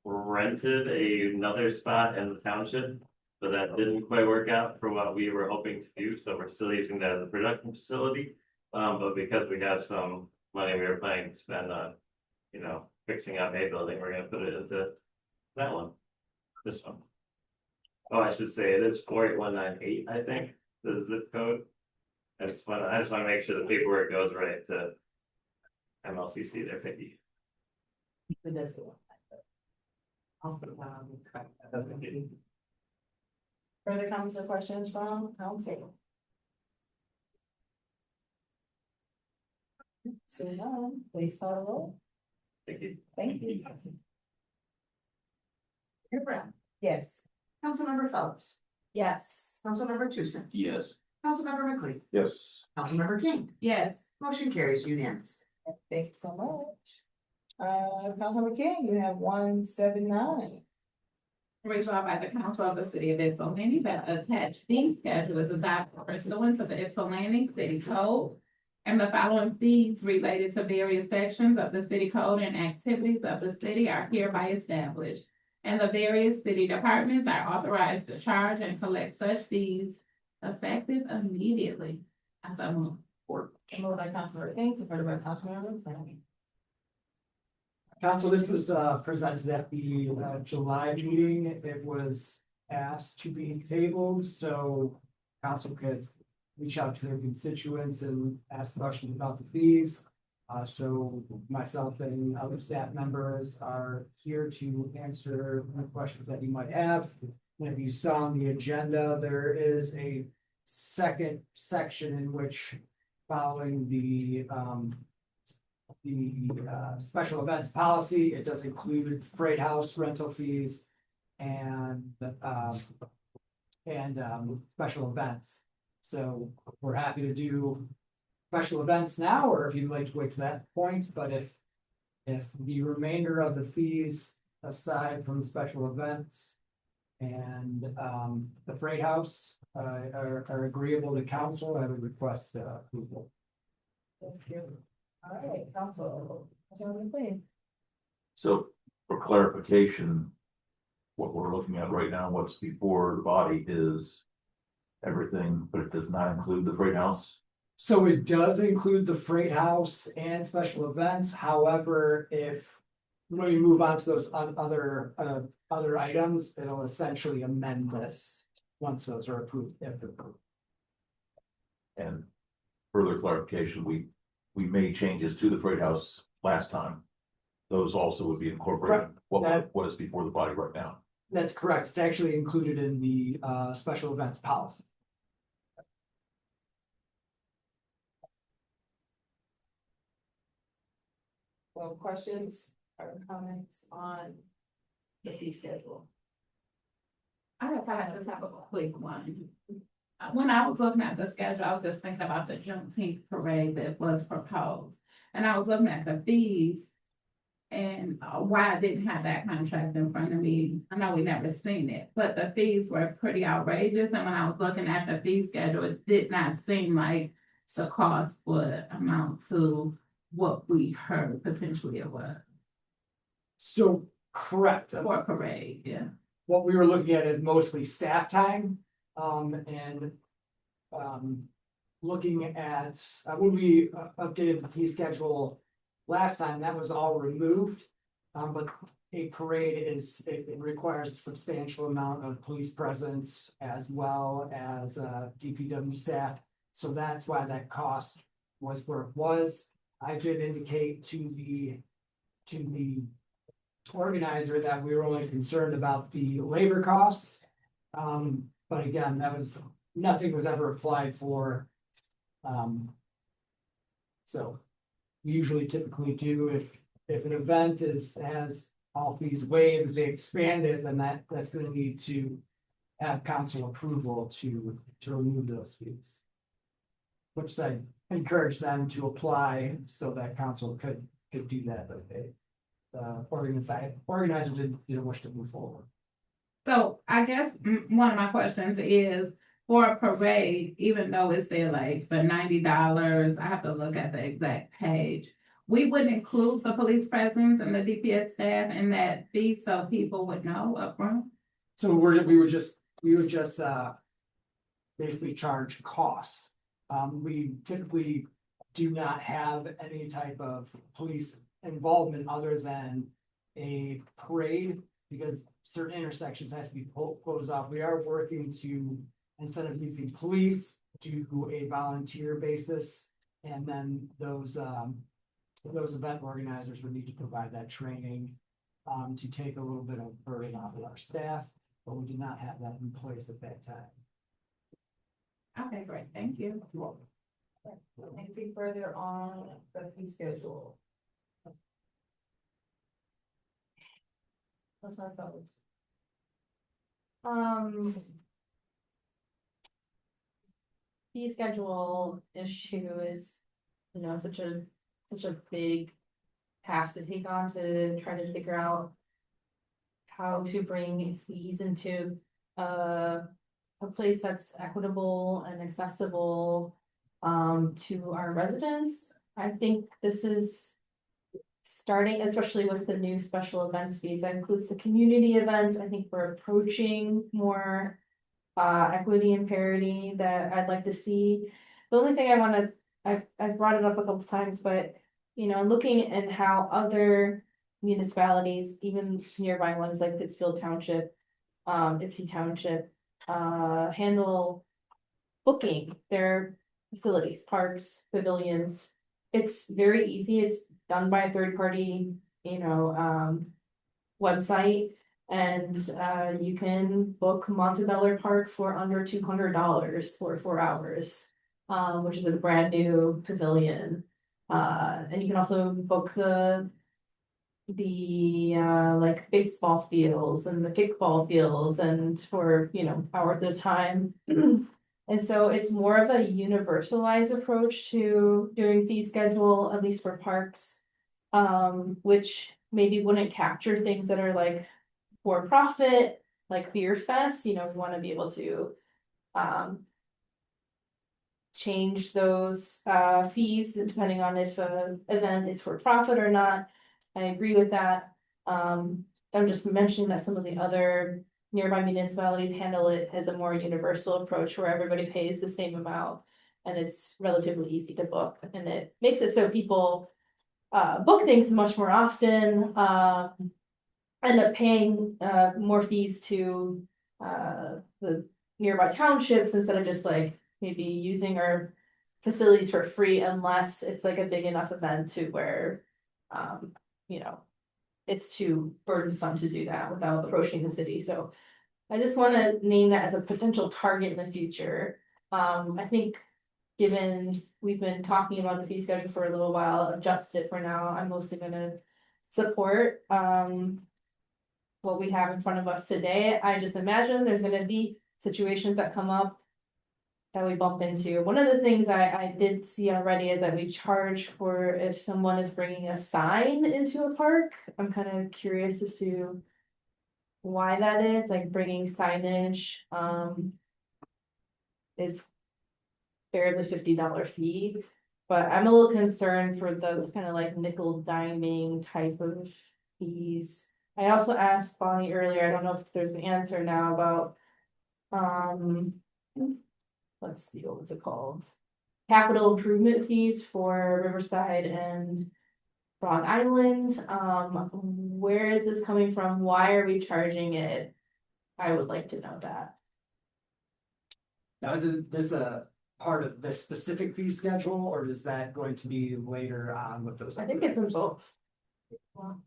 S18: rented another spot in the township, but that didn't quite work out for what we were hoping to do, so we're still using that as a production facility. But because we have some money we were planning to spend on, fixing up a building, we're gonna put it into that one, this one. Oh, I should say it is 48198, I think, the zip code. I just wanna make sure the paperwork goes right to MLCC, they're picky.
S1: Further comments or questions from council? Seeing none, please start a roll.
S18: Thank you.
S1: Thank you.
S11: Mayor Brown,
S1: Yes.
S11: Councilmember Phelps,
S4: Yes.
S11: Councilmember Tucson,
S12: Yes.
S11: Councilmember McLean,
S12: Yes.
S11: Councilmember King,
S5: Yes.
S11: motion carries unanimous.
S1: Thank you so much. Councilmember King, you have 179.
S5: Resolved by the Council of the City of Ypsilanti that attached fee schedule is adopted pursuant to the Ypsilanti City Code. And the following fees related to various sections of the city code and activities of the city are hereby established. And the various city departments are authorized to charge and collect such fees effective immediately. I so move.
S1: Moved by Councilmember King, supported by Councilmember McLean.
S9: Council, this was presented at the July meeting. It was asked to be tabled, so council could reach out to their constituents and ask questions about the fees. So myself and other staff members are here to answer any questions that you might have. And if you saw on the agenda, there is a second section in which, following the special events policy, it does include freight house rental fees and special events. So we're happy to do special events now, or if you'd like to wait to that point, but if the remainder of the fees, aside from special events and the freight house are agreeable to council, I would request approval.
S1: Thank you. All right, Councilmember McLean.
S12: So for clarification, what we're looking at right now, what's before the body is everything, but it does not include the freight house.
S9: So it does include the freight house and special events. However, when we move on to those other items, it'll essentially amend this once those are approved, if approved.
S12: And further clarification, we made changes to the freight house last time. Those also would be incorporated. What is before the body right now?
S9: That's correct. It's actually included in the special events policy.
S1: Well, questions or comments on the fee schedule?
S5: I just have a quick one. When I was looking at the schedule, I was just thinking about the Juneteenth parade that was proposed. And I was looking at the fees and why I didn't have that contract in front of me. I know we never seen it, but the fees were pretty outrageous. And when I was looking at the fee schedule, it did not seem like the cost would amount to what we heard potentially it was.
S9: So correct.
S5: For a parade, yeah.
S9: What we were looking at is mostly staff time, looking at, when we updated the fee schedule last time, that was all removed. But a parade it requires a substantial amount of police presence as well as DPW staff. So that's why that cost was where it was. I did indicate to the organizer that we were only concerned about the labor costs. But again, nothing was ever applied for. So we usually typically do if an event has all fees waived, if they expand it, then that's gonna need to have council approval to remove those fees. Which I encourage them to apply so that council could do that, but organizer didn't wish to move forward.
S5: So I guess one of my questions is, for a parade, even though it said like for $90, I have to look at the exact page. We wouldn't include the police presence and the DPS staff in that fee so people would know upfront.
S9: So we would just basically charge costs. We typically do not have any type of police involvement other than a parade, because certain intersections have to be closed off. We are working to, instead of using police, do a volunteer basis, and then those event organizers would need to provide that training to take a little bit of burden off of our staff, but we did not have that in place at that time.
S5: Okay, great, thank you.
S9: You're welcome.
S1: Anything further on the fee schedule? What's my thoughts?
S4: Fee schedule issue is, such a big task to take on to try to figure out how to bring fees into a place that's equitable and accessible to our residents. I think this is starting, especially with the new special events fees, that includes the community events. I think we're approaching more equity and parity that I'd like to see. The only thing I've brought it up a couple times, but looking at how other municipalities, even nearby ones like Pittsfield Township, Ypsi Township, handle booking their facilities, parks, pavilions. It's very easy. It's done by a third party, website. And you can book Montebello Park for under $200 for 4 hours, which is a brand new pavilion. And you can also book the like baseball fields and the kickball fields and for hours at a time. And so it's more of a universalized approach to doing fee schedule, at least for parks, which maybe wouldn't capture things that are like for profit, like Beer Fest. We want to be able to change those fees depending on if an event is for profit or not. I agree with that. I'm just mentioning that some of the other nearby municipalities handle it as a more universal approach where everybody pays the same amount and it's relatively easy to book, and it makes it so people book things much more often, end up paying more fees to the nearby townships instead of just like maybe using our facilities for free, unless it's like a big enough event to where it's too burdensome to do that without approaching the city. So I just want to name that as a potential target in the future. I think given we've been talking about the fee schedule for a little while, adjust it for now. I'm mostly gonna support what we have in front of us today. I just imagine there's gonna be situations that come up that we bump into. One of the things I did see already is that we charge for if someone is bringing a sign into a park. I'm kind of curious as to why that is, like bringing signage is fairly $50 fee. But I'm a little concerned for those kind of like nickel diming type of fees. I also asked Bonnie earlier, I don't know if there's an answer now about let's see, what was it called? Capital improvement fees for Riverside and Frog Island. Where is this coming from? Why are we charging it? I would like to know that.
S9: Now, is this a part of the specific fee schedule, or is that going to be later on with those?
S4: I think it's in both. Well,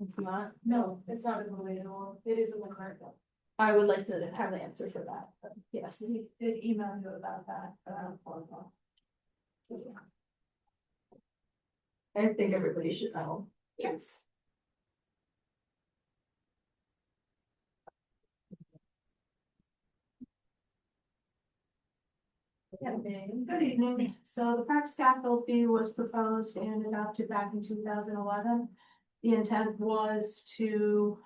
S4: it's not.
S6: No, it's not in the later one. It is in the current bill.
S4: I would like to have the answer for that, but yes.
S6: We did email you about that.
S4: I think everybody should know.
S6: Yes. Good evening. So the park's capital fee was proposed and adopted back in 2011. The intent was to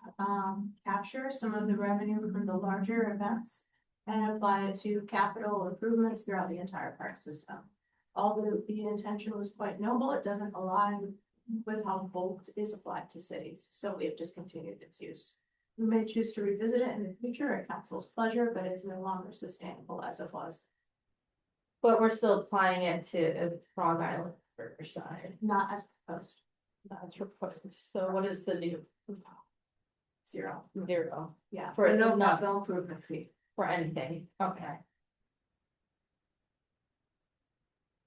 S6: capture some of the revenue from the larger events and apply it to capital improvements throughout the entire park system. Although the intention was quite noble, it doesn't align with how Bolt is applied to cities, so we have discontinued its use. We may choose to revisit it in the future at council's pleasure, but it's no longer sustainable as it was.
S4: But we're still applying it to Frog Island Riverside.
S6: Not as proposed.
S4: That's proposed. So what is the new?
S6: Zero. Yeah,
S4: For
S6: no
S4: not
S6: capital improvement fee.
S4: for anything. Okay.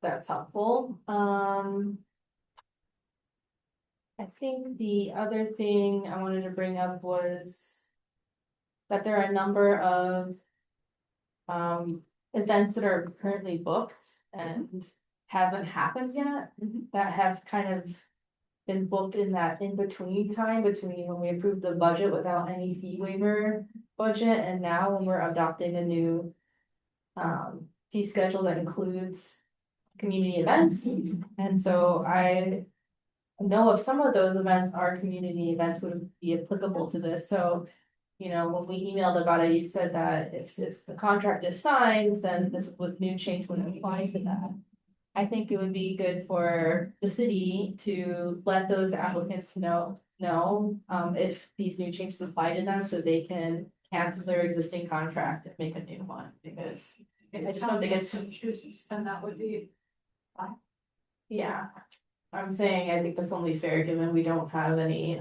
S4: That's helpful. I think the other thing I wanted to bring up was that there are a number of events that are currently booked, and haven't happened yet, that have kind of been booked in that in-between time between when we approved the budget without any fee waiver budget, and now when we're adopting a new fee schedule that includes community events. And so I know of some of those events, our community events would be applicable to this, so. You know, when we emailed about it, you said that if the contract is signed, then this would new change would apply to that. I think it would be good for the city to let those applicants know, if these new changes apply to them, so they can cancel their existing contract and make a new one, because I just don't think it's.
S6: Chooses, then that would be.
S4: Yeah, I'm saying I think that's only fair, given we don't have any,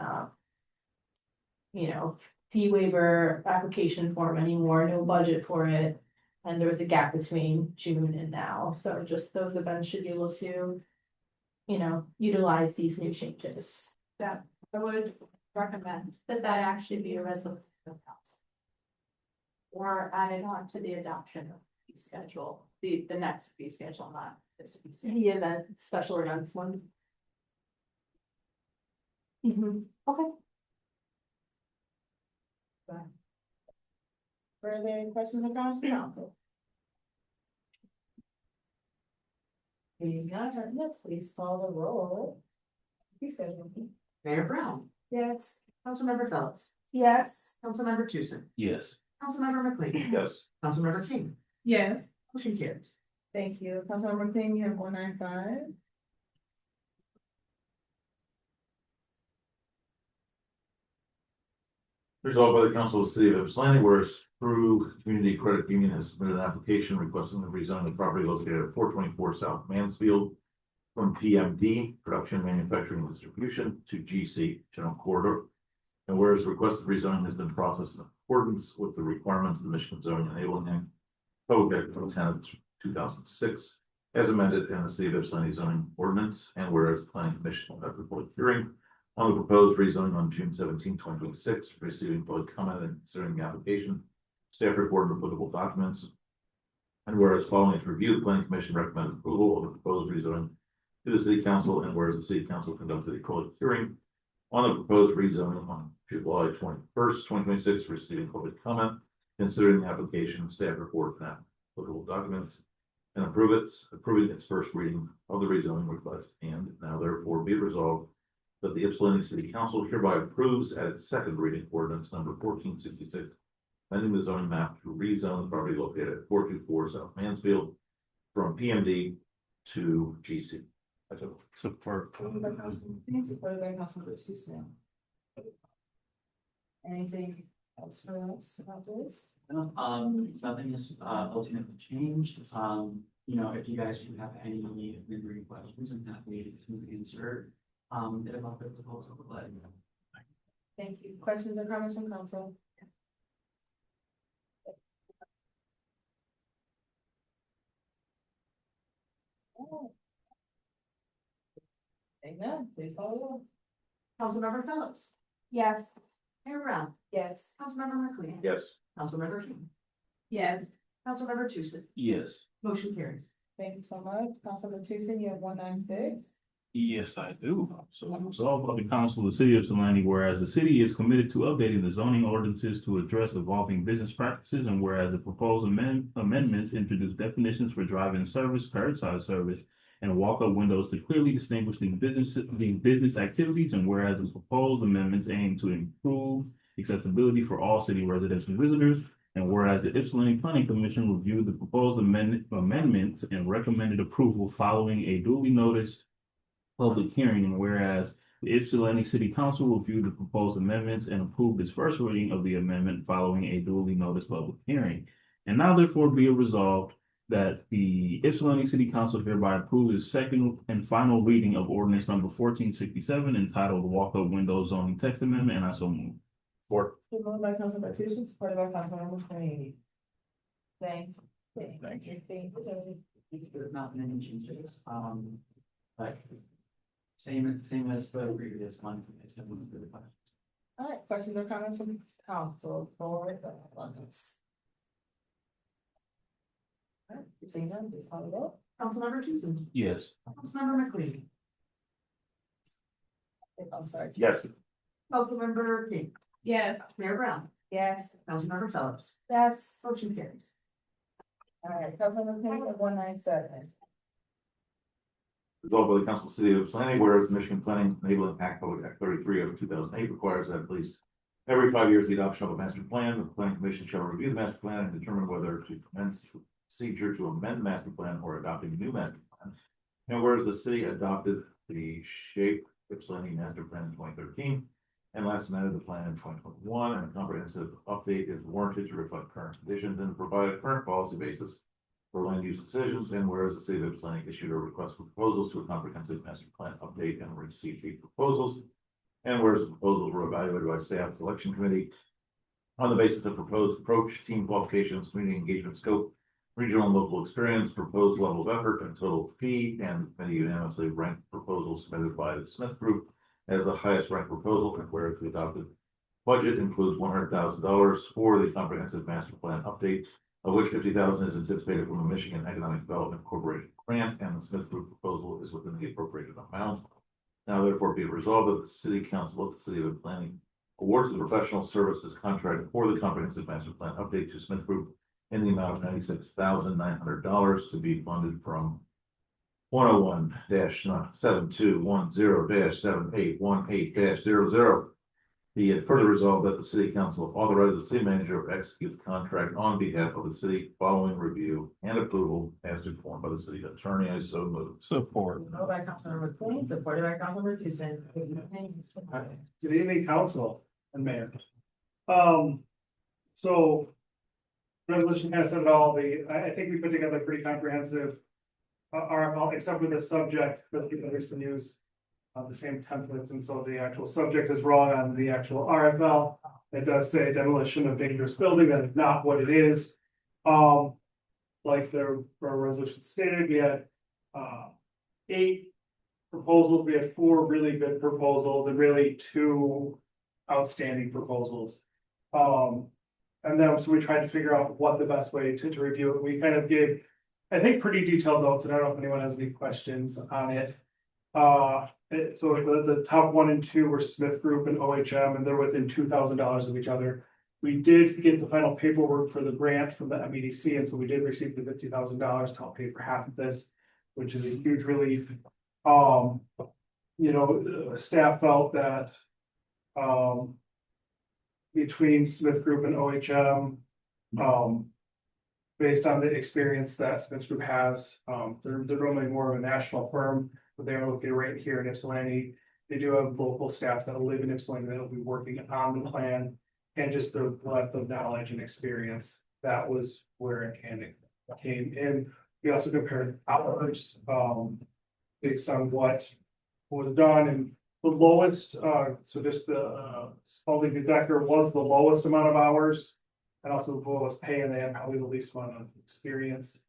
S4: fee waiver application form anymore, no budget for it. And there was a gap between June and now, so just those events should be able to, utilize these new changes.
S6: That I would recommend that actually be a resolution of council. Or added on to the adoption of fee schedule, the next fee schedule, not this fee schedule.
S4: The event, special events one. Okay.
S1: Further questions or comments from council? Please, yes, please call the roll. Please, schedule.
S11: Mayor Brown,
S1: Yes.
S11: Councilmember Phillips,
S4: Yes.
S11: Councilmember Tucson,
S17: Yes.
S11: Councilmember McLean.
S17: Yes.
S11: Councilmember King,
S5: Yes.
S11: motion carries.
S1: Thank you. Councilmember King, you have 195.
S12: Resolved by the Council of the City of Ypsilanti, whereas Peru Community Credit Union has submitted an application requesting the rezoning of property located at 424 South Mansfield from PMD, Production, Manufacturing, and Distribution, to GC, General Corridor. And whereas requested rezoning has been processed in accordance with the requirements of the Michigan Zoning Enabling Act, Public Act 10 of 2006, as amended in the City of Ypsilanti zoning ordinance, and whereas the Planning Commission will have a public hearing on the proposed rezoning on June 17, 2026, receiving public comment and considering the application, staff report and applicable documents. And whereas following its review, the Planning Commission recommended approval of the proposed rezoning to the City Council, and whereas the City Council conducted a public hearing on the proposed rezoning on July 21st, 2026, receiving public comment, considering the application, staff report and applicable documents, and approving its first reading of the rezoning request, and now therefore be resolved that the Ypsilanti City Council hereby approves at its second reading ordinance number 1466, amending the zoning map to rezone the property located at 424 South Mansfield from PMD to GC.
S17: Support.
S1: Supported by Councilmember Tucson. Anything else for us about this?
S9: Nothing is ultimately changed. If you guys do have any lingering questions, I'm happy to answer. About the proposal, let me know.
S1: Thank you. Questions or comments from council? Amen. Please follow.
S11: Councilmember Phillips,
S4: Yes.
S11: Mayor Brown,
S1: Yes.
S11: Councilmember McLean.
S17: Yes.
S11: Councilmember King,
S5: Yes.
S11: Councilmember Tucson,
S17: Yes.
S11: motion carries.
S1: Thank you so much. Councilmember Tucson, you have 196.
S16: Yes, I do. So resolved by the Council of the City of Ypsilanti, whereas the city is committed to updating the zoning ordinances to address evolving business practices, and whereas the proposed amendments introduce definitions for drive-in service, curbside service, and walk-up windows to clearly distinguish these business activities, and whereas the proposed amendments aim to improve accessibility for all city residents and visitors, and whereas the Ypsilanti Planning Commission reviewed the proposed amendments and recommended approval following a duly noticed public hearing, and whereas the Ypsilanti City Council reviewed the proposed amendments and approved its first reading of the amendment following a duly noticed public hearing. And now therefore be it resolved that the Ypsilanti City Council hereby approves its second and final reading of ordinance number 1467 entitled Walk-Up Window Zoning Text Amendment, and I so move.
S17: Support.
S1: Moved by Councilmember Tucson, supported by Councilmember Queen. Thank you.
S9: There's not many changes, but same as the previous one.
S1: All right, questions or comments from council for the ordinance? All right, seeing none, please call the roll.
S11: Councilmember Tucson,
S16: Yes.
S11: Councilmember McLean,
S1: I'm sorry.
S12: Yes.
S11: Councilmember King,
S5: Yes.
S11: Mayor Brown,
S1: Yes.
S11: Councilmember Phillips,
S1: Yes.
S11: motion carries.
S1: All right, Councilmember King of 197.
S12: Resolved by the Council of the City of Ypsilanti, whereas the Michigan Planning Enabling Act, Public Act 33 of 2008 requires that at least every 5 years, the adoption of a master plan, the planning commission shall review the master plan and determine whether to commence procedure to amend the master plan or adopting a new master plan. And whereas the city adopted the Shape Ypsilanti Master Plan in 2013 and last amended the plan in 2021, and a comprehensive update is warranted to reflect current conditions and provide a current policy basis for land use decisions, and whereas the city of Ypsilanti issued a request for proposals to a comprehensive master plan update and received 8 proposals, and whereas the proposals were evaluated by staff selection committee on the basis of proposed approach, team qualifications, community engagement scope, regional and local experience, proposed level of effort, and total fee, and the committee unanimously ranked proposals submitted by the Smith Group as the highest ranked proposal, and whereas the adopted budget includes $100,000 for the comprehensive master plan update, of which $50,000 is anticipated from the Michigan Economic Development Corporation grant, and the Smith Group proposal is within the appropriated amount. Now therefore be it resolved that the City Council of the City of Ypsilanti awards the professional services contract for the comprehensive master plan update to Smith Group in the amount of $96,900 to be funded from 101-7210-7818-00. Be it further resolved that the City Council authorize the city manager to execute the contract on behalf of the city following review and approval as informed by the city attorney. I so move.
S16: Support.
S1: Moved by Councilmember McLean, supported by Councilmember Tucson.
S17: Good evening, council and mayor. So resolution kind of said it all. I think we put together a pretty comprehensive RFL, except for the subject, but people used to use the same templates, and so the actual subject is wrong on the actual RFL. It does say demolition of dangerous building. That is not what it is. Like the resolution stated, we had 8 proposals. We had 4 really good proposals and really 2 outstanding proposals. And then so we tried to figure out what the best way to review it. We kind of gave, I think, pretty detailed notes, and I don't know if anyone has any questions on it. So the top 1 and 2 were Smith Group and OHM, and they're within $2,000 of each other. We did get the final paperwork for the grant from the MEDC, and so we did receive the $50,000 to help pay for half of this, which is a huge relief. Staff felt that between Smith Group and OHM, based on the experience that Smith Group has, they're normally more of a national firm, but they're located right here in Ypsilanti. They do have local staff that live in Ypsilanti that will be working on the plan, and just the breadth of knowledge and experience. That was where it came in. We also compared hours, based on what was done, and the lowest, so just the Spalding Decker was the lowest amount of hours, and also the lowest pay, and they had probably the least amount of experience.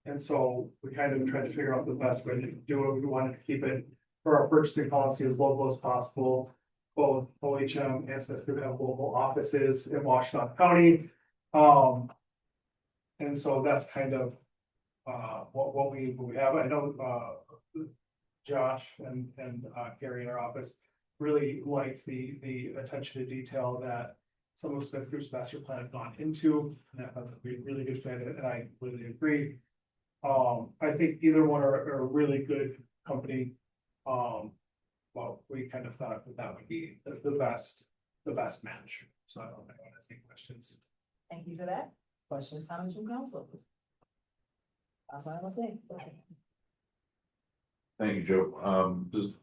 S17: And so we kind of tried to figure out the best way to do it. We wanted to keep it for our purchasing policy as local as possible. Both OHM and Smith Group have local offices in Washington County. And so that's kind of what we have. I know Josh and Gary in our office really liked the attention to detail that some of Smith Group's master plan had gone into, and that was a really good fit, and I completely agree. I think either one are a really good company. Well, we kind of thought that would be the best match. So I don't know if anyone has any questions.
S1: Thank you for that. Questions, comments from council? Councilmember McLean.
S12: Thank you, Joe. Does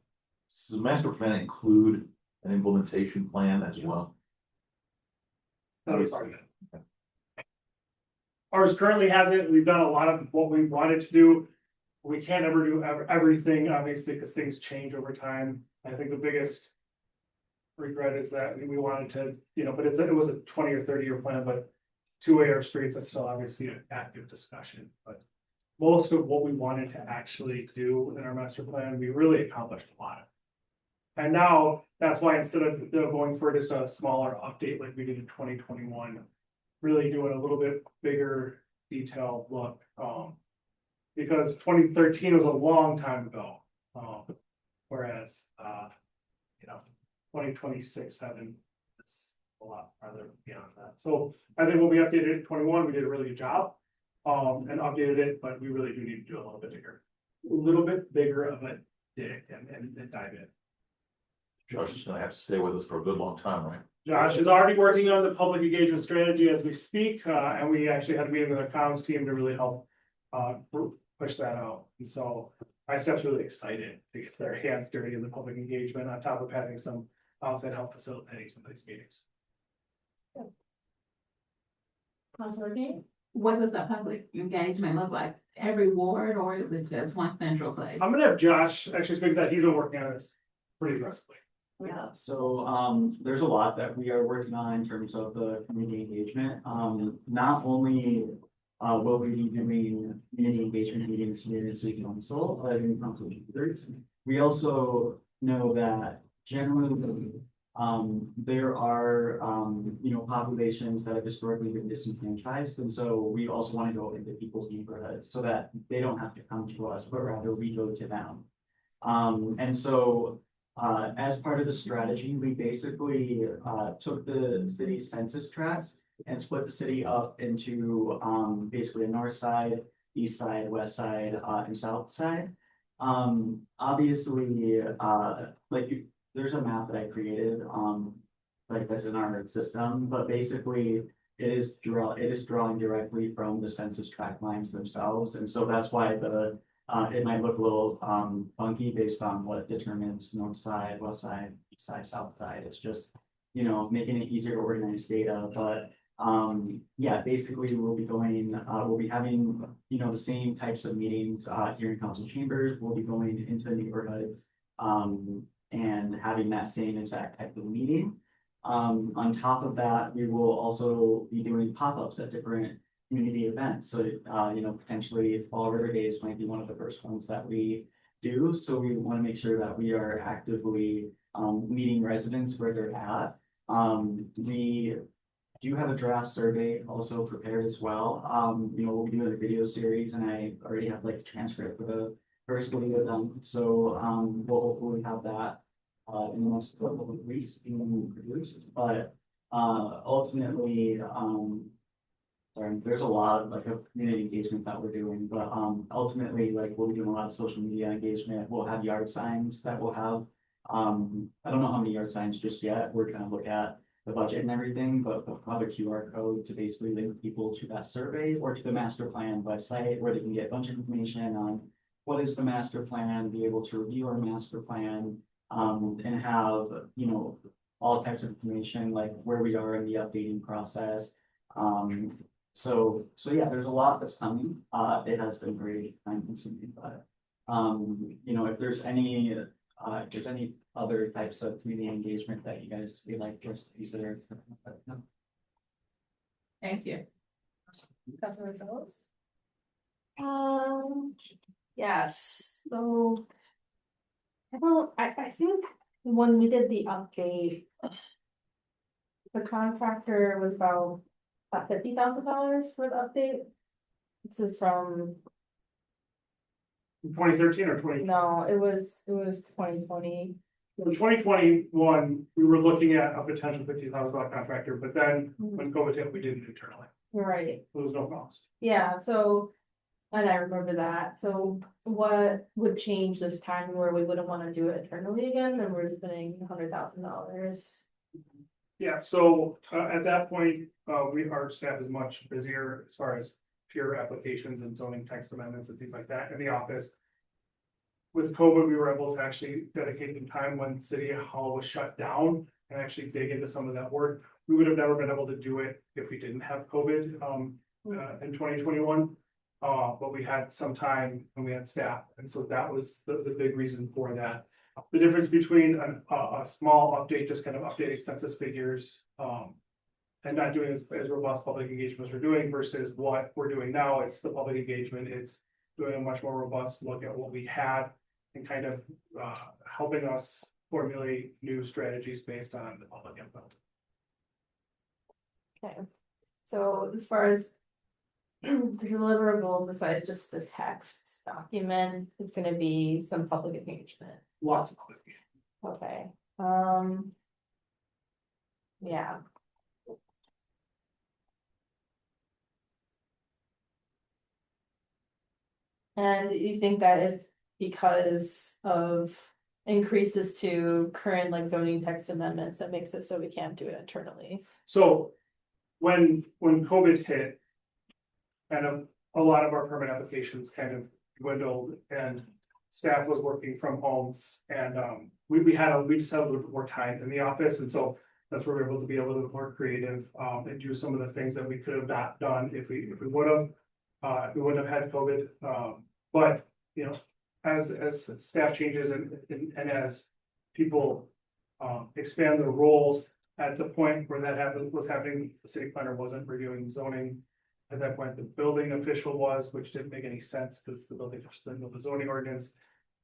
S12: the master plan include an implementation plan as well?
S17: Ours currently hasn't. We've done a lot of what we wanted to do. We can't ever do everything, obviously, because things change over time. I think the biggest regret is that we wanted to, but it was a 20 or 30 year plan, but 2 AR streets, that's still obviously an active discussion. But most of what we wanted to actually do in our master plan, we really accomplished a lot of. And now that's why instead of going for just a smaller update like we did in 2021, really doing a little bit bigger detailed look. because 2013 was a long time ago. Whereas, 2026, 7 is a lot farther beyond that. So I think when we updated it in 21, we did a really good job. And updated it, but we really do need to do a little bit bigger of a dig and dive in.
S12: Josh is gonna have to stay with us for a good long time, right?
S17: Josh is already working on the public engagement strategy as we speak, and we actually had a meeting with our comms team to really help push that out. And so my staff's really excited to get their hands dirty in the public engagement on top of having some outside help facilitating some of these meetings.
S1: Councilor King?
S5: What does the public engagement look like? Every ward, or is it just one central place?
S17: I'm gonna have Josh actually speak to that. He's been working on this pretty aggressively.
S19: Yeah, so there's a lot that we are working on in terms of the community engagement. Not only will we be doing community engagement meetings here in City Council, but in council chambers. We also know that generally there are populations that have historically been disenfranchised, and so we also want to go into people's neighborhoods so that they don't have to come to us, but rather we go to them. And so as part of the strategy, we basically took the city's census tracts and split the city up into basically a north side, east side, west side, and south side. Obviously, there's a map that I created, like that's in our system, but basically it is drawing directly from the census tract lines themselves, and so that's why it might look a little funky based on what determines north side, west side, east side, south side. It's just, making it easier to organize data. But yeah, basically we'll be having, the same types of meetings here in council chambers. We'll be going into the neighborhoods and having that same exact type of meeting. On top of that, we will also be doing pop-ups at different community events. So, potentially Fall River Days might be one of the first ones that we do. So we want to make sure that we are actively meeting residents where they're at. We do have a draft survey also prepared as well. We'll be doing a video series, and I already have the transcript for the first video done. So we'll hopefully have that in the next couple of weeks being produced. But ultimately, there's a lot of community engagement that we're doing, but ultimately, we'll be doing a lot of social media engagement. We'll have yard signs that we'll have. I don't know how many yard signs just yet. We're gonna look at the budget and everything, but we'll have a QR code to basically link people to that survey or to the master plan website where they can get a bunch of information on what is the master plan, be able to review our master plan, and have, all types of information like where we are in the updating process. So yeah, there's a lot that's coming. It has been very time consuming, but if there's any other types of community engagement that you guys would like us to consider.
S5: Thank you.
S1: Councilor Phillips?
S4: Yes, so. I think when we did the update. The contractor was about $50,000 for the update. This is from,
S17: 2013 or 20?
S4: no, it was 2020.
S17: In 2021, we were looking at a potential $50,000 contractor, but then when COVID hit, we did it internally.
S4: Right,
S17: There was no cost.
S4: yeah, so, and I remember that, so what would change this time where we wouldn't wanna do it internally again, and we're spending $100,000?
S17: Yeah, so at that point, our staff is much busier as far as pure applications and zoning text amendments and things like that in the office. With COVID, we were able to actually dedicate some time when City Hall was shut down and actually dig into some of that work. We would have never been able to do it if we didn't have COVID in 2021. But we had some time and we had staff, and so that was the big reason for that. The difference between a small update, just kind of updating census figures, and not doing as robust public engagement as we're doing versus what we're doing now, it's the public engagement, it's doing a much more robust look at what we had and kind of helping us formulate new strategies based on the public input.
S4: Okay, so as far as the deliverables besides just the text document, it's gonna be some public engagement.
S17: Lots of public.
S4: Okay, yeah. And you think that it's because of increases to current like zoning text amendments that makes it so we can't do it internally?
S17: So when COVID hit. And a lot of our permit applications kind of dwindled and staff was working from home. And we just had a little bit more time in the office, and so that's where we were able to be a little bit more creative and do some of the things that we could have not done if we would have. We wouldn't have had COVID. But you know, as staff changes and as people expand their roles, at the point where that was happening, the city planner wasn't reviewing zoning. At that point, the building official was, which didn't make any sense because the building official didn't know the zoning ordinance.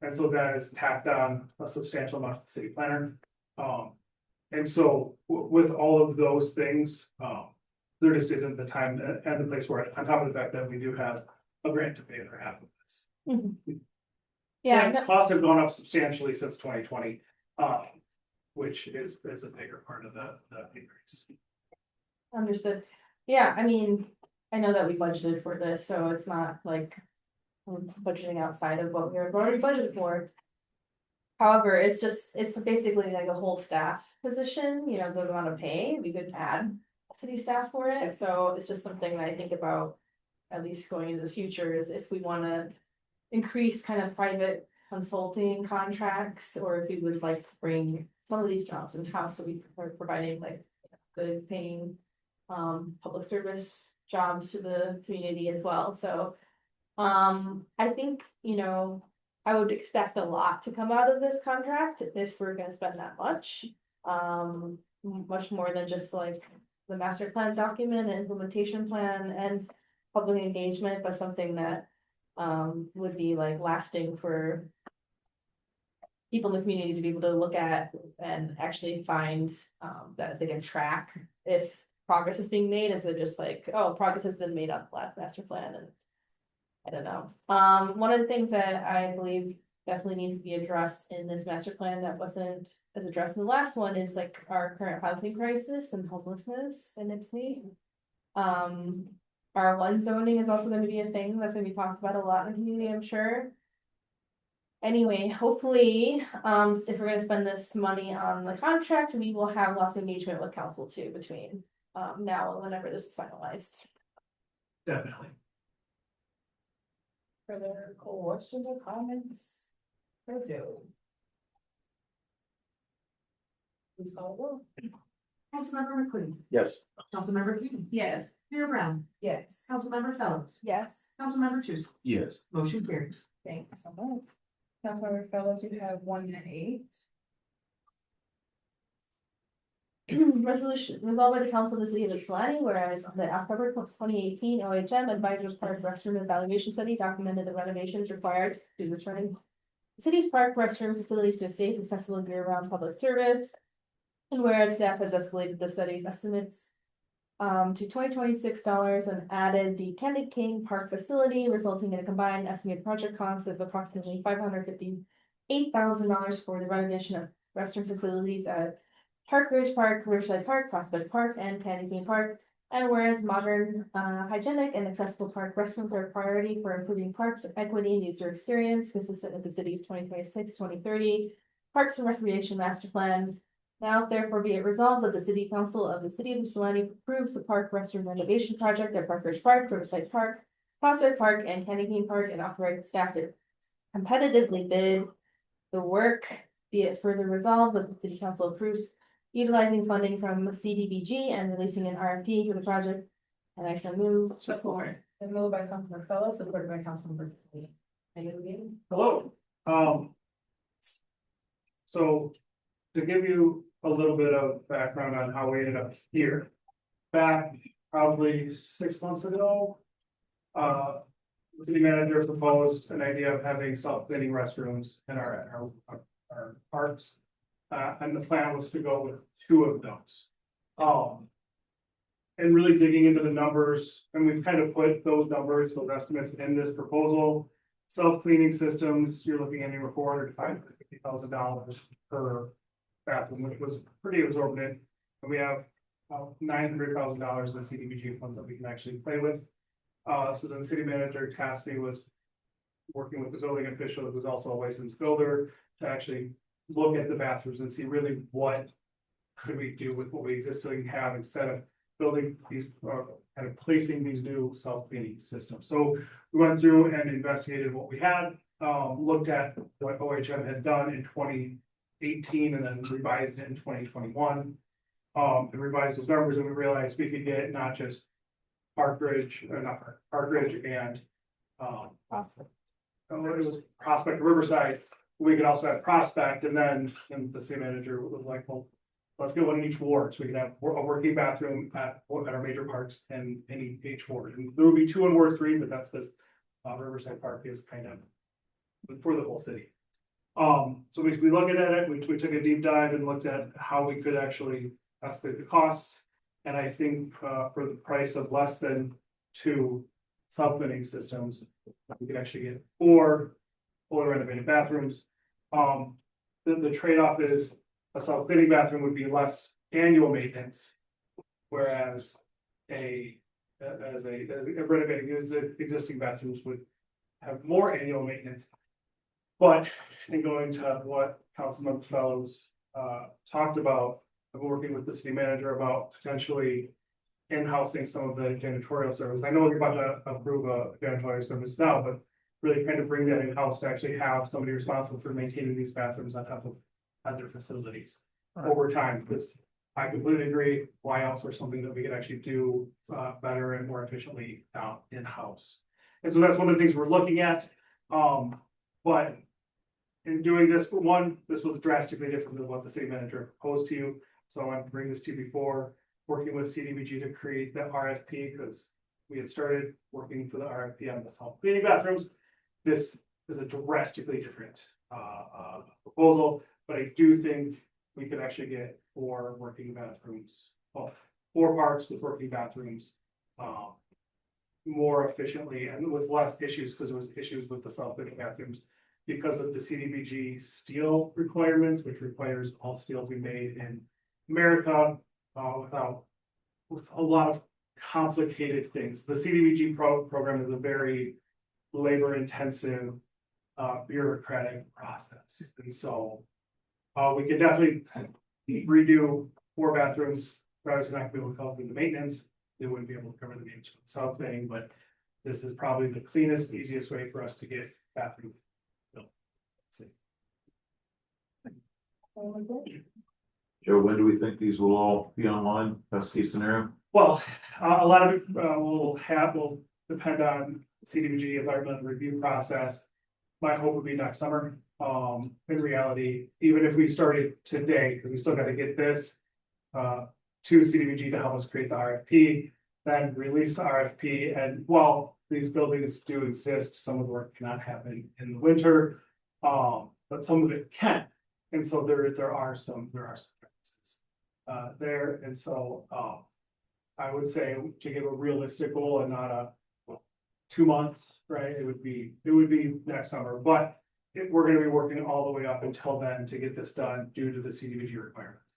S17: And so that is tacked on a substantial amount to the city planner. And so with all of those things, there just isn't the time and the place where, on top of the fact that we do have a grant to pay for half of this.
S4: Yeah,
S17: And costs have gone up substantially since 2020, which is a bigger part of the increase.
S4: understood. Yeah, I mean, I know that we budgeted for this, so it's not like we're budgeting outside of what we were already budgeted for. However, it's basically like a whole staff position, you know, the amount of pay, we could add city staff for it, so it's just something that I think about. At least going into the future is if we wanna increase kind of private consulting contracts, or if we would like to bring some of these jobs in-house, so we are providing like good paying public service jobs to the community as well, so I think, you know, I would expect a lot to come out of this contract if we're gonna spend that much. Much more than just like the master plan document and implementation plan and public engagement, but something that would be like lasting for people in the community to be able to look at and actually find that they can track if progress is being made, instead of just like, oh, progress has been made on the last master plan, and I don't know. One of the things that I believe definitely needs to be addressed in this master plan that wasn't as addressed in the last one is like our current housing crisis and homelessness in Ypsilanti. R1 zoning is also going to be a thing that's going to be talked about a lot in the community, I'm sure. Anyway, hopefully, if we're going to spend this money on the contract, we will have lots of engagement with council too between now and whenever this is finalized.
S17: Definitely.
S1: Further questions or comments? Review. Please call the roll.
S11: Councilmember McQueen.
S17: Yes.
S11: Councilmember Keating.
S4: Yes.
S11: Mayor Brown.
S1: Yes.
S11: Councilmember Fellows.
S4: Yes.
S11: Councilmember Tucson.
S12: Yes.
S11: Motion carries.
S1: Thank you so much. Councilmember Fellows, you have 1 minute 8.
S4: Resolution resolved by the council of the city of Ypsilanti, whereas the October 2018 OHM Advisors Park Restroom Evaluation Study documented the renovations required to return the city's park restroom facilities to a safe, accessible year-round public service. And whereas staff has escalated the study's estimates to $2026 and added the Candy King Park facility, resulting in a combined estimated project cost of approximately $558,000 for the renovation of restroom facilities at Park Ridge Park, Riverside Park, Prospect Park, and Candy King Park. And whereas modern, hygienic and accessible park restrooms are a priority for improving park equity and user experience, consistent with the city's 2026-2030 Parks and Recreation Master Plan. Now therefore be it resolved that the City Council of the City of Ypsilanti approves the park restroom renovation project at Park Ridge Park, Riverside Park, Prospect Park, and Candy King Park, and authorizes staff to competitively bid the work. Be it further resolved that the City Council approves utilizing funding from CDBG and releasing an RFP for the project. And I so move.
S1: Support. And moved by Councilmember Fellows, supported by Councilmember Lee.
S17: Hello. So to give you a little bit of background on how we ended up here, back probably 6 months ago, the city manager proposed an idea of having self-cleaning restrooms in our parks. And the plan was to go with 2 of those.
S20: and really digging into the numbers, and we've kind of put those numbers, those estimates in this proposal. Self-cleaning systems, you're looking at anywhere $450,000 per bathroom, which was pretty exorbitant. And we have $900,000 in CDBG funds that we can actually play with. So then the city manager tasked me with working with the building official, who's also a licensed builder, to actually look at the bathrooms and see really what could we do with what we existing have instead of building these, kind of placing these new self-cleaning systems. So we went through and investigated what we had, looked at what OHM had done in 2018 and then revised it in 2021. And revised those numbers, and we realized we could get not just Parkridge and it was Prospect Riverside. We could also have Prospect, and then the city manager was like, well, let's get one in each ward, so we could have a working bathroom at our major parks and in each ward. And there would be 2 in Ward 3, but that's this Riverside Park is kind of for the whole city. So we looked at it, we took a deep dive and looked at how we could actually estimate the costs. And I think for the price of less than 2 self-cleaning systems, we could actually get 4 fully renovated bathrooms. The trade-off is a self-cleaning bathroom would be less annual maintenance, whereas a renovating existing bathrooms would have more annual maintenance. But in going to what Councilman Fellows talked about, I'm working with the city manager about potentially in-housing some of the janitorial service. I know we're about to approve a janitorial service now, but really kind of bring that in-house to actually have somebody responsible for maintaining these bathrooms on top of other facilities over time, because I completely agree, why outsource something that we could actually do better and more efficiently in-house. And so that's one of the things we're looking at. But in doing this, for one, this was drastically different than what the city manager proposed to you. So I wanted to bring this to you before working with CDBG to create the RFP, because we had started working for the RFP on the self-cleaning bathrooms. This is a drastically different proposal, but I do think we could actually get 4 working bathrooms, well, 4 parks with working bathrooms more efficiently and with less issues, because there was issues with the self-cleaning bathrooms because of the CDBG steel requirements, which requires all steel to be made in America with a lot of complicated things. The CDBG program is a very labor-intensive bureaucratic process, and so we could definitely redo 4 bathrooms. Probably not be able to cover the maintenance. They wouldn't be able to cover the maintenance for the self-cleaning, but this is probably the cleanest, easiest way for us to get bathroom built.
S12: Joe, when do we think these will all be online? Best case scenario?
S20: Well, a lot of it will depend on CDBG environmental review process. My hope would be next summer. In reality, even if we started today, because we still got to get this to CDBG to help us create the RFP, then release the RFP. And while these buildings do exist, some of the work cannot happen in the winter, but some of it can. And so there are some differences there. And so I would say to give a realistic goal and not a 2 months, right? It would be next summer, but we're going to be working all the way up until then to get this done due to the CDBG requirements.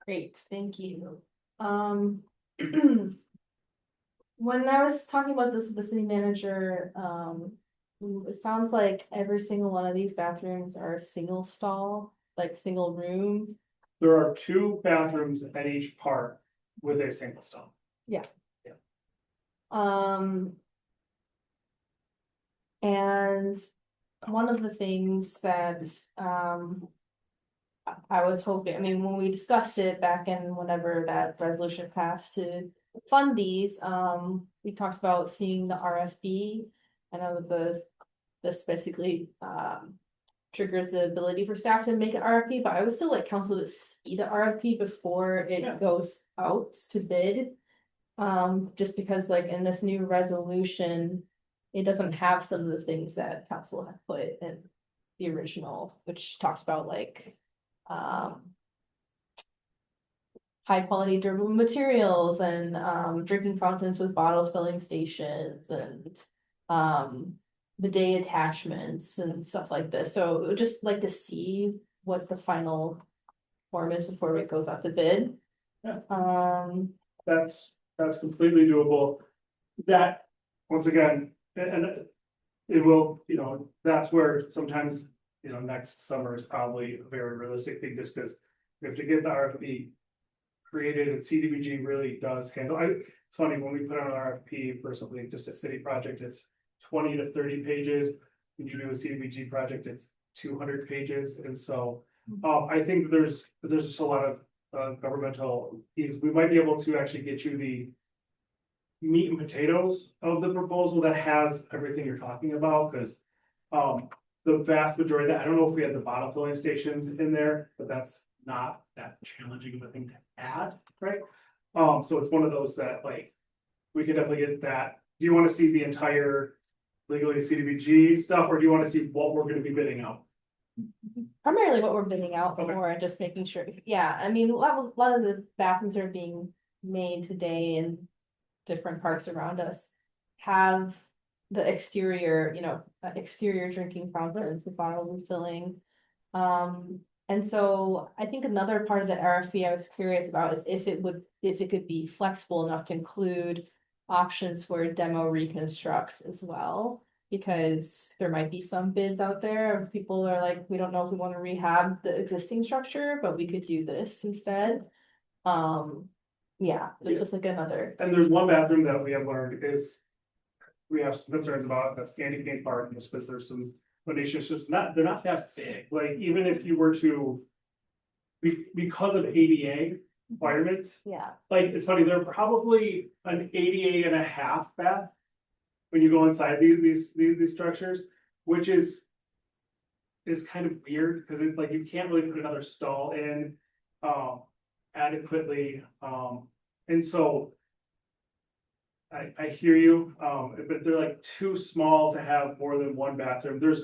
S4: Great, thank you. When I was talking about this with the city manager, it sounds like every single one of these bathrooms are single stall, like single room.
S20: There are 2 bathrooms at each park with a single stall.
S4: Yeah. And one of the things that I was hoping, I mean, when we discussed it back in whenever that resolution passed to fund these, we talked about seeing the RFP. I know this basically triggers the ability for staff to make an RFP, but I would still like council to see the RFP before it goes out to bid. Just because like in this new resolution, it doesn't have some of the things that council had put in the original, which talks about like, high quality durable materials and, drinking fountains with bottle filling stations and, bidet attachments and stuff like this. So would just like to see what the final form is before it goes out to bid.
S20: Yeah. That's completely doable. That, once again, and it will, that's where sometimes, next summer is probably a very realistic thing, just because we have to get the RFP created, and CDBG really does handle. It's funny, when we put out an RFP for something, just a city project, it's 20 to 30 pages. When you do a CDBG project, it's 200 pages, and so I think there's just a lot of governmental ease. We might be able to actually get you the meat and potatoes of the proposal that has everything you're talking about, because the vast majority of that, I don't know if we had the bottle filling stations in there, but that's not that challenging of a thing to add, right? So it's one of those that, like, we could definitely get that. Do you want to see the entire legally CDBG stuff, or do you want to see what we're going to be bidding out?
S4: Primarily what we're bidding out for, and just making sure, yeah, I mean, a lot of the bathrooms are being made today in different parks around us have the exterior, exterior drinking fountains, the bottle refilling. And so I think another part of the RFP I was curious about is if it could be flexible enough to include options for demo reconstruct as well. Because there might be some bids out there of people are like, we don't know if we want to rehab the existing structure, but we could do this instead. Yeah, it's just like another.
S20: And there's one bathroom that we have learned is we have some concerns about, that's Candy Cane Park, just because there's some foundations, just they're not that big. Like, even if you were to, because of ADA requirements,
S4: Yeah.
S20: like, it's funny, they're probably an ADA and a half bath when you go inside these structures, which is kind of weird, because it's like you can't really put another stall in adequately. And so I hear you, but they're like too small to have more than one bathroom. There's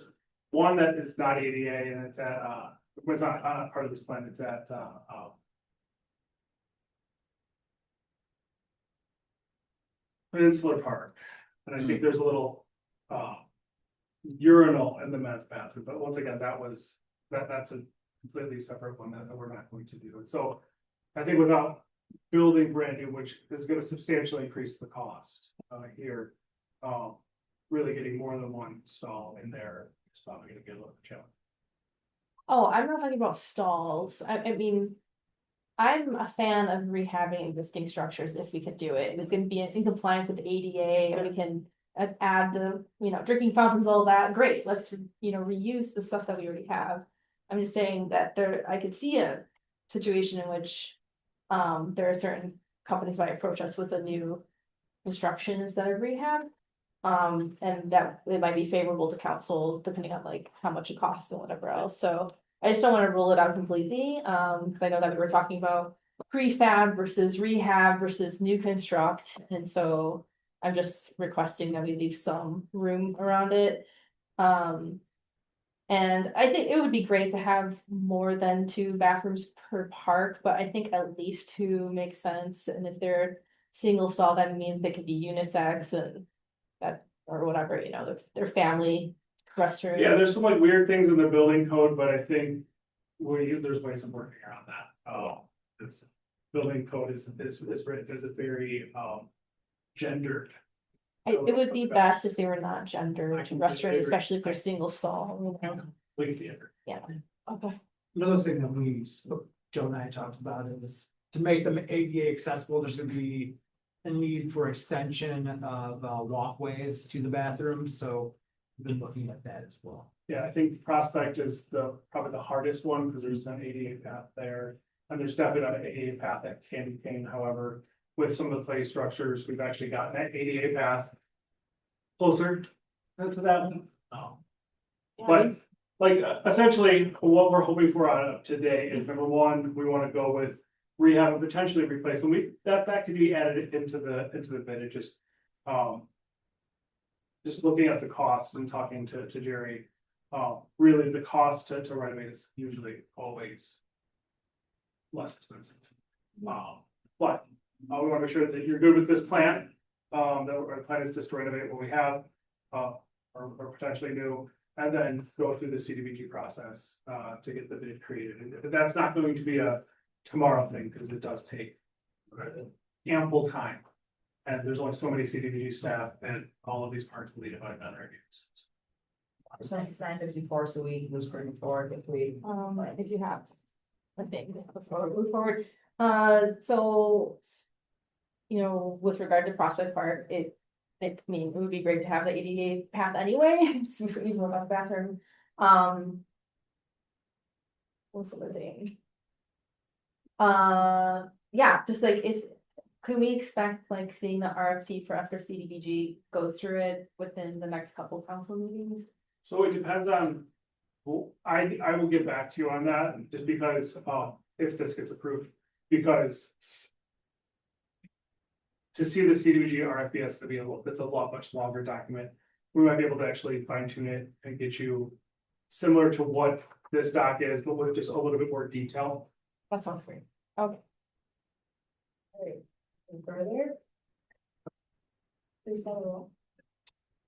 S20: one that is not ADA, and it's at it's not part of this plan, it's at Peninsula Park. And I think there's a little urinal in the men's bathroom, but once again, that's a completely separate one that we're not going to do. And so I think without building brand new, which is going to substantially increase the cost here, really getting more than one stall in there is probably going to get a little challenge.
S4: Oh, I'm not talking about stalls. I mean, I'm a fan of rehabbing existing structures if we could do it. We can be in compliance with ADA, and we can add the, drinking fountains, all that. Great, let's, reuse the stuff that we already have. I'm just saying that I could see a situation in which there are certain companies might approach us with a new construction instead of rehab. And that it might be favorable to council depending on like how much it costs and whatever else. So I just don't want to rule it out completely, because I know that we were talking about prefab versus rehab versus new construct, and so I'm just requesting that we leave some room around it. And I think it would be great to have more than 2 bathrooms per park, but I think at least 2 makes sense. And if they're single stall, that means they could be unisex and that, or whatever, their family restrooms.
S20: Yeah, there's some like weird things in the building code, but I think there's ways of working around that. This building code is written as a very gendered.
S4: It would be best if they were not gendered restrooms, especially if they're single stall. Yeah, okay.
S21: Another thing that Joe and I talked about is to make them ADA accessible, there's gonna be a need for extension of walkways to the bathrooms, so we've been looking at that as well.
S20: Yeah, I think Prospect is probably the hardest one, because there's an ADA path there, and there's definitely not an ADA path at Candy Cane. However, with some of the play structures, we've actually gotten that ADA path closer to that one. But like essentially what we're hoping for out of today is, number one, we want to go with rehab and potentially replace, and that could be added into the bid. It just just looking at the costs and talking to Jerry, really the cost to renovate is usually always less expensive. But we want to make sure that you're good with this plan, that our plan is just to renovate what we have, or potentially new, and then go through the CDBG process, to get the bid created. And that's not going to be a tomorrow thing, because it does take ample time. And there's only so many CDBG staff, and all of these parts will be divided on our units.
S1: It's 9:54, so we was bringing forward if we.
S4: Did you have? I think before we move forward, so. You know, with regard to Prospect Park, I mean, it would be great to have the ADA path anyway, even without the bathroom. What's the other thing? Yeah, just like can we expect like seeing the RFP for after CDBG go through it within the next couple council meetings?
S20: So it depends on, well, I will get back to you on that, just because, if this gets approved, because. To see the CDBG RFP has to be it's a lot much longer document. We might be able to actually fine tune it and get you similar to what this doc is, but with just a little bit more detail.
S4: That sounds great. Okay. All right. And further? Please call the roll.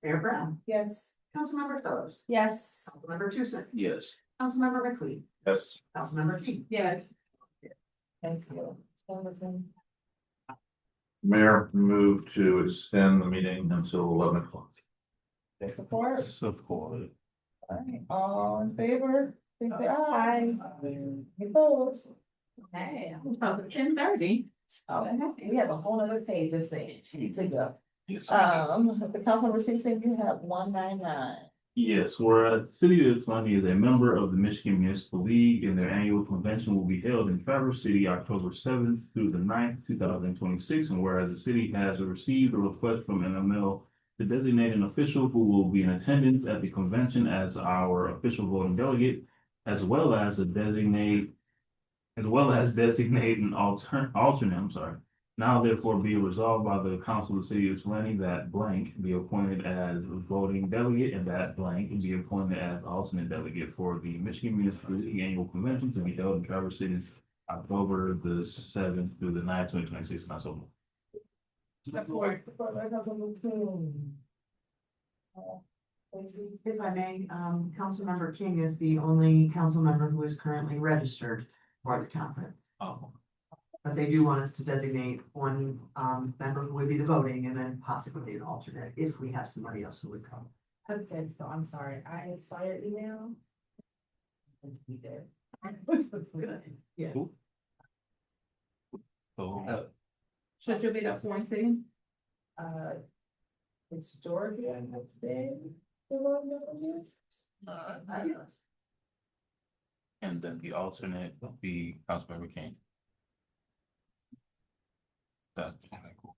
S11: Mayor Brown,
S4: Yes.
S11: Councilmember Phillips,
S4: Yes.
S11: Councilmember Tucson,
S12: Yes.
S11: Councilmember McLean,
S12: Yes.
S11: Councilmember King.
S4: Yeah.
S1: Thank you. Wonderful.
S12: Mayor, move to extend the meeting until 11 o'clock.
S1: Support.
S16: Support.
S1: Alright, all in favor, please say aye. Opposed?
S5: Hey, about 10:30.
S1: Oh, we have a whole other page just saying, to go.
S16: Yes.
S1: The Councilmember Simpson, you have 199.
S16: Yes, whereas the city of Ypsilanti is a member of the Michigan Municipal League, and their annual convention will be held in Traverse City October 7th through the 9th, 2026. And whereas the city has received a request from NML to designate an official who will be in attendance at the convention as our official voting delegate, as well as designate an alternate. Now therefore be resolved by the Council of the City of Ypsilanti that blank be appointed as voting delegate, and that blank be appointed as alternate delegate for the Michigan Municipal League Annual Convention to be held in Traverse City October the 7th through the 9th, 2026. And I so move.
S11: If I may, Councilmember King is the only council member who is currently registered for the conference.
S16: Oh.
S11: But they do want us to designate one member who would be the voting and then possibly an alternate if we have somebody else who would come.
S1: Okay, so I'm sorry, I saw your email. Be there. Yeah.
S16: So,
S5: Should you be the fourth thing?
S1: It's Georgia, I think.
S16: and then the alternate will be Councilmember King. That's cool.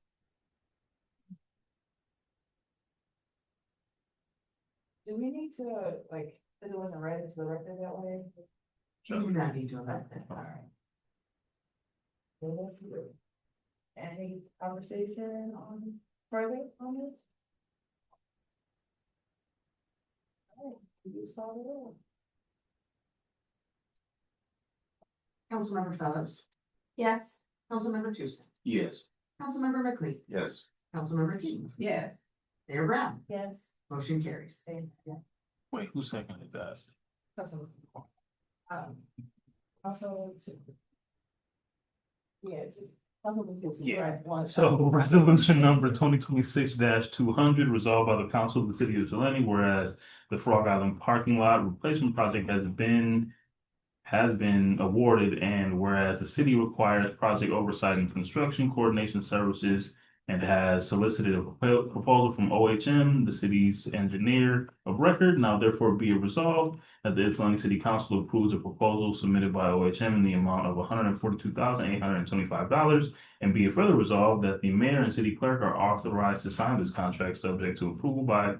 S1: Do we need to, like, because it wasn't read into the record that way?
S11: You do not need to elect that.
S1: Alright. Any conversation on further on this? Alright, please follow it up.
S11: Councilmember Phillips,
S4: Yes.
S11: Councilmember Tucson,
S16: Yes.
S11: Councilmember McLean,
S12: Yes.
S11: Councilmember King,
S5: Yes.
S11: Mayor Brown,
S1: Yes.
S11: motion carries.
S1: Yeah.
S16: Wait, who seconded that?
S1: Also, also. Yeah, just.
S16: Yeah. So resolution number 2026-200 resolved by the Council of the City of Ypsilanti, whereas the Frog Island parking lot replacement project has been awarded, and whereas the city requires project oversight and construction coordination services and has solicited a proposal from OHM, the city's engineer of record. Now therefore be it resolved that the Ypsilanti City Council approves a proposal submitted by OHM in the amount of $142,825, and be it further resolved that the mayor and city clerk are authorized to sign this contract subject to approval by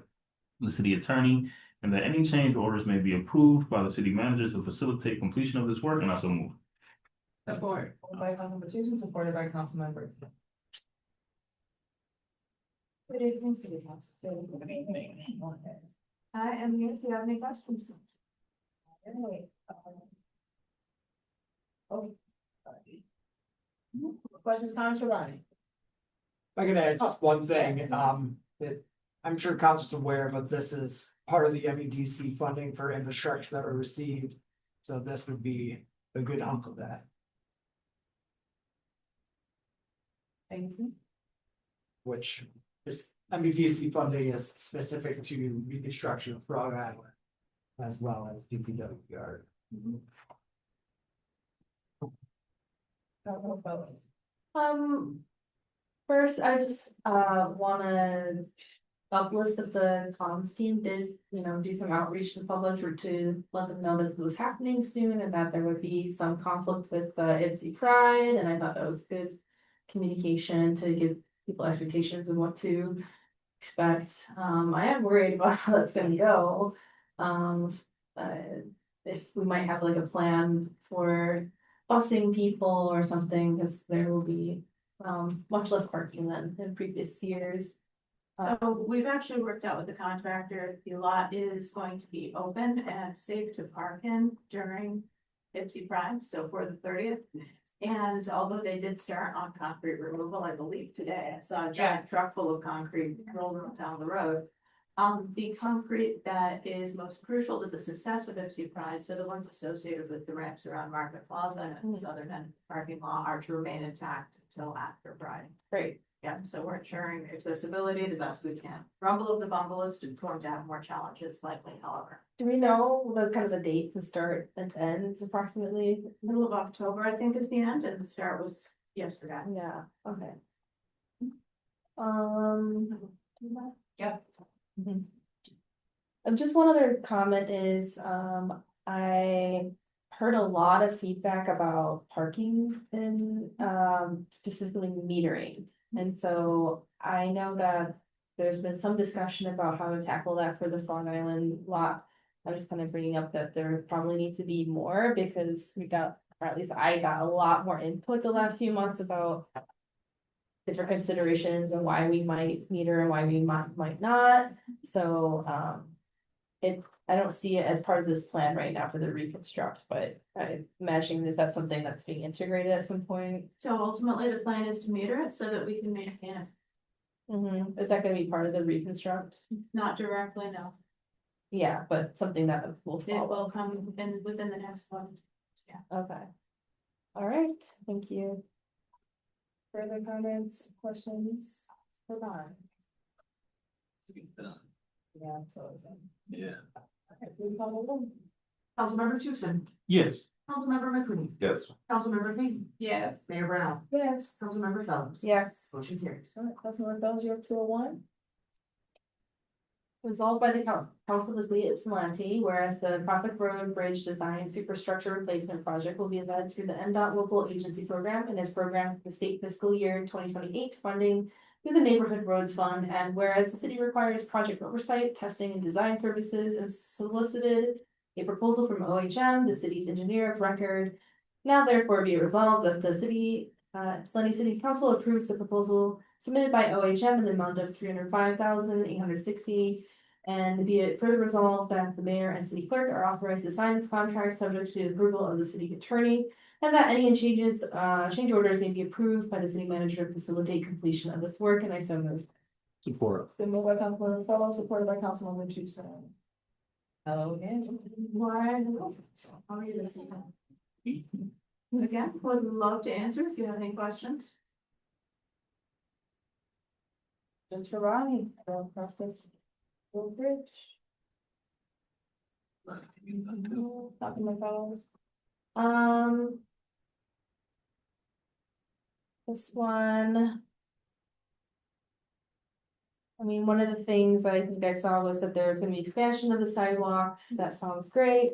S16: the city attorney, and that any change orders may be approved by the city manager to facilitate completion of this work. And I so move.
S5: Support.
S1: Moved by Councilmember Tucson, supported by Councilmember Good evening, City Council. Good evening. I am here if you have any questions. Anyway, oh. Questions, comments for Ronnie?
S21: I can add just one thing, that I'm sure council's aware, but this is part of the MEDC funding for infrastructure that we received. So this would be a good hunk of that,
S1: Thank you.
S21: which is MEDC funding is specific to reconstruction of Frog Island. As well as DPW yard.
S4: First, I just wanna uplift that the comms team did, do some outreach to the public or to let them know this was happening soon and that there would be some conflict with Ipsy Pride, and I thought that was good communication to give people expectations of what to expect. I am worried about how that's gonna go. If we might have like a plan for busing people or something, because there will be much less parking than in previous years.
S6: So we've actually worked out with the contractor, the lot is going to be open and safe to park in during Ipsy Prime, so for the 30th. And although they did start on concrete removal, I believe today, I saw a giant truck full of concrete rolling down the road. The concrete that is most crucial to the success of Ipsy Pride, so the ones associated with the ramps around Market Plaza and southern end parking lot are to remain intact until after Pride.
S4: Great.
S6: Yeah, so we're ensuring accessibility the best we can. Rumble of the Bumble is going to have more challenges likely, however.
S4: Do we know the kind of the dates and start and end approximately?
S6: Middle of October, I think, is the end, and the start was yesterday.
S4: Yeah, okay.
S6: Yep.
S4: Just one other comment is, I heard a lot of feedback about parking and, specifically metering. And so I know that there's been some discussion about how to tackle that for the Frog Island lot. I'm just kind of bringing up that there probably needs to be more because we got, or at least I got a lot more input the last few months about different considerations and why we might meter and why we might not. So, I don't see it as part of this plan right now for the reconstruct, but I'm imagining is that something that's being integrated at some point?
S6: So ultimately, the plan is to meter it so that we can maintain it.
S4: Is that gonna be part of the reconstruct?
S6: Not directly, no.
S4: Yeah, but something that will
S6: It
S4: follow.
S6: will come in within the next one. Yeah.
S4: Okay. All right, thank you. Further comments, questions? Hold on. Yeah, so is it.
S12: Yeah.
S4: Okay, please call the roll.
S11: Councilmember Tucson,
S12: Yes.
S11: Councilmember McCready,
S12: Yes.
S11: Councilmember King,
S6: Yes.
S11: Mayor Brown,
S4: Yes.
S11: Councilmember Phelps.
S4: Yes.
S11: Motion carries.
S4: All right, Councilmember Phelps, you have 201. Resolved by the Council of the City of Ypsilanti, whereas the Prophet Road Bridge Design Superstructure Replacement Project will be led through the MDOT Local Agency Program and is programmed for the state fiscal year 2028 funding through the Neighborhood Roads Fund, and whereas the city requires project oversight, testing, and design services, and solicited a proposal from OHM, the city's engineer of record. Now therefore be it resolved that the Ypsilanti City Council approves the proposal submitted by OHM in the amount of $305,860. And be it further resolved that the mayor and city clerk are authorized to sign this contract subject to the approval of the city attorney. And that any change orders may be approved by the city manager to facilitate completion of this work, and I so move.
S12: Support.
S1: It's been moved by Councilmember Fellows, supported by Councilmember Tucson. Okay.
S6: How are you this evening? Again, would love to answer if you have any questions.
S1: Just for Ronnie, process. Bridge. Councilmember Fellows.
S4: This one. I mean, one of the things I think I saw was that there's gonna be expansion of the sidewalks, that sounds great.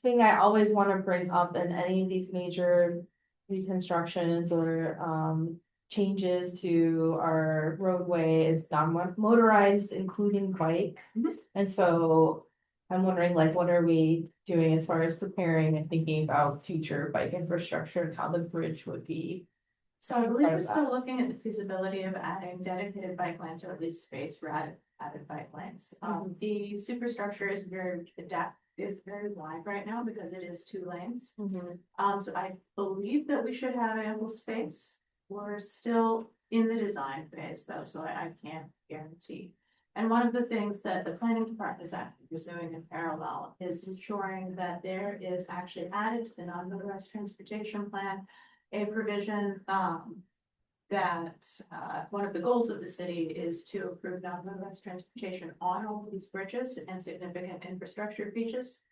S4: Thing I always wanna bring up in any of these major reconstructions or, changes to our roadway is non-motorized, including bike. And so I'm wondering, like, what are we doing as far as preparing and thinking about future bike infrastructure and how the bridge would be
S6: So I believe we're still looking at the feasibility of adding dedicated bike lanes or at least space for added bike lanes. The superstructure is very wide right now because it is 2 lanes. So I believe that we should have ample space. We're still in the design phase though, so I can't guarantee. And one of the things that the planning department is actually pursuing in parallel is ensuring that there is actually added to the non-motorized transportation plan a provision that one of the goals of the city is to approve non-motorized transportation on all of these bridges and significant infrastructure features,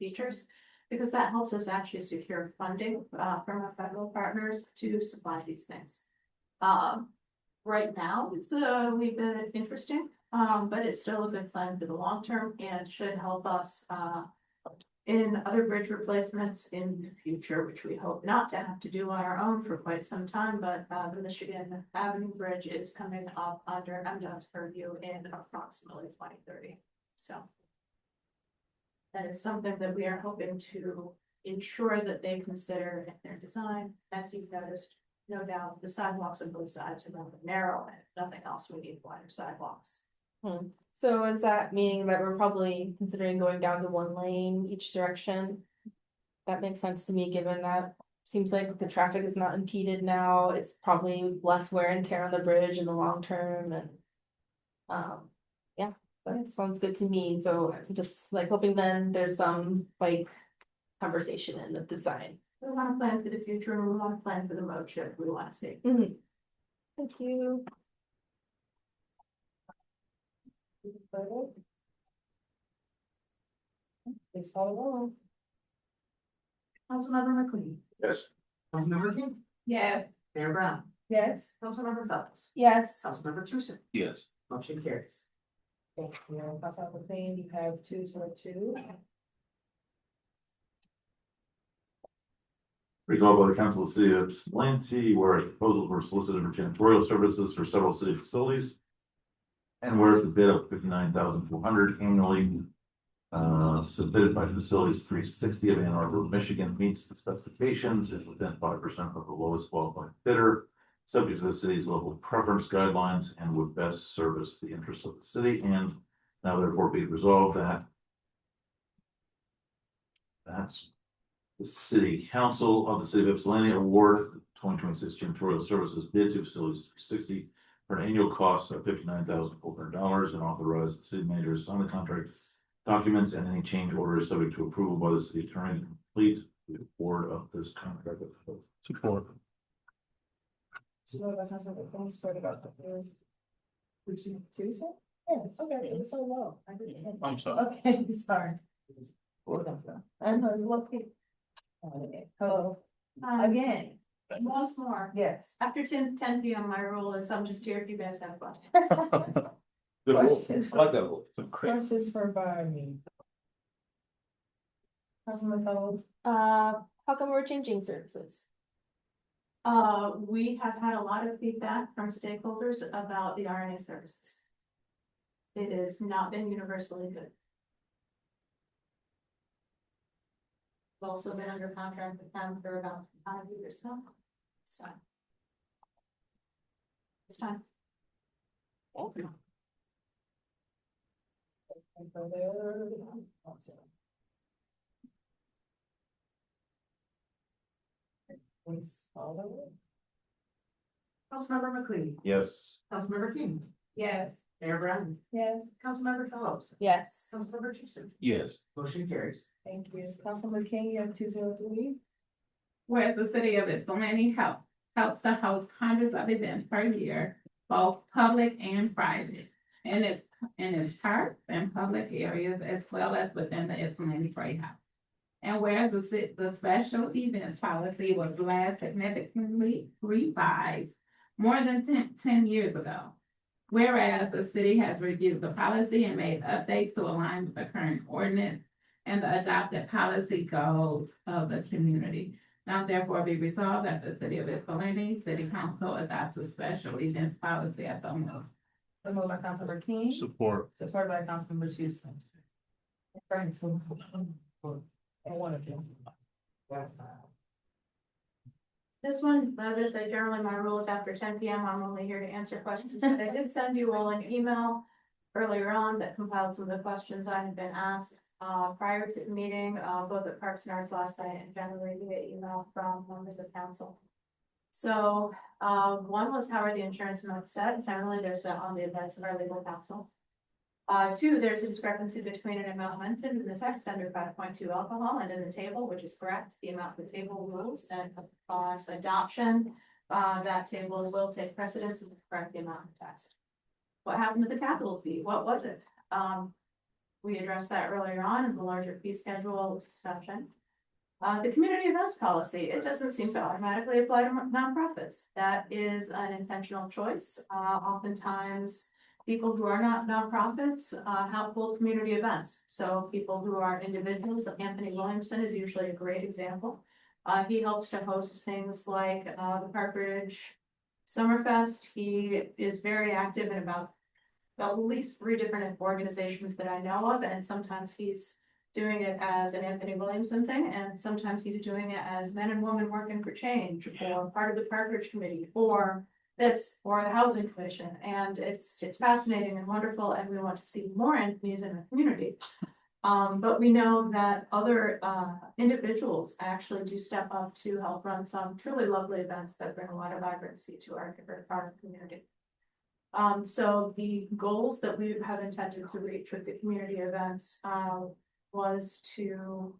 S6: because that helps us actually secure funding from our federal partners to supply these things. Right now, it's a wee bit interesting, but it's still a good plan for the long term and should help us in other bridge replacements in the future, which we hope not to have to do on our own for quite some time, but the Michigan Avenue Bridge is coming up under MDOT's purview in approximately 2030. So that is something that we are hoping to ensure that they consider in their design. As you've noticed, no doubt, the sidewalks on both sides are rather narrow and if nothing else, we need wider sidewalks.
S4: So is that meaning that we're probably considering going down to 1 lane each direction? That makes sense to me, given that seems like the traffic is not impeded now, it's probably less wear and tear on the bridge in the long term and. Yeah, that sounds good to me, so I'm just like hoping then there's some like conversation in the design.
S6: We want to plan for the future and we want to plan for the mode shift we want to see.
S4: Thank you.
S1: Please follow along.
S11: Councilmember McLean.
S12: Yes.
S11: Councilmember King.
S5: Yes.
S11: Mayor Brown.
S1: Yes.
S11: Councilmember Phelps.
S4: Yes.
S11: Councilmember Tucson.
S12: Yes.
S11: Motion carries.
S1: Thank you. Councilmember McLean, you have 202.
S12: Resolved by the Council of the City of Ypsilanti, whereas proposals were solicited for janitorial services for several city facilities. And whereas the bid of $59,400 annually submitted by Facilities 360 of Ann Arbor, Michigan meets the specifications, is within 5% of the lowest qualified bidder, subject to the city's local preference guidelines, and would best service the interests of the city. And now therefore be resolved that the City Council of the City of Ypsilanti award 2026 janitorial services bid to Facilities 360 for an annual cost of $59,400 and authorize the city manager to sign the contract documents and any change orders subject to approval by the city attorney to complete the award of this contract. Support.
S1: Support by Councilmember McLean, supported by Tucson? Yeah, okay, it was so low. I didn't.
S12: I'm sorry.
S1: Okay, sorry. I know, it's low. Hello, again.
S6: Once more.
S1: Yes.
S6: After 10 PM, my rule is I'm just here if you guys have questions.
S12: Good rule.
S1: Questions.
S12: I like that rule. It's a great.
S1: Questions for Barney. Councilman Fellows.
S4: How come we're changing services?
S6: We have had a lot of feedback from stakeholders about the RNA services. It has not been universally good. We've also been under contract with them for about 5 years now, so. It's time.
S4: Okay.
S11: Councilmember McLean.
S12: Yes.
S11: Councilmember King.
S5: Yes.
S11: Mayor Brown.
S1: Yes.
S11: Councilmember Phelps.
S4: Yes.
S11: Councilmember Tucson.
S12: Yes.
S11: Motion carries.
S1: Thank you. Councilman King, you have 203.
S5: Whereas the city of Ypsilanti helps to host hundreds of events per year, both public and private, in its parks and public areas, as well as within the Ypsilanti Playhouse. And whereas the special events policy was last significantly revised more than 10 years ago. Whereas the city has reviewed the policy and made updates to align with the current ordinance and the adopted policy goals of the community. Now therefore be resolved that the city of Ypsilanti City Council adopts the special events policy as so moved.
S1: So moved by Councilmember King.
S12: Support.
S1: Supported by Councilmember Tucson. And one of them.
S6: This one, others, I generally, my rule is after 10 p.m. I'm only here to answer questions, but I did send you all an email earlier on that compiled some of the questions I had been asked, prior to the meeting, both at Parks and Arts last night and generally via email from members of council. So, one was, how are the insurance amounts set? Generally, they're set on the advice of our legal counsel. Two, there's a discrepancy between an amount mentioned in the text under 5.2 alcohol and in the table, which is correct, the amount the table rules, and upon adoption, that table will take precedence and correct the amount of text. What happened to the capital fee? What was it? We addressed that earlier on in the larger fee schedule section. The community events policy, it doesn't seem to automatically apply to nonprofits. That is an intentional choice. Oftentimes, people who are not nonprofits hold community events. So people who are individuals, Anthony Williamson is usually a great example. He helps to host things like the Park Ridge Summerfest. He is very active in about at least 3 different organizations that I know of, and sometimes he's doing it as an Anthony Williamson thing, and sometimes he's doing it as Men and Women Working for Change, or part of the Park Ridge Committee, or this, or the Housing Commission, and it's fascinating and wonderful, and we want to see more Anthony's in the community. But we know that other individuals actually do step up to help run some truly lovely events that bring a lot of vibrancy to our community. So the goals that we have intended to reach with the community events was to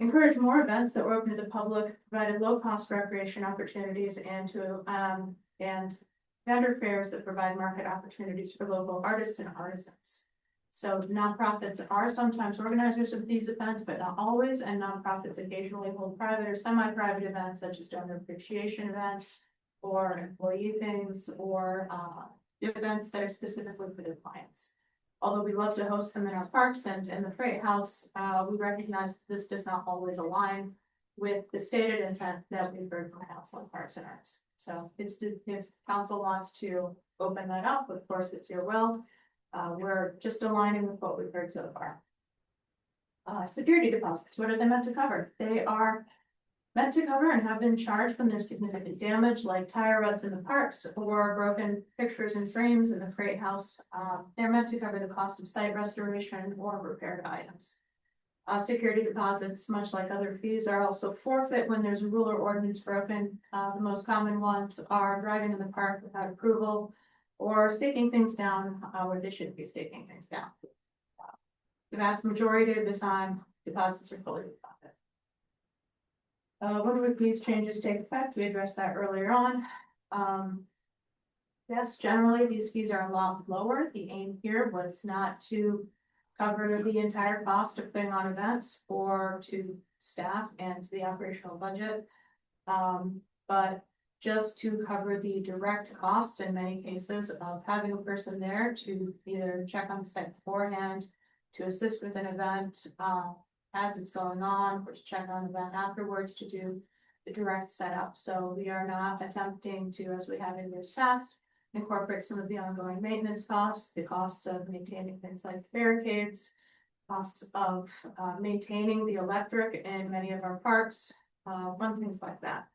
S6: encourage more events that were open to the public, provided low-cost recreation opportunities, and to and vendor fairs that provide market opportunities for local artists and artisans. So nonprofits are sometimes organizers of these events, but not always, and nonprofits occasionally hold private or semi-private events such as donor appreciation events or employee things or events that are specifically for their clients. Although we love to host them in our parks and in the Freight House, we recognize that this does not always align with the stated intent that we've heard from Council on Parks and Arts. So if council wants to open that up, of course, it's your will. We're just aligning with what we've heard so far. Security deposits, what are they meant to cover? They are meant to cover and have been charged when there's significant damage, like tire ruts in the parks or broken pictures and frames in the Freight House. They're meant to cover the cost of site restoration or repaired items. Security deposits, much like other fees, are also forfeit when there's a rule or ordinance broken. The most common ones are driving in the park without approval or staking things down where they shouldn't be staking things down. The vast majority of the time, deposits are fully refunded. When would these changes take effect? We addressed that earlier on. Yes, generally, these fees are a lot lower. The aim here was not to cover the entire cost of putting on events or to staff and to the operational budget. But just to cover the direct costs in many cases of having a person there to either check on the site beforehand, to assist with an event as it's going on, or to check on the event afterwards to do the direct setup. So we are not attempting to, as we have in years past, incorporate some of the ongoing maintenance costs, the costs of maintaining things like barricades, costs of maintaining the electric in many of our parks, fun things like that.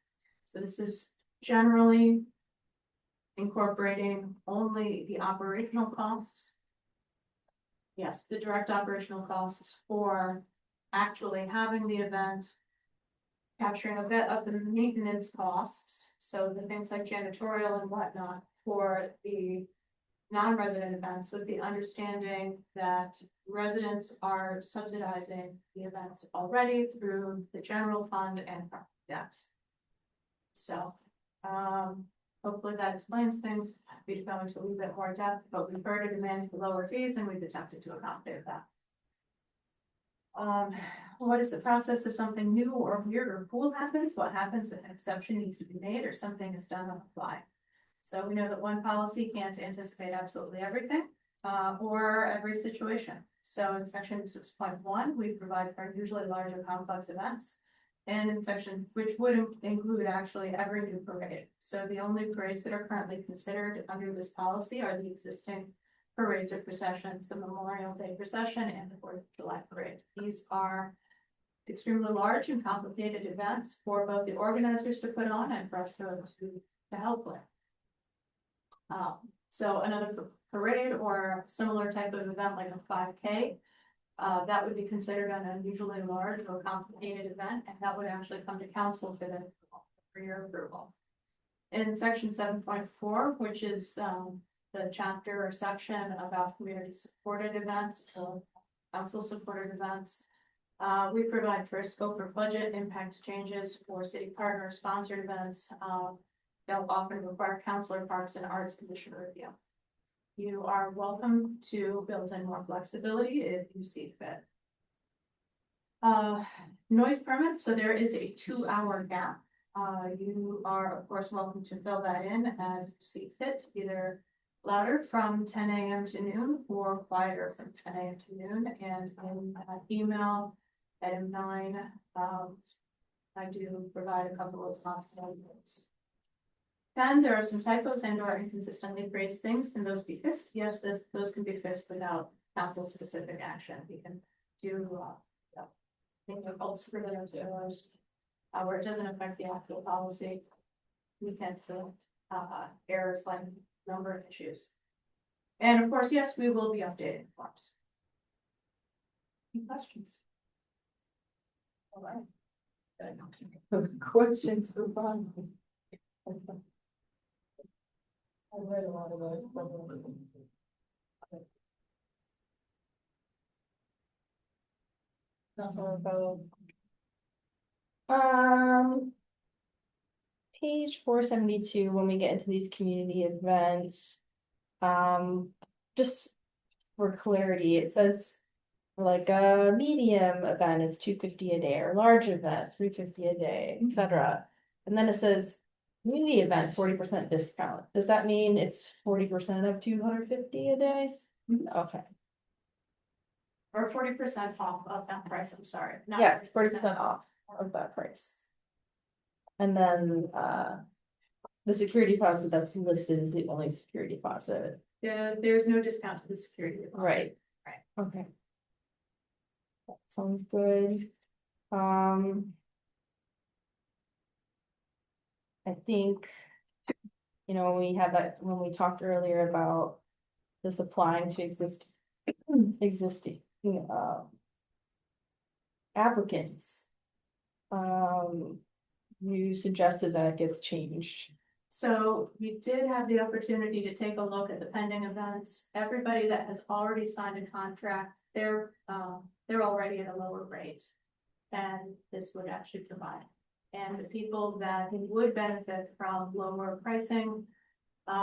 S6: So this is generally incorporating only the operational costs. Yes, the direct operational costs for actually having the event, capturing a bit of the maintenance costs. So the things like janitorial and whatnot for the non-resident events, with the understanding that residents are subsidizing the events already through the general fund and property tax. So, hopefully that explains things. We've gone into a little bit more depth, but we've heard a demand for lower fees and we've attempted to accommodate that. What is the process if something new or weird or cool happens? What happens if an exception needs to be made or something is done on the fly? So we know that one policy can't anticipate absolutely everything or every situation. So in section 6.1, we provide for usually larger complex events. And in section, which would include actually every new parade. So the only parades that are currently considered under this policy are the existing parades or processions, the Memorial Day procession and the 4th of July parade. These are
S4: extremely large and complicated events for both the organizers to put on and for us to help with. So another parade or similar type of event like a 5K, that would be considered an unusually large or complicated event, and that would actually come to council for your approval. In section 7.4, which is the chapter or section about community supported events or council supported events, we provide for a scope or budget impact changes for city partner sponsored events. They'll often require counselor parks and arts commission review. You are welcome to build in more flexibility if you see fit. Noise permit, so there is a 2-hour gap. You are of course welcome to fill that in as you see fit, either louder from 10 a.m. to noon or quieter from 10 a.m. to noon. And in email item 9, I do provide a couple of notes. 10, there are some typos and or inconsistently phrased things. Can those be fixed? Yes, those can be fixed without council specific action. We can do called superlative errors where it doesn't affect the actual policy. We can correct errors like number of issues. And of course, yes, we will be updating forms. Any questions? All right. Questions for Brian? I read a lot of those.
S13: Page 472, when we get into these community events, just for clarity, it says like a medium event is $250 a day, or large event $350 a day, etc. And then it says community event 40% discount. Does that mean it's 40% of $250 a day? Okay.
S4: Or 40% off of that price, I'm sorry. Not
S13: Yes, 40% off of that price. And then the security deposit that's listed is the only security deposit.
S4: There's no discount to the security deposit.
S13: Right.
S4: Right.
S13: Okay. That sounds good. I think, when we had that, when we talked earlier about this applying to existing applicants, you suggested that it gets changed.
S4: So we did have the opportunity to take a look at the pending events. Everybody that has already signed a contract, they're already at a lower rate. And this would actually provide. And the people that would benefit from lower pricing,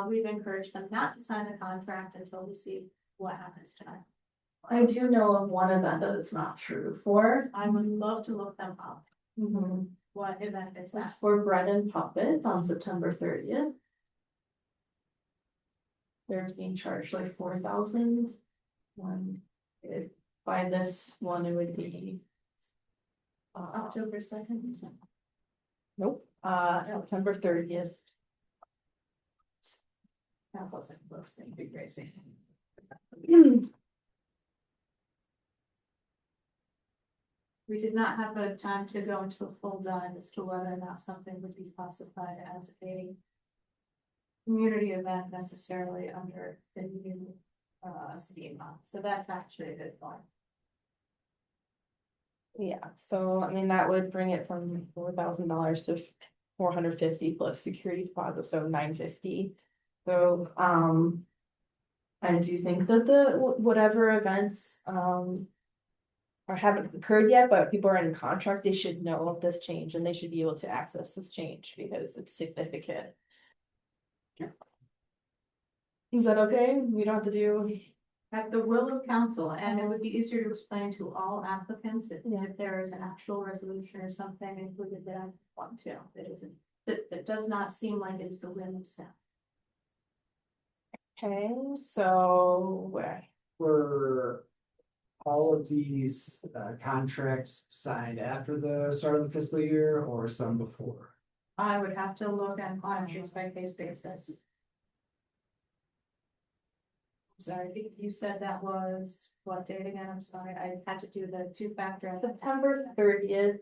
S4: we've encouraged them not to sign the contract until we see what happens tonight.
S13: I do know of one event that it's not true for.
S4: I would love to look them up. What event is that?
S13: It's for Bread and Puppets on September 30th. They're being charged like $4,000. By this one, it would be
S4: October 2nd.
S13: Nope, September 30th.
S4: That wasn't close, thank you, Gracie. We did not have a time to go into a full dive as to whether or not something would be classified as a community event necessarily under the new schema. So that's actually a good point.
S13: Yeah, so I mean, that would bring it from $4,000 to $450 plus security deposit, so $950. So I do think that the whatever events or haven't occurred yet, but people are in contract, they should know of this change and they should be able to access this change because it's significant. Is that okay? We don't have to do
S4: At the will of council, and it would be easier to explain to all applicants if there is an actual resolution or something included that I want to. It isn't, that does not seem like it's the whim of staff.
S13: Okay, so
S21: Were all of these contracts signed after the start of the fiscal year or some before?
S4: I would have to look at on a case by case basis.
S6: Sorry, you said that was what date again? I'm sorry, I had to do the two-factor.
S4: September 30th.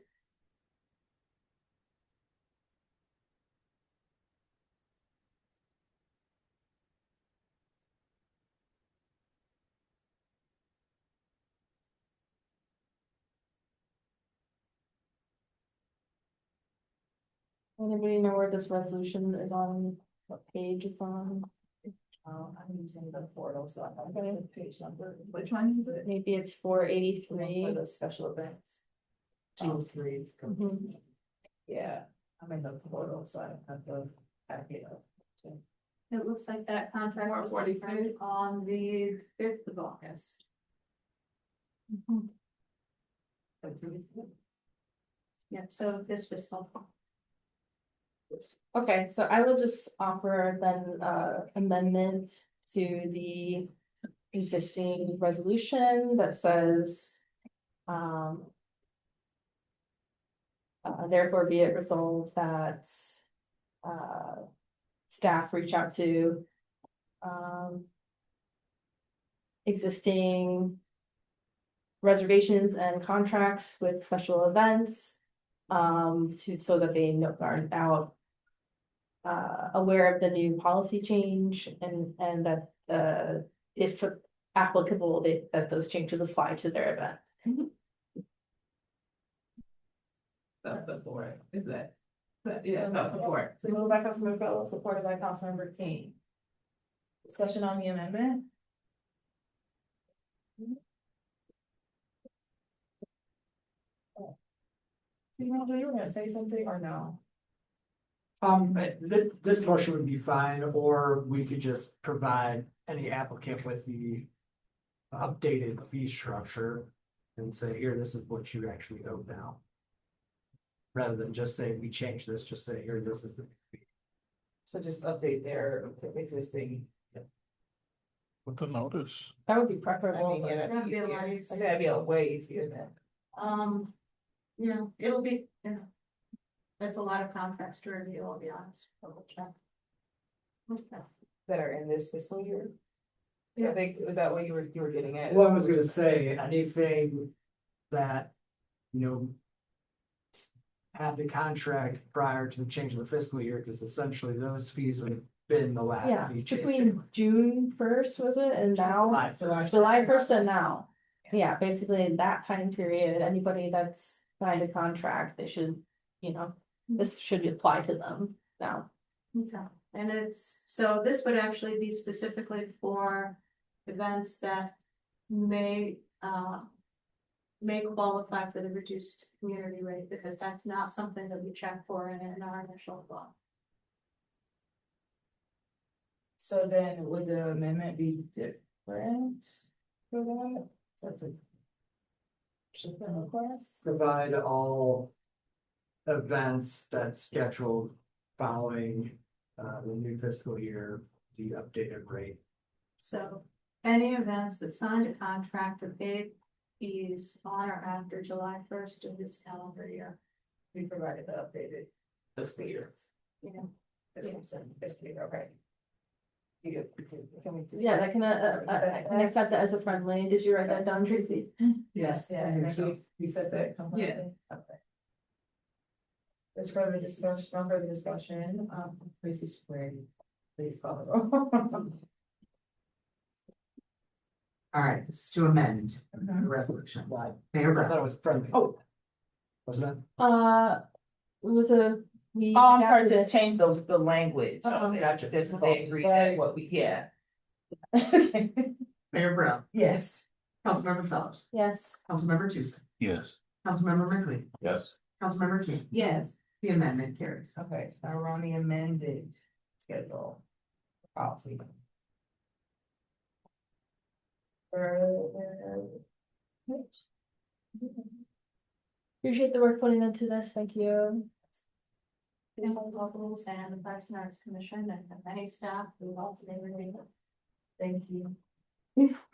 S4: Anybody know where this resolution is on, what page it's on?
S1: I'm using the portal, so I don't know the page number.
S5: Which one is it?
S4: Maybe it's 483.
S1: For the special events. 203.
S4: Mhm.
S1: Yeah, I'm in the portal, so I don't have the packet up.
S6: It looks like that contract was confirmed on the 5th of August. Yeah, so this fiscal.
S4: Okay, so I will just offer then amendment to the existing resolution that says. Therefore be it resolved that staff reach out to existing reservations and contracts with special events so that they are now aware of the new policy change and that if applicable, that those changes apply to their event.
S1: That's the board, is that? Yeah, that's the board. So moved by Councilmember Fellow, supported by Councilmember King. Discussion on the amendment? Do you want to say something or no?
S21: This motion would be fine, or we could just provide any applicant with the updated fee structure and say, here, this is what you actually owe now. Rather than just say, we changed this, just say, here, this is the fee.
S1: So just update their existing.
S12: With the notice.
S4: That would be
S1: I
S4: preferable.
S1: mean, yeah,
S6: That'd be a lot
S1: easier.
S6: easier.
S1: That'd be a way easier than.
S6: Yeah, it'll be, yeah. That's a lot of contracts to review, I'll be honest. Double check. Okay.
S1: That are in this fiscal year?
S6: Yeah.
S1: I think, is that what you were getting at?
S21: Well, I was gonna say, anything that, you know, have the contract prior to the change of the fiscal year, because essentially those fees have been the last.
S4: Yeah,
S21: fee change.
S4: between June 1st was it and now July 1st and now. Yeah, basically in that time period, anybody that's signed a contract, they should, this should apply to them now.
S6: Okay, and it's, so this would actually be specifically for events that may qualify for the reduced community rate, because that's not something that we check for in our initial law.
S1: So then would the amendment be different for that? That's a. Request?
S21: Provide all events that's scheduled following the new fiscal year, the updated rate.
S6: So any events that signed a contract for paid fees on or after July 1st of this calendar year.
S1: We provided the updated fiscal year.
S6: Yeah.
S1: Fiscal year, okay.
S4: Yeah, I can accept that as a friendly. Did you write that down, Tracy?
S1: Yes,
S21: I think so.
S1: you said that.
S5: Yeah.
S1: Okay. There's further discussion, no further discussion, Tracy Square, please call the roll.
S11: All right, this is to amend the resolution. Mayor
S21: I thought
S11: Brown.
S21: it was friendly. Oh. Wasn't
S4: It was a.
S1: Oh, I'm sorry to change the language.
S21: Gotcha.
S1: Just so they agree that what we, yeah.
S11: it? Mayor Brown,
S1: Yes.
S11: Councilmember Fellows,
S4: Yes.
S11: Councilmember Tucson,
S12: Yes.
S11: Councilmember McLean,
S12: Yes.
S11: Councilmember King.
S1: Yes.
S11: The amendment carries.
S1: Okay, now we're on the amended schedule. Policy.
S4: Appreciate the work putting into this. Thank you.
S6: Locals and the Parks and Arts Commission and any staff who helped in reviewing it.
S1: Thank you.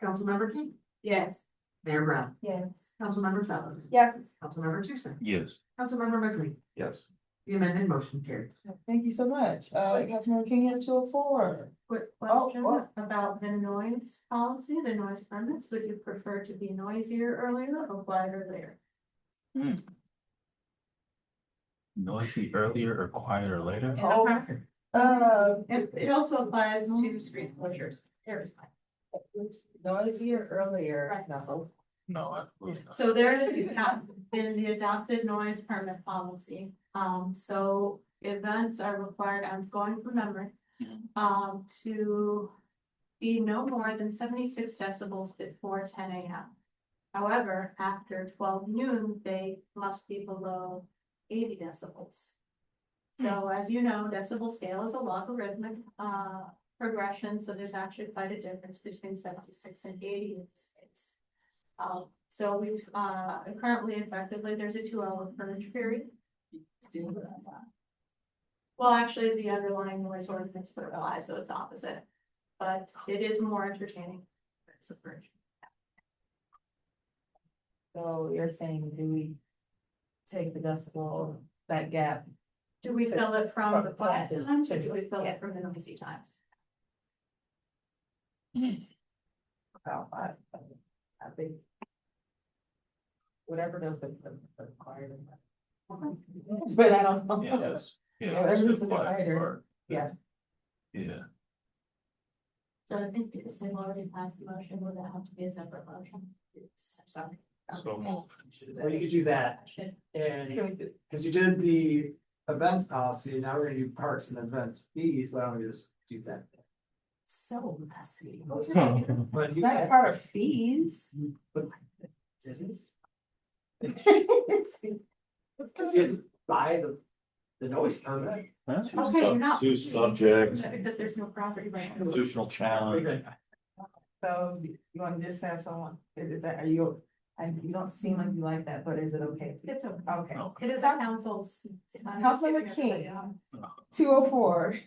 S11: Councilmember King,
S5: Yes.
S11: Mayor Brown,
S1: Yes.
S11: Councilmember Fellows,
S4: Yes.
S11: Councilmember Tucson,
S12: Yes.
S11: Councilmember McLean.
S12: Yes.
S11: The amended motion carries.
S1: Thank you so much. Councilmember King, you have 204.
S6: Quick
S1: Oh,
S6: question
S1: oh.
S6: about the noise policy, the noise permits. Would you prefer to be noisier earlier or quieter later?
S12: Noisy earlier or quieter later?
S6: It also applies to street closures. There is mine.
S1: Noisier earlier.
S6: Right.
S1: No.
S12: No, absolutely not.
S6: So there has been the adopted noise permit policy. So events are required, I'm going from memory, to be no more than 76 decibels before 10 a.m. However, after 12 noon, they must be below 80 decibels. So as you know, decibel scale is a logarithmic progression, so there's actually quite a difference between 76 and 80 in this case. So we've currently effectively, there's a 2-hour purge period. Well, actually, the underlying noise ordinance would apply, so it's opposite, but it is more entertaining. It's a purge.
S1: So you're saying, do we take the decibel, that gap?
S6: Do we fill it from the quiet
S1: to-
S6: times or do we fill it from the noisy times?
S1: About five. I think. Whatever does the quieter. But I don't know.
S12: Yes. Yeah.
S1: Whatever does the
S12: Quiet
S1: quieter.
S12: part.
S1: Yeah.
S12: Yeah.
S6: So I think because they've already passed the motion, would that have to be a separate motion? I'm sorry.
S12: So moved.
S21: Well, you could do that, and, because you did the events policy, now we're gonna do parks and events fees, why don't we just do that?
S1: So messy.
S21: But
S1: It's
S21: you
S1: not
S21: can,
S1: part of fees.
S21: but it is,
S1: It's-
S21: because you have to buy the noise permit.
S6: Okay, you're not.
S12: Two subjects,
S6: Because there's no property right.
S12: constitutional challenge.
S1: So you want to just have someone, is that, are you, and you don't seem like you like that, but is it okay?
S6: It's okay.
S1: Okay.
S6: It is our council's.
S1: Councilmember King, 204.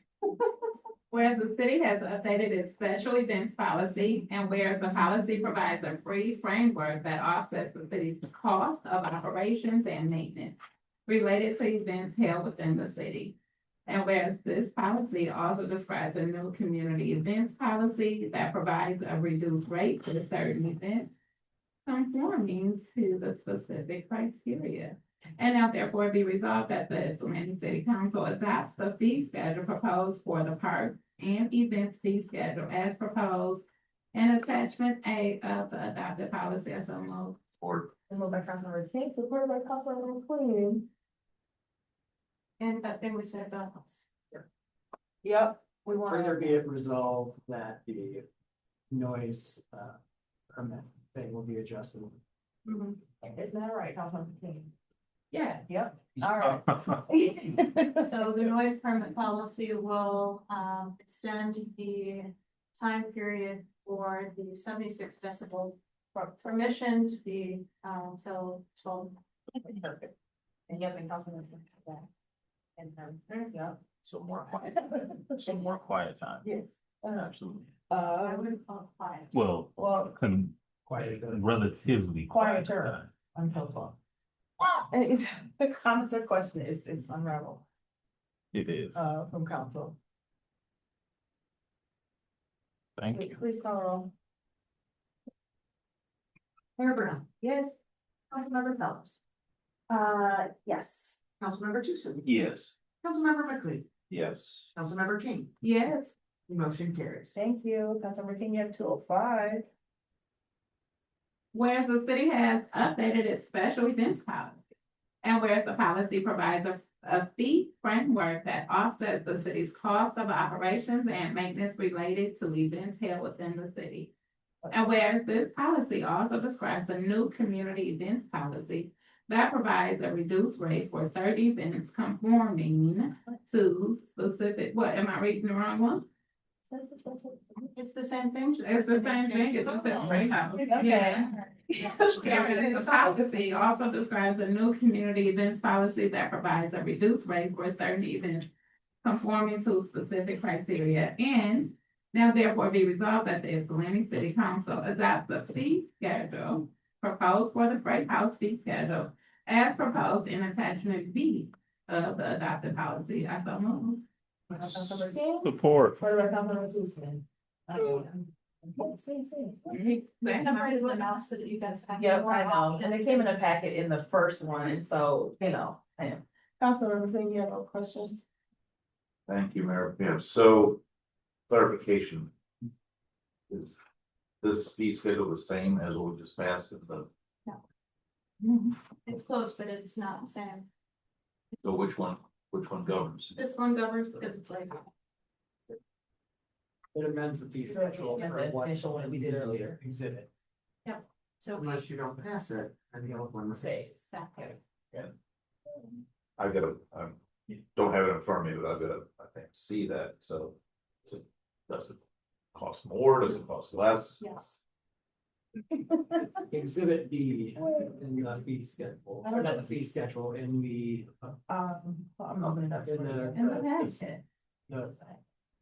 S5: Whereas the city has updated its special events policy, and whereas the policy provides a free framework that offsets the city's cost of operations and maintenance related to events held within the city. And whereas this policy also describes a new community events policy that provides a reduced rate for certain events conforming to the specific criteria. And now therefore be resolved that the Ypsilanti City Council adopts the fee schedule proposed for the park and events fee schedule as proposed in attachment A of the adopted policy. I so moved.
S12: Or
S1: Moved by Councilmember King, supported by Councilmember Queen.
S6: And that thing we said about us.
S1: Yep, we want.
S21: Further be it resolved that the noise permit thing will be adjusted.
S1: Isn't that right, Councilmember King?
S6: Yeah.
S1: Yep, all right.
S6: So the noise permit policy will extend the time period for the 76 decibel permission to be until 12.
S1: Perfect. And yep, and Councilmember King said that. And yep.
S12: some more quiet time.
S1: Yes.
S12: Absolutely.
S6: I wouldn't call it quiet.
S12: Well,
S1: Well,
S12: relatively quiet
S1: quieter
S12: time.
S1: until 12. And it's, the comments or question is unraveled,
S12: It is.
S1: from council.
S12: Thank you.
S1: Please call roll.
S11: Mayor Brown,
S1: Yes.
S11: Councilmember Phelps,
S1: Yes.
S11: Councilmember Tucson,
S12: Yes.
S11: Councilmember McLean,
S12: Yes.
S11: Councilmember King,
S5: Yes.
S11: the motion carries.
S1: Thank you, Councilmember King, you have 205.
S5: Whereas the city has updated its special events policy. And whereas the policy provides a fee framework that offsets the city's cost of operations and maintenance related to events held within the city. And whereas this policy also describes a new community events policy that provides a reduced rate for certain events conforming to specific, what, am I reading the wrong one?
S6: It's the same thing.
S5: It's the same thing, it just says Great House.
S1: Okay.
S5: The policy also describes a new community events policy that provides a reduced rate for certain events conforming to specific criteria. And now therefore be resolved that the Ypsilanti City Council adopts the fee schedule proposed for the Great House fee schedule as proposed in attachment B of the adopted policy. I so move.
S1: Councilmember King,
S16: Support.
S1: supported by Councilmember Tucson.
S6: The mouse so that you guys have.
S1: Yep,
S6: more
S1: I know,
S6: options.
S1: and they came in a packet in the first one, and so, you know, I am. Councilmember King, you have a question?
S12: Thank you, Mayor. Yeah, so clarification. Is this fee schedule the same as what we just passed at the,
S6: It's close, but it's not the same.
S12: so which one governs?
S6: This one governs because it's like.
S21: It amends the fee schedule
S1: And
S21: for
S1: the
S21: what
S1: initial one that we did earlier.
S21: exhibit.
S6: So.
S11: Unless you don't pass it, and the old one was.
S6: Exactly.
S12: I gotta, don't have it in front of me, but I've gotta, I think, see that, so. Does it cost more, does it cost less?
S6: Yes.
S21: Exhibit B in the fee schedule, or not the fee schedule, in the.
S1: I'm opening up
S21: In the.
S1: in the packet.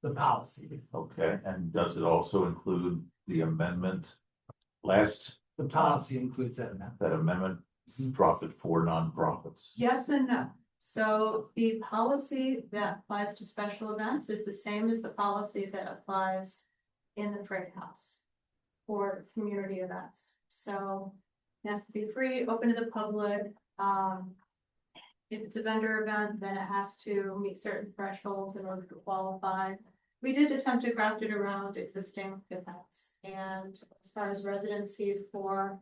S21: The policy,
S12: Okay, and does it also include the amendment?
S21: the policy includes that amount.
S12: That amendment dropped it for nonprofits.
S6: Yes and no. So the policy that applies to special events is the same as the policy that applies in the Parade House for community events. So it has to be free, open to the public. If it's a vendor event, then it has to meet certain thresholds in order to qualify. We did attempt to craft it around existing events, and as far as residency for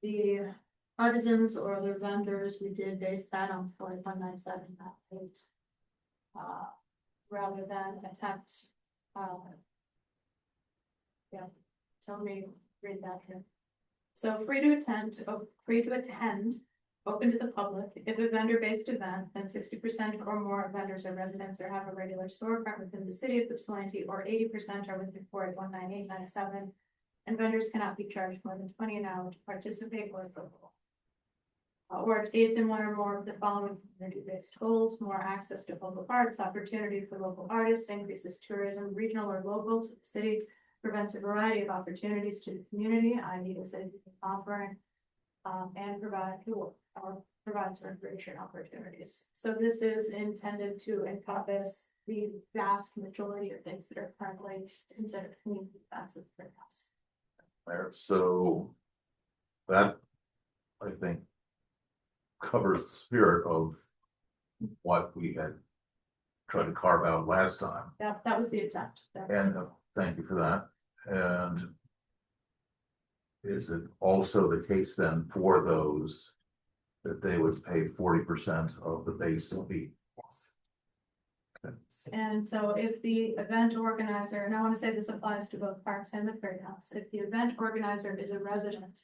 S6: the artisans or other vendors, we did base that on 4197.8. Rather than attempt, yeah, so let me read that here. So free to attend, open to the public. If a vendor-based event, then 60% or more vendors are residents or have a regular storefront within the city of Ypsilanti, or 80% are within 419897. And vendors cannot be charged more than 20 an hour to participate or football. Or it aids in one or more of the following community-based goals: more access to local arts, opportunity for local artists, increases tourism, regional or local, to the city, prevents a variety of opportunities to the community, i.e. the city offering, and provides recreation opportunities. So this is intended to encompass the vast majority of things that are currently considered community events of the Parade House.
S12: Mayor, so that, I think, covers the spirit of what we had tried to carve out last time.
S6: That was the attempt.
S12: And thank you for that. And is it also the case then for those that they would pay 40% of the base fee?
S6: Yes. And so if the event organizer, and I want to say this applies to both parks and the Parade House, if the event organizer is a resident,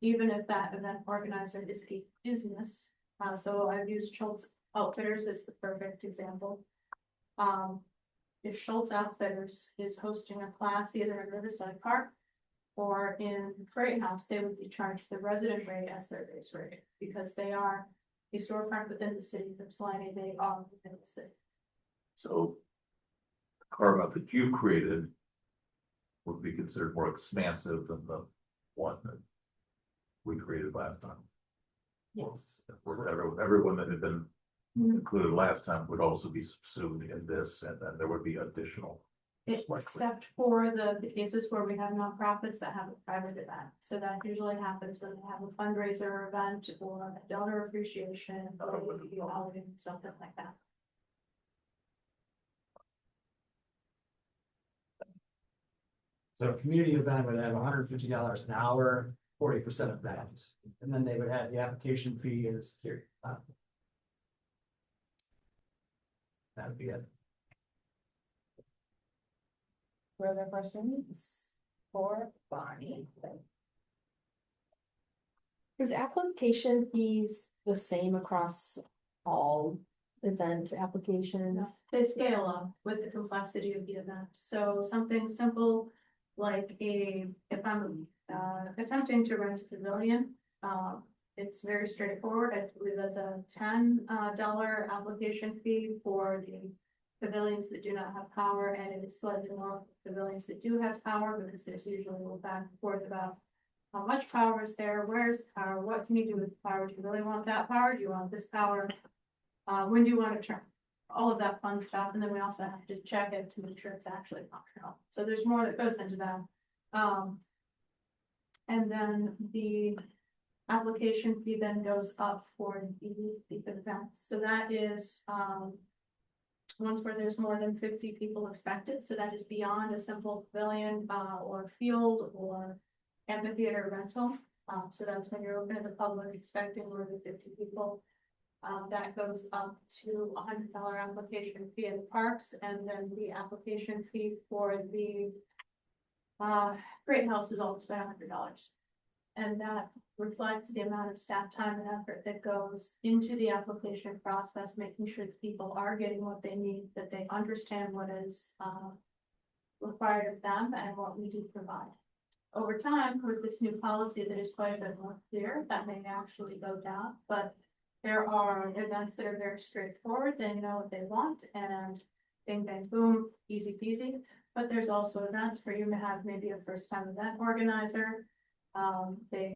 S6: even if that event organizer is a business, so I've used Schultz Outfitters as the perfect example. If Schultz Outfitters is hosting a class either in Riverside Park or in the Parade House, they would be charged the resident rate as their base rate, because they are a storefront within the city of Ypsilanti, they are within the city.
S12: So the carve out that you've created would be considered more expansive than the one that we created last time.
S6: Yes.
S12: Everyone that had been included last time would also be subsumed in this, and then there would be additional.
S6: Except for the cases where we have nonprofits that have a private event. So that usually happens when they have a fundraiser event or a donor appreciation or something like that.
S21: So a community event would have $150 an hour, 40% of that, and then they would have the application fee and the security. That'd be it.
S1: Further questions for Bonnie?
S4: Is application fees the same across all event applications?
S6: They scale up with the complexity of the event. So something simple like if I'm attempting to rent a pavilion, it's very straightforward. I believe that's a $10 application fee for the pavilions that do not have power, and it is slightly more for pavilions that do have power, because there's usually a little back and forth about how much power is there, where's the power, what can you do with the power, do you really want that power, do you want this power? when do you want to turn? All of that fun stuff, and then we also have to check it to make sure it's actually functional. So there's more that goes into that. And then the application fee then goes up for the events. So that is, ones where there's more than 50 people expected. So that is beyond a simple pavilion, or field or amphitheater rental. So that's when you're open to the public expecting more than 50 people. That goes up to $100 application fee in the parks, and then the application fee for the Great House is almost about $100. And that reflects the amount of staff time and effort that goes into the application process, making sure that people are getting what they need, that they understand what is required of them and what we do provide. Over time, with this new policy that is quite a bit more clear, that may actually go down, but there are events that are very straightforward. They know what they want and bing, bang, boom, easy peasy. But there's also events where you may have maybe a first time event organizer. They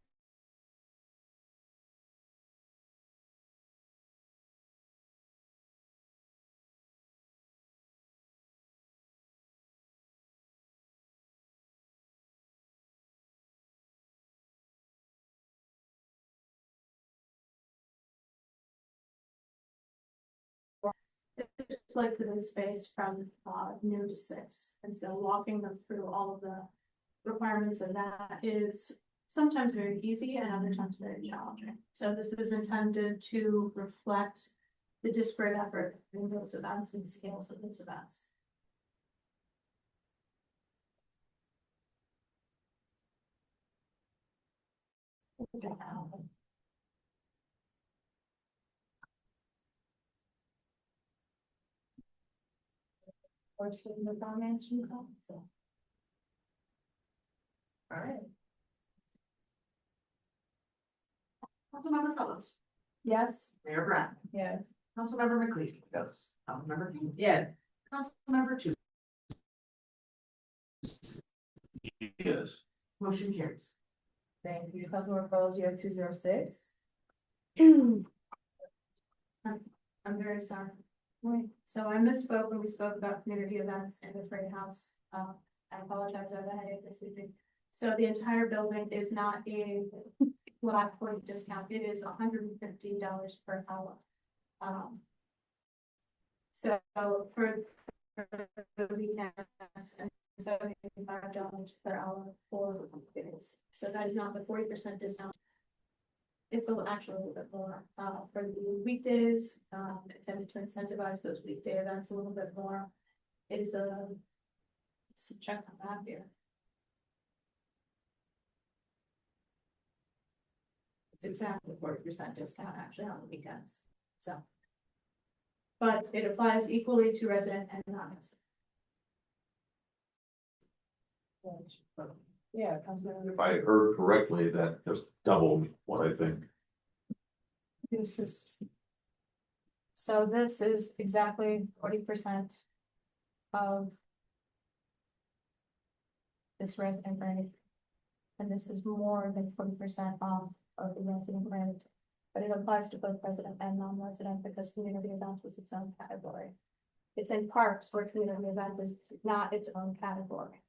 S6: like for this space from noon to 6. And so walking them through all of the requirements of that is sometimes very easy and other times very challenging. So this is intended to reflect the disparate effort in those events and scales of those events. Or should the comments from council? All right.
S11: Councilmember Phillips.
S1: Yes.
S11: Mayor Brown.
S1: Yes.
S11: Councilmember McLean.
S12: Yes.
S11: Councilmember King. Yeah. Councilmember Chu.
S12: Yes.
S11: Motion carries.
S1: Thank you. Councilmember Foles, you have 206.
S6: I'm very sorry. Right, so I misspoke when we spoke about community events in the Freight House. I apologize, I had a headache this evening. So the entire building is not a flat point discount, it is $150 per hour. So for the weekends and $75 per hour for weekdays. So that is not the 40% discount. It's actually a little bit more for the weekdays, intended to incentivize those weekday events a little bit more. It is let's check on that here. It's exactly 40% discount actually on the weekends, so. But it applies equally to resident and non-resident.
S1: Yeah, Councilmember.
S12: If I heard correctly, that just doubled what I think.
S6: This is. So this is exactly 40% of this resident rate. And this is more than 40% off of the resident rate. But it applies to both resident and non-resident because community event was its own category. It's in parks where community event is not its own category.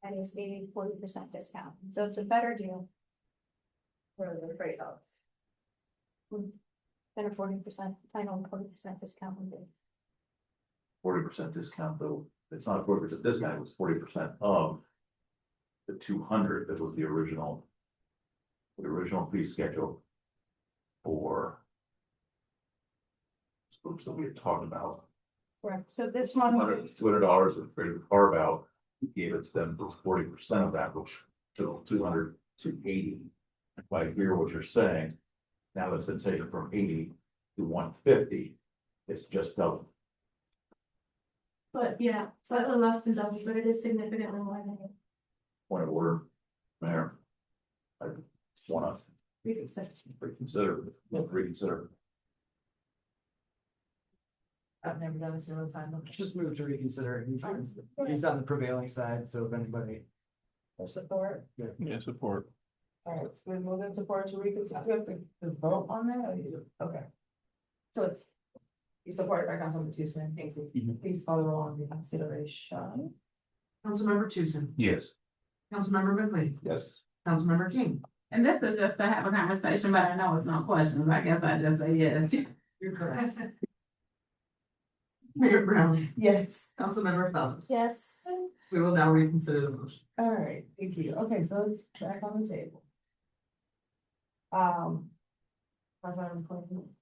S6: And it's 40% discount. So it's a better deal.
S1: For the Freight House.
S6: Than a 40%, final 40% discount would be.
S12: 40% discount, though, it's not a 40% discount, it was 40% of the 200 that was the original fee schedule for groups that we had talked about.
S6: Correct, so this one.
S12: $200 of creative carve out, gave it to them for 40% of that, which took 200 to 80. If I hear what you're saying, now that's been taken from 80 to 150, it's just double.
S6: But yeah, slightly less than double, but it is significantly more than it.
S12: Point of order, Mayor. I wanna reconsider.
S1: I've never done this in a time.
S21: Just move to reconsider. He's on the prevailing side, so if anybody.
S1: For support.
S12: Yeah, support.
S1: All right, we move in support to reconsider. Do we have to vote on that? Okay. So it's, you supported by Councilmember Tucson. Thank you. Please follow along with consideration.
S11: Councilmember Tucson,
S16: Yes.
S11: Councilmember McLean,
S12: Yes.
S11: Councilmember King.
S5: And this is just to have a conversation, but I know it's no questions. I guess I just say yes.
S11: You're correct. Mayor Brown,
S1: Yes.
S11: Councilmember Phelps.
S4: Yes.
S11: We will now reconsider the motion.
S1: All right, thank you. Okay, so it's back on the table. Councilmember Clinton.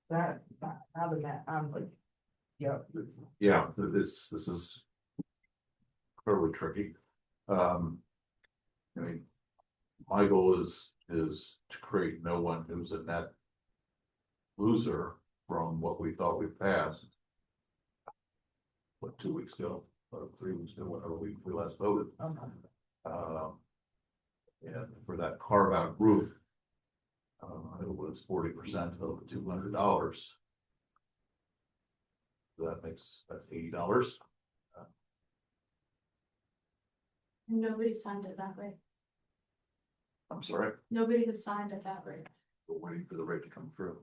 S1: That, now the map, I'm like, yeah.
S12: Yeah, this is incredibly tricky. I mean, my goal is to create no one who's a net loser from what we thought we passed. What, 2 weeks ago, or 3 weeks ago, whenever we last voted. And for that carve out group, it was 40% of $200. That's $80.
S4: Nobody signed it that way.
S12: I'm sorry,
S4: Nobody has signed at that rate.
S12: we're waiting for the rate to come through.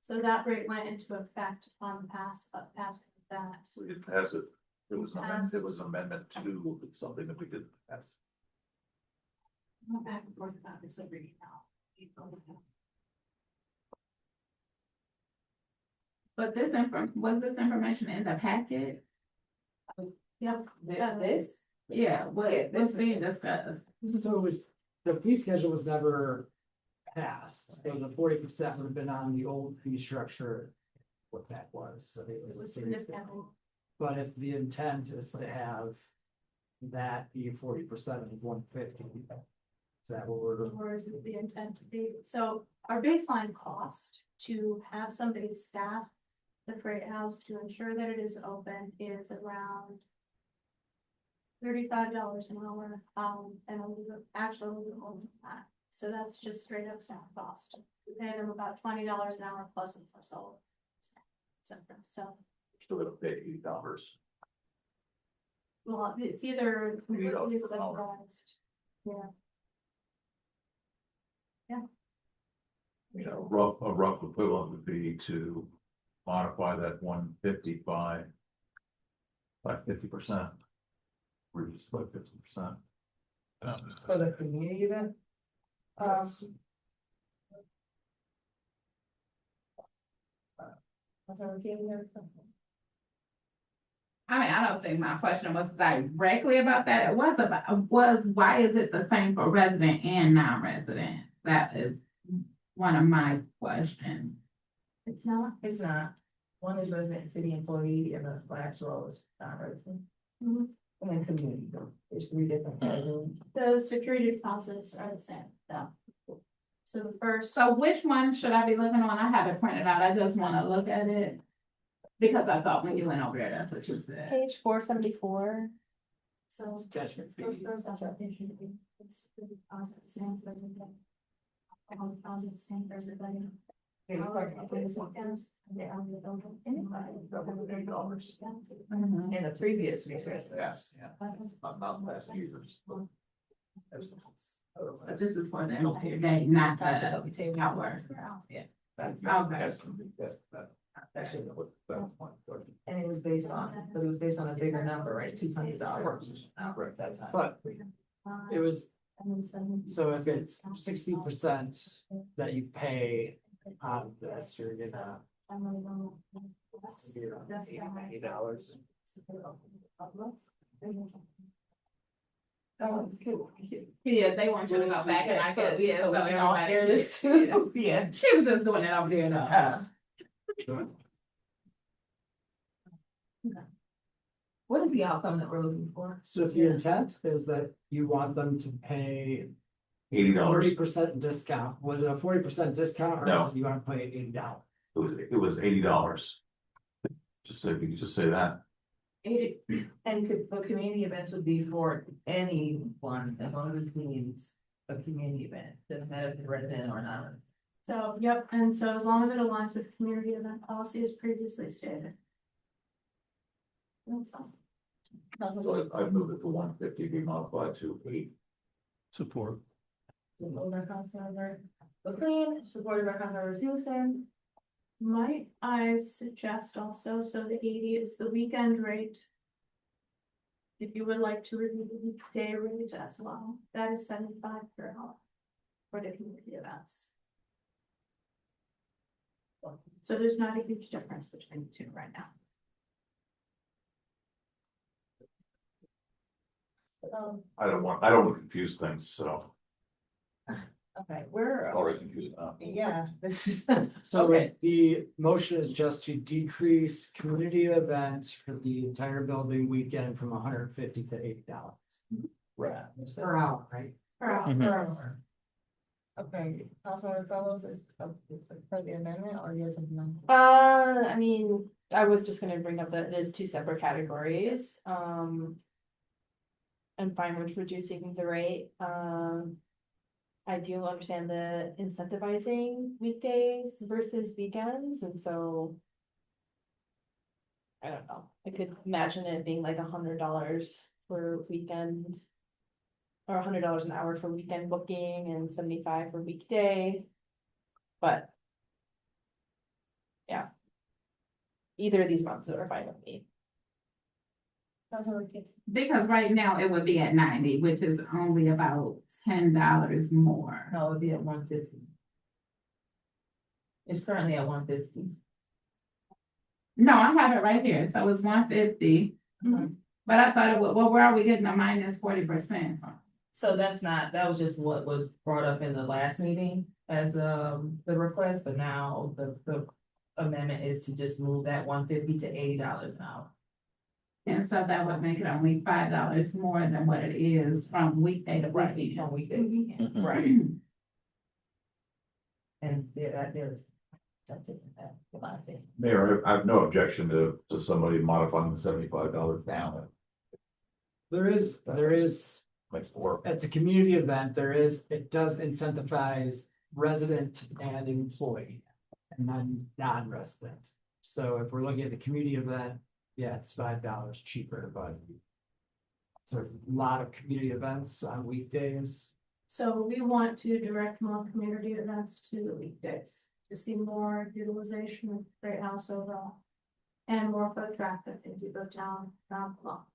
S4: So that rate went into effect on pass that.
S12: We didn't pass it. It was amendment to something that we didn't pass.
S11: I'm not back and forth about this every now.
S5: But was this information in the packet?
S4: Yep.
S1: This?
S5: Yeah, what's being discussed?
S21: So it was, the fee schedule was never passed, so the 40% would have been on the old fee structure. What that was, so
S4: It was significant.
S21: But if the intent is to have that be 40% of 150. Is that what we're?
S4: Or is it the intent to be? So our baseline cost to have somebody staff the freight house to ensure that it is open is around $35 an hour, and actually a little bit more than that. So that's just straight up staff cost. We pay them about $20 an hour plus them for solar. So,
S12: Still gonna pay $80.
S4: well, it's either completely
S12: $80 per hour.
S4: subsidized. Yeah. Yeah.
S12: You know, a rough equivalent would be to modify that 150 by 50%. Reduce by 50%.
S1: For the community event?
S5: I mean, I don't think my question was directly about that. It was why is it the same for resident and non-resident? That is one of my questions.
S4: It's not.
S1: It's not. One is resident city employee and the last role is non-resident.
S4: Mhm.
S1: And then community, there's 3 different categories.
S4: The security deposits are the same, though. So the first.
S5: So which one should I be looking on? I have it printed out. I just want to look at it. Because I thought when you went over there, that's what you said.
S4: Page 474. So.
S21: Judgment fee.
S4: Those application to be, it's the deposit, same for everybody. All deposit, same for everybody.
S1: Yeah,
S4: All
S1: right.
S4: of the weekends, they are the building.
S5: Mhm.
S1: In the previous research.
S12: Yes, yeah. Not last users.
S5: But this is for the employee, they not the hour.
S1: Yeah.
S12: Actually, that point.
S1: And it was based on, but it was based on a bigger number, right? $200. At that time.
S21: But it was,
S4: And then 70.
S21: so it's 60% that you pay on this, you're gonna. $80.
S5: Yeah, they want you to go back and I said, yeah, so everybody.
S1: This too. Yeah.
S5: She was just doing it over there now.
S1: What is the outcome that we're looking for?
S21: So if your intent is that you want them to pay
S12: $80.
S21: 40% discount, was it a 40% discount or
S12: No.
S21: was it you want to pay $80?
S12: It was $80. Just say, you could just say that.
S1: And for community events would be for anyone, as long as it means a community event, doesn't matter if it's resident or not.
S4: So, yep, and so as long as it aligns with community event policy as previously stated. That's all.
S12: So I moved it to 150 be modified to 8.
S16: Support.
S1: Moved by Councilmember McLean, supported by Councilmember Tucson.
S6: Might I suggest also, so the 80 is the weekend rate. If you would like to review the weekday rate as well, that is 75 per hour for the community events. So there's not a huge difference between the two right now.
S12: I don't want to confuse things, so
S1: Okay, we're,
S12: already confused now.
S1: yeah, this is,
S21: So
S1: okay,
S21: the motion is just to decrease community events for the entire building weekend from $150 to $80.
S1: right.
S11: Per hour, right?
S1: Per hour. Okay, Councilmember Fellows is for the amendment or you have something else?
S4: I mean, I was just gonna bring up that it is two separate categories, I'm fine with reducing the rate, I do understand the incentivizing weekdays versus weekends, and so. I don't know, I could imagine it being like $100 for weekend. Or $100 an hour for weekend booking and 75 for weekday. But. Yeah. Either of these months are fine with me.
S5: Because right now it would be at 90, which is only about $10 more.
S1: No, it would be at 150. It's currently at 150.
S5: No, I have it right here, so it's 150. But I thought, well, where are we getting the minus 40% from?
S1: So that's not, that was just what was brought up in the last meeting as the request, but now the amendment is to just move that 150 to $80 an hour.
S5: And so that would make it only $5 more than what it is from weekday to weekend.
S1: From weekday to weekend, right? And there's something that, in my opinion.
S12: Mayor, I have no objection to somebody modifying the $75 down.
S21: There is,
S12: Makes it work.
S21: it's a community event, it does incentivize resident and employee. And then non-resident. So if we're looking at the community event, yeah, it's $5 cheaper, but. So a lot of community events on weekdays.
S6: So we want to direct more community events to the weekdays to see more utilization of Great House overall. And more foot traffic as you go down the block.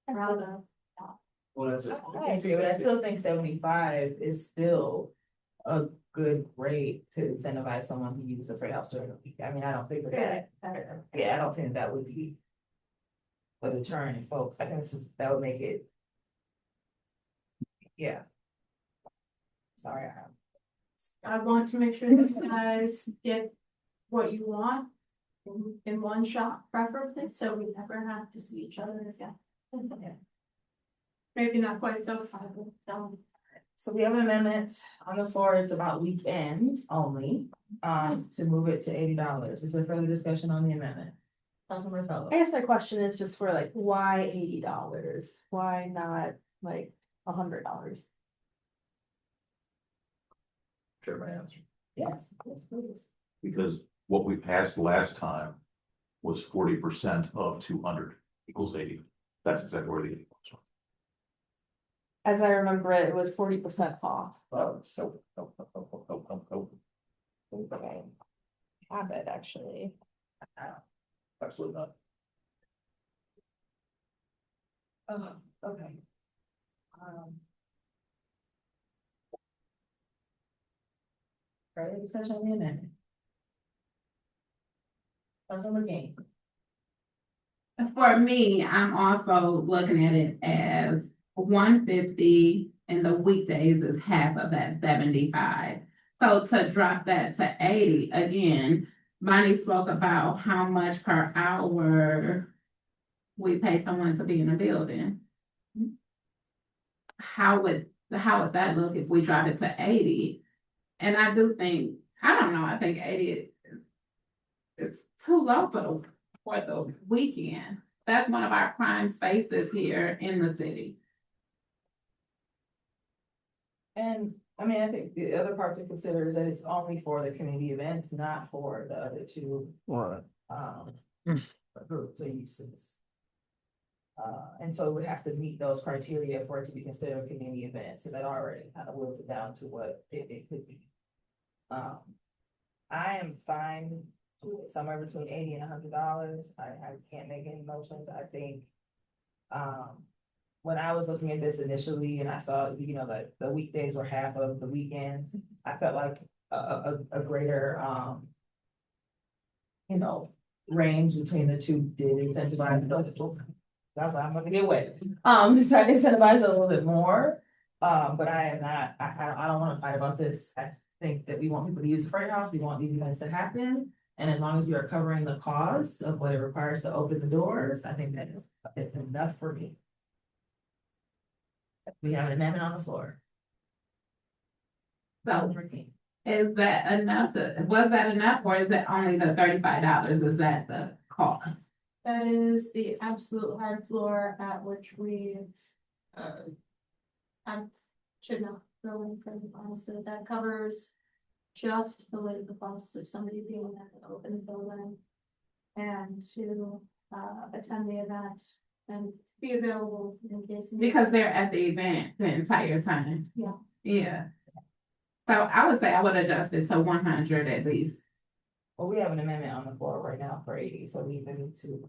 S6: Around the
S7: Well, that's it.
S1: I agree, but I still think 75 is still a good rate to incentivize someone who uses a freight house during the week. I mean, I don't think that, yeah, I don't think that would be a deterrent, folks. I think that would make it. Yeah. Sorry,
S6: I want to make sure that you guys get what you want in one shot preferably, so we never have to see each other again. Maybe not quite so far, but
S1: So we have an amendment on the floor. It's about weekends only, to move it to $80. Is there further discussion on the amendment? Councilmember Fellows.
S4: I guess my question is just for like, why $80? Why not like $100?
S12: Share my answer.
S1: Yes, yes, please.
S12: Because what we passed last time was 40% of 200 equals 80. That's exactly where the 80 comes from.
S4: As I remember it, it was 40% off. Okay. Have it actually.
S12: Absolutely not.
S1: Oh, okay. Further discussion on the amendment. Councilmember King.
S5: For me, I'm also looking at it as 150 and the weekdays is half of that 75. So to drop that to 80, again, Bonnie spoke about how much per hour we pay someone to be in a building. How would that look if we drop it to 80? And I do think, I don't know, I think 80 is too low for the weekend. That's one of our prime spaces here in the city.
S1: And I mean, I think the other part to consider is that it's only for the community events, not for the other two.
S12: Right.
S1: Groups of uses. And so it would have to meet those criteria for it to be considered a community event, so that already kind of whittles it down to what it could be. I am fine with somewhere between $80 and $100. I can't make any motions. I think, when I was looking at this initially and I saw, that the weekdays were half of the weekends, I felt like a greater, range between the two did incentivize. That's why I'm gonna get wet. So I incentivize it a little bit more. But I am not, I don't wanna fight about this. I think that we want people to use the freight house. We want these events to happen. And as long as we are covering the cost of what it requires to open the doors, I think that is enough for me. We have an amendment on the floor.
S5: So is that enough? Was that enough or is it only the $35? Is that the cost?
S4: That is the absolute hard floor at which we, I should not go in for the honestly, that covers just the cost of somebody being at the open building and to, attend the event and be available in case.
S5: Because they're at the event the entire time.
S4: Yeah.
S5: Yeah. So I would say I would adjust it to 100 at least.
S1: Well, we have an amendment on the floor right now for 80, so we either need to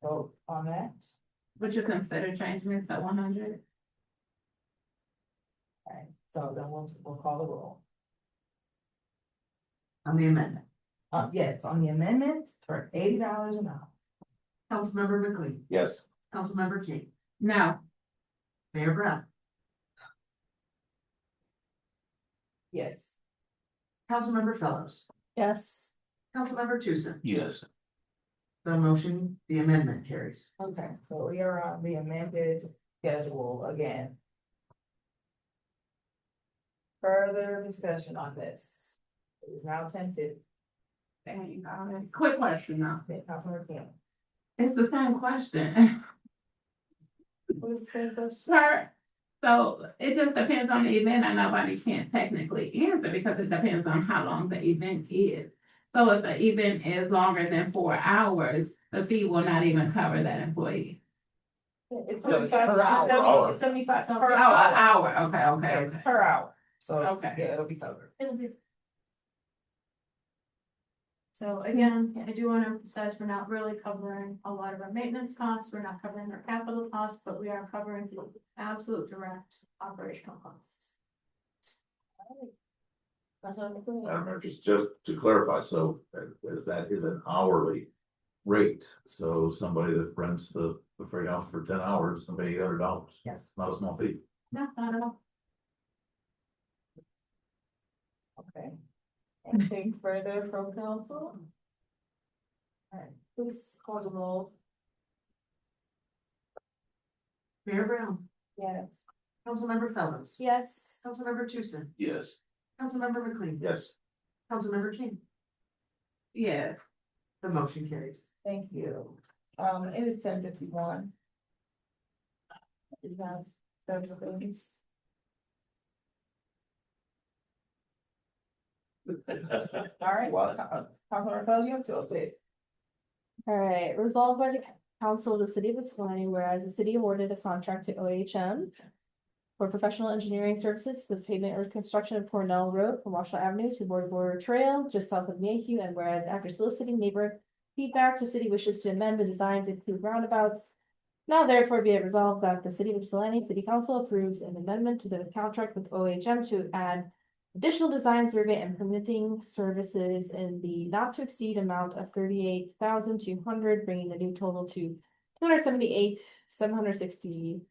S1: vote on that.
S5: Would you consider changing it to 100?
S1: Okay, so then we'll call the roll.
S11: On the amendment,
S1: Yes, on the amendment for $80 an hour.
S11: Councilmember McLean,
S12: Yes.
S11: Councilmember King,
S5: No.
S11: Mayor Brown,
S1: Yes.
S11: Councilmember Fellows,
S4: Yes.
S11: Councilmember Tucson.
S12: Yes.
S11: The motion, the amendment carries.
S1: Okay, so we are on the amended schedule again. Further discussion on this. It is now 10:50.
S5: Quick question now.
S1: Councilmember Kim.
S5: It's the same question.
S1: What is the same question?
S5: Sure. So it just depends on the event and nobody can't technically answer because it depends on how long the event is. So if the event is longer than 4 hours, the fee will not even cover that employee.
S1: It's
S12: So it's
S1: 75
S12: per hour.
S1: It's 75
S4: So-
S1: per
S5: Oh, an
S1: hour.
S5: hour, okay.
S1: Yeah, it's per hour. So,
S5: Okay.
S1: yeah, it'll be covered.
S4: It'll be. So again, I do want to emphasize, we're not really covering a lot of our maintenance costs, we're not covering our capital costs, but we are covering the absolute direct operational costs.
S12: Madam Mayor, just to clarify, so as that is an hourly rate, so somebody that rents the freight house for 10 hours, and pay $800.
S1: Yes.
S12: Not a small fee.
S4: No, not at all.
S1: Okay. Anything further from council? All right, please call the roll.
S11: Mayor Brown,
S1: Yes.
S11: Councilmember Fellows,
S4: Yes.
S11: Councilmember Tucson,
S12: Yes.
S11: Councilmember McLean.
S12: Yes.
S11: Councilmember King,
S5: Yes.
S11: the motion carries.
S1: Thank you. It is 10:51. You have several things. All right, well, Councilmember Fellows, you have to say it.
S4: All right, resolved by the council of the city of Ypsilanti, whereas the city awarded a contract to OHM for professional engineering services, the pavement reconstruction of Cornell Road from Washington Avenue to Border Trail, just south of Mayhew, and whereas after soliciting neighbor feedback, the city wishes to amend the design to include roundabouts. Now therefore be it resolved that the city of Ypsilanti City Council approves an amendment to the contract with OHM to add additional design survey and permitting services in the not to exceed amount of 38,200, bringing the new total to 278,760.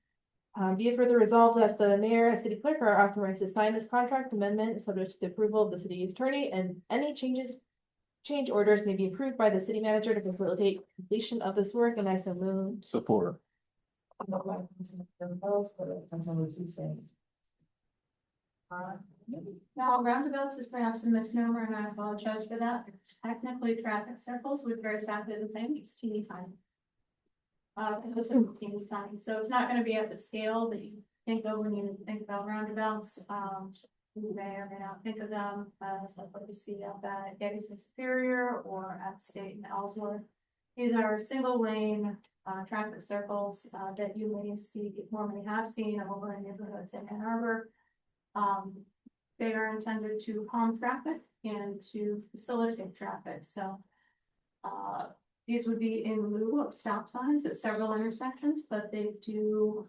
S4: Be it further resolved that the mayor and city clerk are authorized to sign this contract amendment subject to the approval of the city attorney, and any change orders may be approved by the city manager to facilitate completion of this work, and I so move.
S12: Support.
S4: Now, roundabouts is perhaps a misnomer, and I apologize for that. Technically, traffic circles would very exactly the same, just teeny tiny. Teeny tiny, so it's not gonna be at the scale that you think of when you think about roundabouts. You may or may not think of them as like what you see up at Gettysburg Superior or at State and Ellsworth. These are single lane traffic circles that you may see, normally have seen over in neighborhoods in Ann Arbor.
S6: They are intended to calm traffic and to facilitate traffic, so. These would be in lieu of stop signs at several intersections, but they do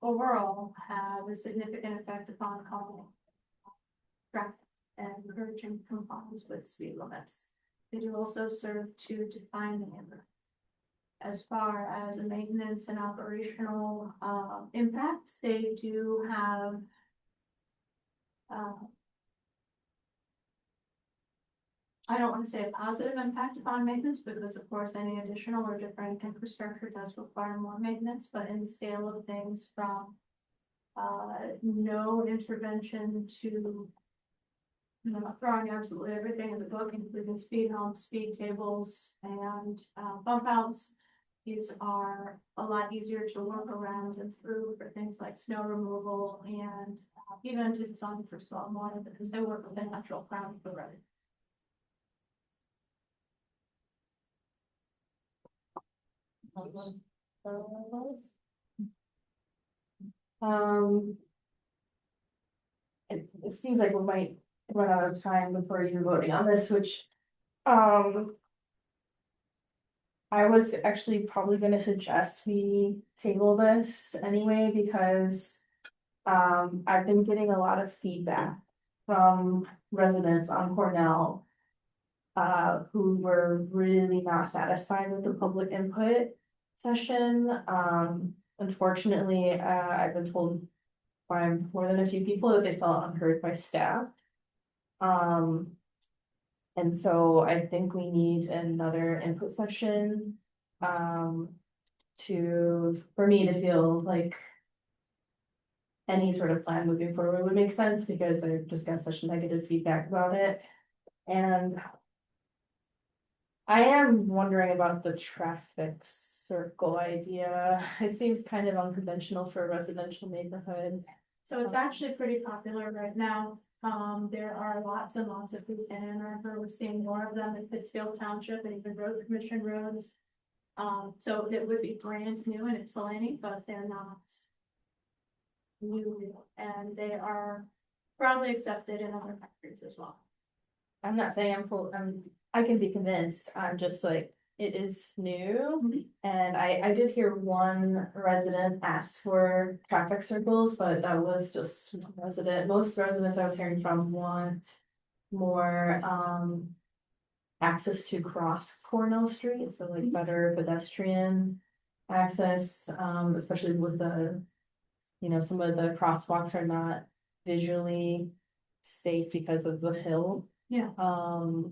S6: overall have a significant effect upon calming traffic and encouraging compliance with speed limits. They do also serve to define the neighborhood. As far as a maintenance and operational impacts, they do have I don't want to say a positive impact upon maintenance, because of course any additional or different infrastructure does require more maintenance, but in the scale of things from no intervention to throwing absolutely everything in the book, including speed humps, speed tables, and bump outs. These are a lot easier to work around and through for things like snow removal and even to design for stormwater, because they work with the natural ground of the road.
S1: It seems like we might run out of time before you're voting on this, which, I was actually probably gonna suggest we table this anyway, because, I've been getting a lot of feedback from residents on Cornell, who were really not satisfied with the public input session. Unfortunately, I've been told by more than a few people that they felt unheard by staff. And so I think we need another input session, for me to feel like any sort of plan moving forward would make sense, because I just got such negative feedback about it. And I am wondering about the traffic circle idea. It seems kind of unconventional for a residential neighborhood.
S6: So it's actually pretty popular right now. There are lots and lots of these in Ann Arbor. We're seeing more of them in Pittsfield Township and even road commission roads. So it would be brand new in Ypsilanti, but they're not new, and they are broadly accepted in other countries as well.
S1: I'm not saying I can be convinced, I'm just like, it is new. And I did hear one resident ask for traffic circles, but that was just one resident. Most residents I was hearing from want more, access to cross Cornell Street, so like better pedestrian access, especially with the, some of the crosswalks are not visually safe because of the hill.
S6: Yeah.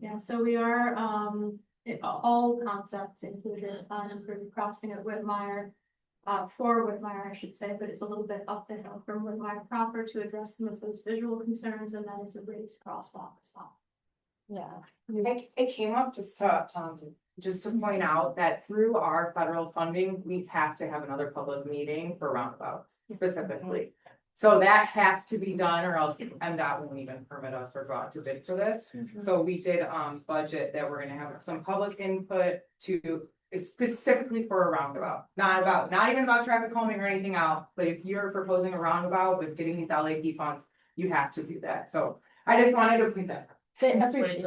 S6: Yeah, so we are, all concepts included on improved crossing at Whitmire. For Whitmire, I should say, but it's a little bit up the hill from Whitmire proper to address some of those visual concerns, and that is a raised crosswalk as well.
S1: Yeah.
S3: I came up just to point out that through our federal funding, we have to have another public meeting for roundabouts specifically. So that has to be done, or else MDOT won't even permit us or go out to bid for this. So we did budget that we're gonna have some public input to specifically for a roundabout. Not even about traffic calming or anything else, but if you're proposing a roundabout with getting these LAP funds, you have to do that. So I just wanted to point that.
S1: That's right.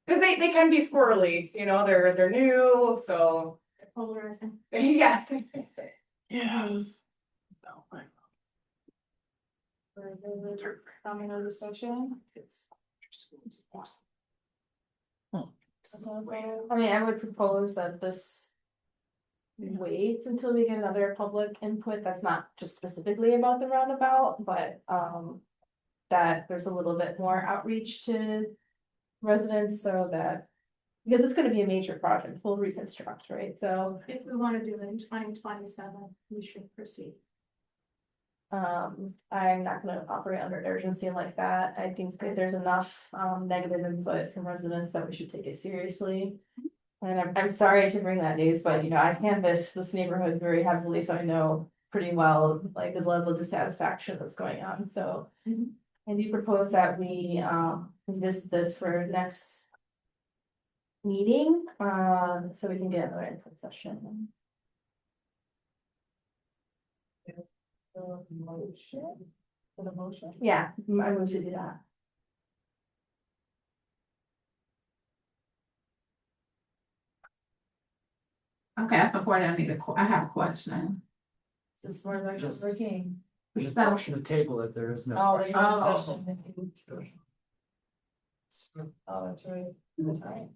S3: Cause they can be squirrely, they're new, so.
S6: Polarizing.
S3: Yeah.
S1: Yes. Comment or discussion? I mean, I would propose that this waits until we get another public input that's not just specifically about the roundabout, but that there's a little bit more outreach to residents, so that, because it's gonna be a major project, full reconstruct, right? So
S6: if we want to do it in 2027, we should proceed.
S1: I'm not gonna operate under urgency like that. I think that there's enough negative input from residents that we should take it seriously. And I'm sorry to bring that news, but I canvass this neighborhood very heavily, so I know pretty well like the level of dissatisfaction that's going on. So I do propose that we visit this for next meeting, so we can get another input session. Motion. For the motion.
S4: Yeah, I move to do that.
S5: Okay, I support it. I have a question.
S1: This is for Councilor King.
S21: There's a motion to table it, there is no.
S1: Oh, there's no
S5: Oh.
S1: discussion. Oh, that's right. That's right.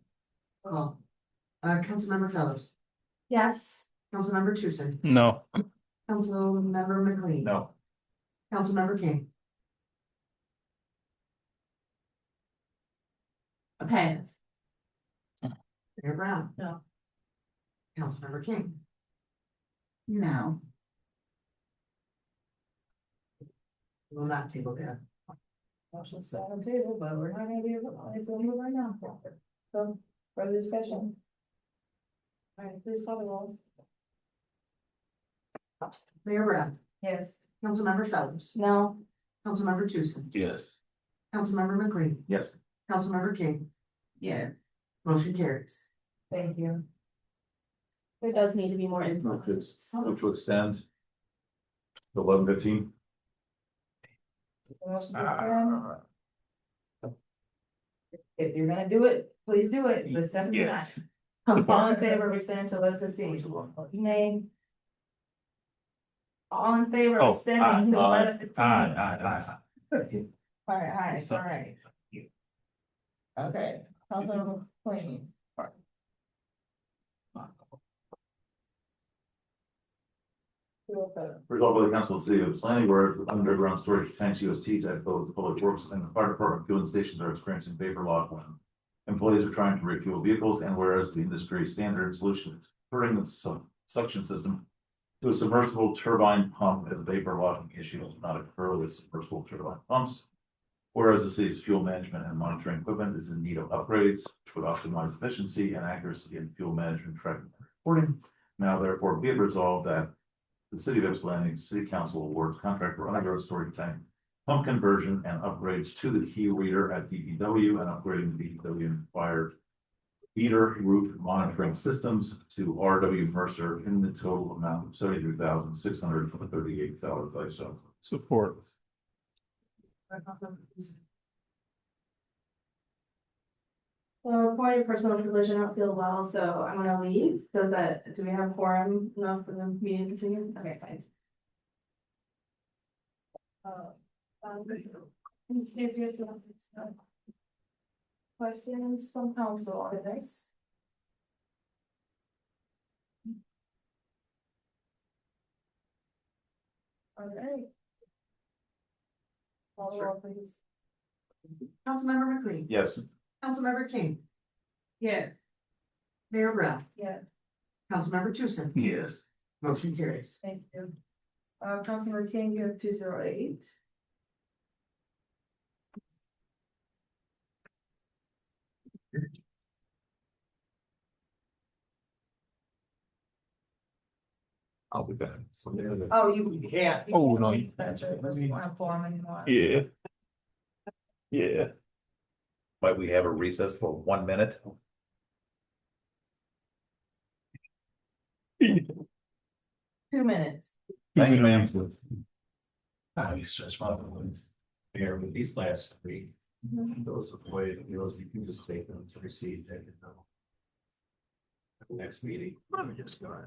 S11: Call. Councilmember Fellows,
S4: Yes.
S11: Councilmember Tucson,
S17: No.
S11: Councilmember McLean.
S12: No.
S11: Councilmember King,
S5: Okay,
S11: Mayor Brown.
S1: No.
S11: Councilmember King,
S5: no.
S11: will not table that.
S1: Motion set on the table, but we're not gonna be able to move right now. So, further discussion. All right, please call the roll.
S11: Mayor Brown,
S1: Yes.
S11: Councilmember Fellows,
S4: No.
S11: Councilmember Tucson,
S12: Yes.
S11: Councilmember McLean,
S12: Yes.
S11: Councilmember King,
S5: Yeah.
S11: motion carries.
S1: Thank you.
S4: There does need to be more
S12: Move
S4: input.
S12: to extend. 11:15.
S1: Motion to extend. If you're gonna do it, please do it, but Stephanie not. All in favor of extending to 11:15? Nay. All in favor of extending to 11:15?
S17: Aye.
S1: All right. Okay, Councilmember McLean.
S12: Resolved by the Council of the City of Ypsilanti, where underground storage tanks, USTs, at both the Public Works and the Fire Department fueling stations are experiencing vapor lock when employees are trying to refuel vehicles, and whereas the industry standard solution is converting the suction system to a submersible turbine pump as vapor locking issue does not occur with submersible turbine pumps. Whereas the city's fuel management and monitoring equipment is in need of upgrades, which would optimize efficiency and accuracy in fuel management tracking and reporting. Now therefore be it resolved that the City of Ypsilanti City Council awards contract for underground storage tank pump conversion and upgrades to the key reader at DPW and upgrading the DPW fire heater roof monitoring systems to RW Mercer in the total amount of $73,638. So
S17: Support.
S4: Well, for your personal privilege, I don't feel well, so I'm gonna leave. Do we have quorum enough for the meeting to continue? Okay, fine.
S1: Questions from council on this? All right. Call the roll, please.
S11: Councilmember McLean.
S12: yes.
S11: Councilmember King,
S5: Yes.
S11: Mayor Brown,
S1: Yeah,
S11: Councilmember Tucson,
S17: Yes.
S11: motion carries.
S1: thank you. Councilmember King, you have 208.
S12: I'll be back.
S1: Oh, you can't.
S17: Oh, no.
S1: That's right, that's one form anymore.
S12: Yeah. Yeah. Might we have a recess for 1 minute?
S1: 2 minutes.
S12: Thank you, ma'am.
S17: I stretch my legs there with these last three. Those are the way, you can just take them to receive it. Next meeting. Let me just go.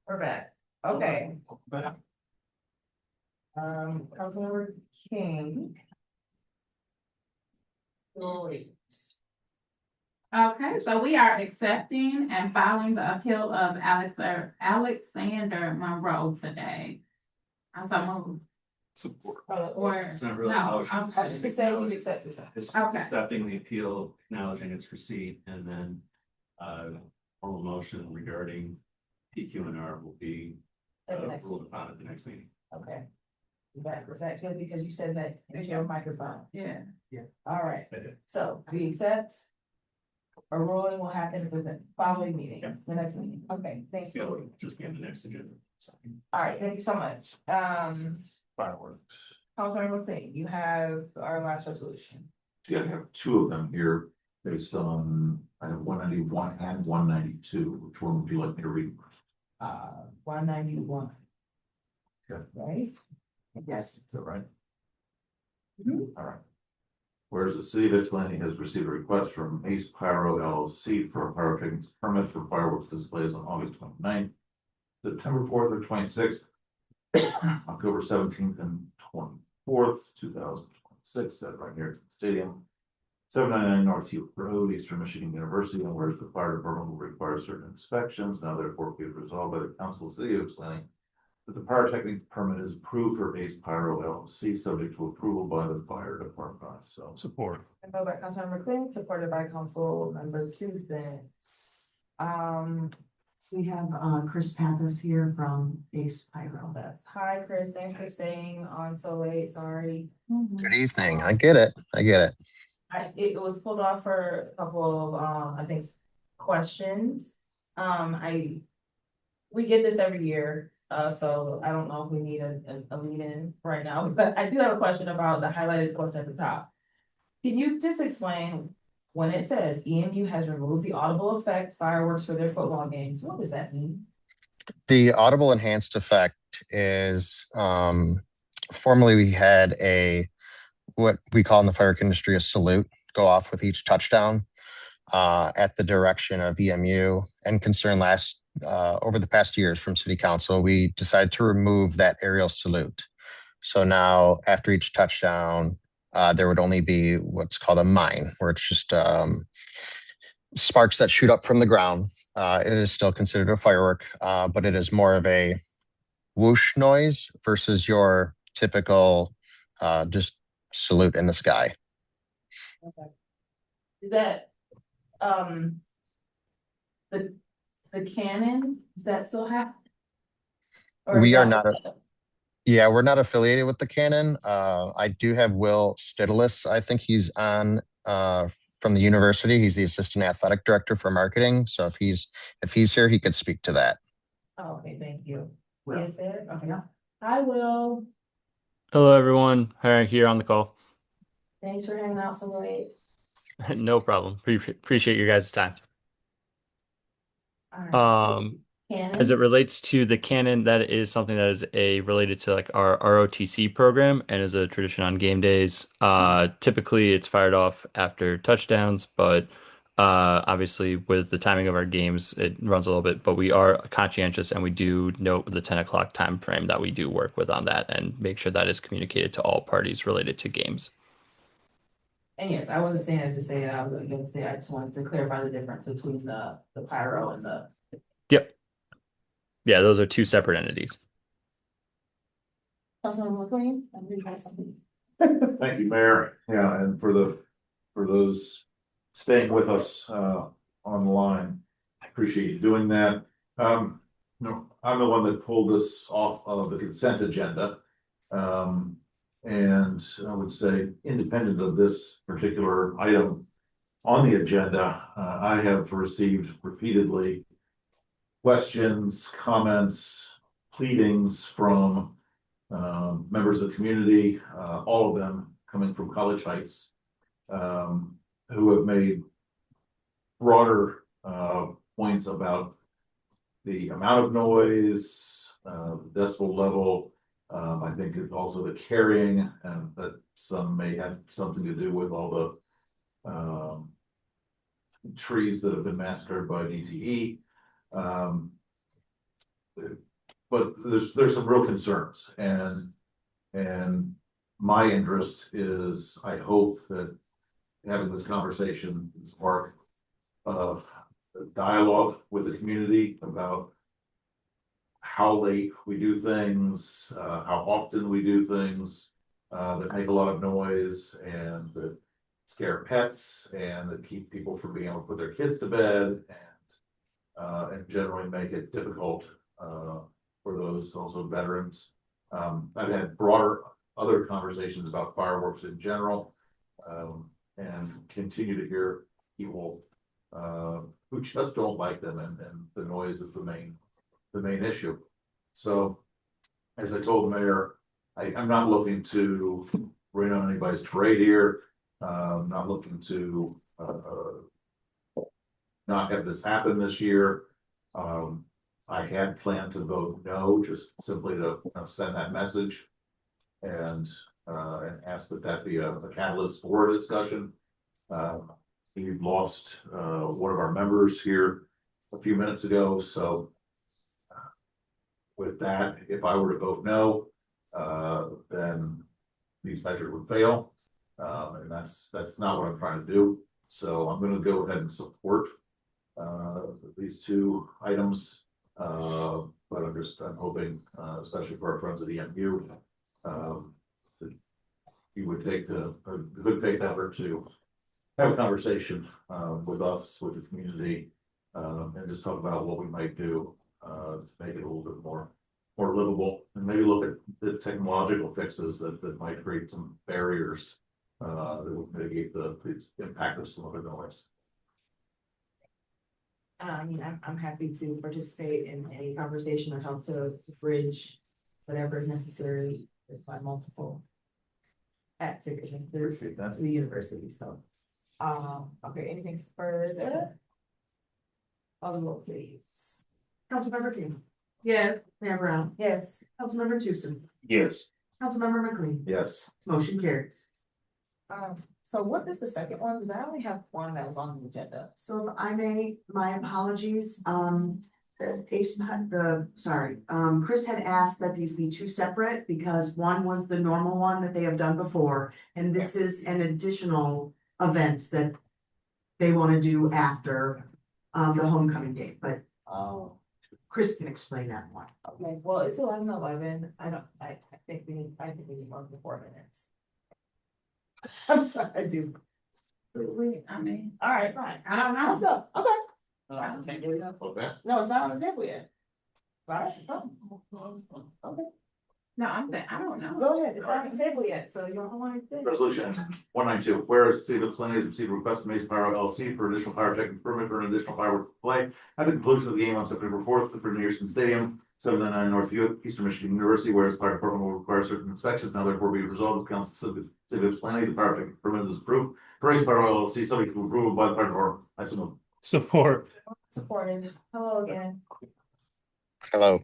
S1: We're back. Okay. Councilmember King. Lloyd.
S5: Okay, so we are accepting and filing the appeal of Alexander Monroe today. I'm so moved.
S8: Support.
S5: Or,
S8: It's not really a
S5: no,
S8: motion.
S5: I'm
S8: It's
S5: just
S8: just
S1: saying we
S8: acknowledging-
S1: accepted that.
S8: It's
S5: Okay.
S8: accepting the appeal, acknowledging its receipt, and then formal motion regarding PQ&R will be
S1: At the next
S8: ruled upon at the next meeting.
S1: Okay. Was that good? Because you said that into your microphone.
S5: Yeah.
S1: All right.
S8: I did.
S1: So we accept. A ruling will happen for the following meeting, the next meeting. Okay, thanks.
S8: So it'll just be on the next agenda.
S1: All right, thank you so much.
S12: Fireworks.
S1: Councilmember Clayton, you have our last resolution.
S12: Yeah, I have two of them here based on, I have 191 and 192. Which one would you like me to read?
S1: 191.
S12: Okay.
S1: Right?
S11: Yes.
S12: Is that right?
S1: Mhm.
S12: All right. Whereas the city of Ypsilanti has received a request from Ace Pyro LLC for a pyrotechnics permit for fireworks displays on August 29th, September 4th or 26th, October 17th and 24th, 2026, set right here at the stadium. 799 North Heath Road, Eastern Michigan University, and whereas the fire department will require certain inspections, now therefore be resolved by the council of the city of Ypsilanti that the pyrotechnic permit is approved for Ace Pyro LLC, subject to approval by the fire department. So
S8: Support.
S1: Moved by Councilmember Clayton, supported by Councilmember Tuesday.
S11: So we have Chris Pappas here from Ace Pyro.
S1: Hi, Chris. Thanks for staying on so late. Sorry.
S22: Good evening. I get it.
S1: It was pulled off for a couple of, I think, questions. We get this every year, so I don't know if we need a lead in right now, but I do have a question about the highlighted quote at the top. Can you just explain when it says EMU has removed the audible effect fireworks for their football games, what does that mean?
S22: The audible enhanced effect is formerly we had what we call in the firework industry a salute go off with each touchdown at the direction of EMU and concern over the past years from City Council. We decided to remove that aerial salute. So now after each touchdown, there would only be what's called a mine, where it's just sparks that shoot up from the ground. It is still considered a firework, but it is more of a whoosh noise versus your typical just salute in the sky.
S1: Okay. Is that the cannon, does that still happen?
S22: We are not we're not affiliated with the Canon. I do have Will Stidlis. I think he's on from the university. He's the assistant athletic director for marketing. So if he's here, he could speak to that.
S1: Oh, okay, thank you.
S11: Will.
S1: Is there? Okay.
S11: Yeah.
S1: Hi, Will.
S23: Hello, everyone. Harry here on the call.
S1: Thanks for hanging out so late.
S23: No problem. Appreciate your guys' time.
S1: All right.
S23: As it relates to the cannon, that is something that is related to like our ROTC program and is a tradition on game days. Typically it's fired off after touchdowns, but obviously with the timing of our games, it runs a little bit, but we are conscientious and we do note the 10 o'clock time frame that we do work with on that and make sure that is communicated to all parties related to games.
S1: And yes, I wasn't saying it to say that I was against it. I just wanted to clarify the difference between the pyro and the.
S23: Yep. Yeah, those are two separate entities.
S1: Councilman McLean, I believe you have something.
S12: Thank you, Mayor. Yeah, and for those staying with us on the line, I appreciate you doing that. No, I'm the one that pulled this off of the consent agenda. And I would say, independent of this particular item on the agenda, I have received repeatedly questions, comments, pleadings from members of the community, all of them coming from College Heights, who have made broader points about the amount of noise, the decibel level. I think it's also the carrying, and that some may have something to do with all the trees that have been massacred by DTE. but there's some real concerns and my interest is, I hope that having this conversation spark of dialogue with the community about how late we do things, how often we do things, that make a lot of noise and that scare pets and that keep people from being able to put their kids to bed and generally make it difficult, for those also veterans. I've had broader other conversations about fireworks in general, and continue to hear people, who just don't like them and the noise is the main issue. So, as I told the mayor, I'm not looking to rain on anybody's parade here. Not looking to, not have this happen this year. I had planned to vote no, just simply to send that message and ask that be a catalyst for a discussion. We've lost one of our members here a few minutes ago, so with that, if I were to vote no, then these measures would fail, and that's not what I'm trying to do. So I'm going to go ahead and support these two items, but I'm hoping, especially for our friends at EMU, that you would take the good faith effort to have a conversation with us, with the community, and just talk about what we might do to make it a little bit more livable, and maybe look at the technological fixes that might create some barriers that would mitigate the impact of some of the noise.
S1: I mean, I'm happy to participate in any conversation or help to bridge whatever is necessary by multiple activities to the university. So, okay, anything further? Call the roll, please.
S11: Councilmember King,
S5: Yes.
S11: Mayor Brown,
S1: Yes.
S11: Councilmember Tucson,
S17: Yes.
S11: Councilmember McLean,
S12: Yes.
S11: motion carries.
S1: So what is the second one? Because I only have one that was on the agenda.
S11: So if I may, my apologies, Chris had asked that these be two separate because one was the normal one that they have done before. And this is an additional event that they want to do after the homecoming date, but Chris can explain that one.
S1: Okay, well, it's 11:11. I think we need more than 4 minutes. I'm sorry, I do.
S5: I mean,
S1: All right, fine.
S5: I don't know.
S1: Let's go. Okay.
S12: Okay.
S1: No, it's not on the table yet. Right? Okay,
S5: No, I'm saying, I don't know.
S1: go ahead. It's not on the table yet, so you don't want to.
S12: Resolution 192, whereas the city of Ypsilanti has received a request from Mason Pyro LLC for additional pyrotechnic permit for an additional fireworks display at the conclusion of the game on September 4th for Nearson Stadium, 799 North Eastern Michigan University, whereas the fire department will require certain inspections. Now therefore be resolved, the council of the city of Ypsilanti, the pyrotechnic permit is approved for Mason Pyro LLC, subject to approval by the fire department. I so move.
S16: Support.
S1: Supported. Hello again.
S22: Hello.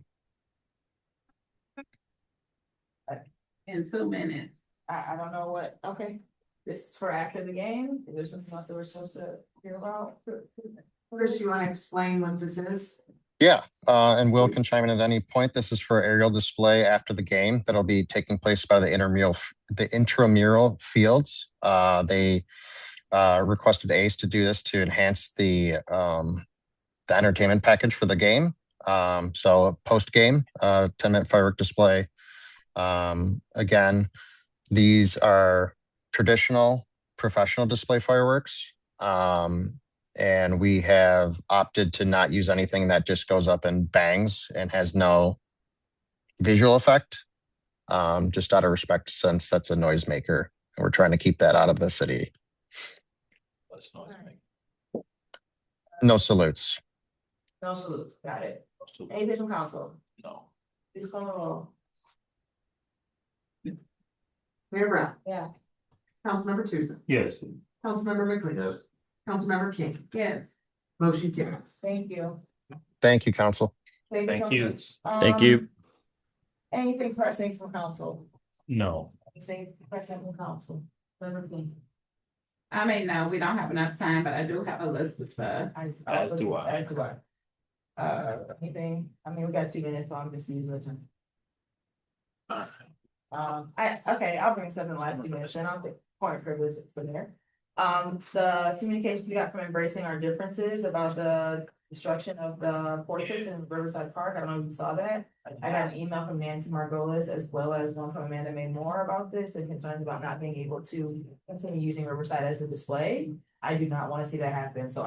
S5: In 2 minutes.
S1: I don't know what, okay. This is for after the game. Is there something else that we're supposed to hear about?
S11: Chris, you want to explain what this is?
S22: Yeah, and Will can chime in at any point. This is for aerial display after the game that'll be taking place by the intramural fields. They requested ACE to do this to enhance the entertainment package for the game. So post game, 10-minute firework display. Again, these are traditional professional display fireworks. And we have opted to not use anything that just goes up and bangs and has no visual effect. Just out of respect, since that's a noisemaker, and we're trying to keep that out of the city. No salutes.
S1: No salutes. Got it. Anything from council?
S12: No.
S1: Please call the roll.
S11: Mayor Brown,
S1: Yeah.
S11: Councilmember Tucson,
S16: Yes.
S11: Councilmember McLean.
S12: Yes.
S11: Councilmember King,
S5: Yes.
S11: motion carries.
S1: Thank you.
S22: Thank you, council.
S1: Thank you so
S16: Thank you.
S1: much.
S23: Thank you.
S1: Anything pressing from council?
S16: No.
S1: Anything pressing from council? Member King.
S5: I mean, no, we don't have enough time, but I do have a list of stuff.
S1: As do I. Anything, I mean, we got 2 minutes, so I'm just using it. Okay, I'll bring something last 2 minutes, then I'll take point of privilege for there. The communication we got from Embracing Our Differences about the destruction of the portraits in Riverside Park, I don't know if you saw that. I got an email from Nancy Margolis as well as one from Amanda May Moore about this and concerns about not being able to continue using Riverside as the display. I do not want to see that happen, so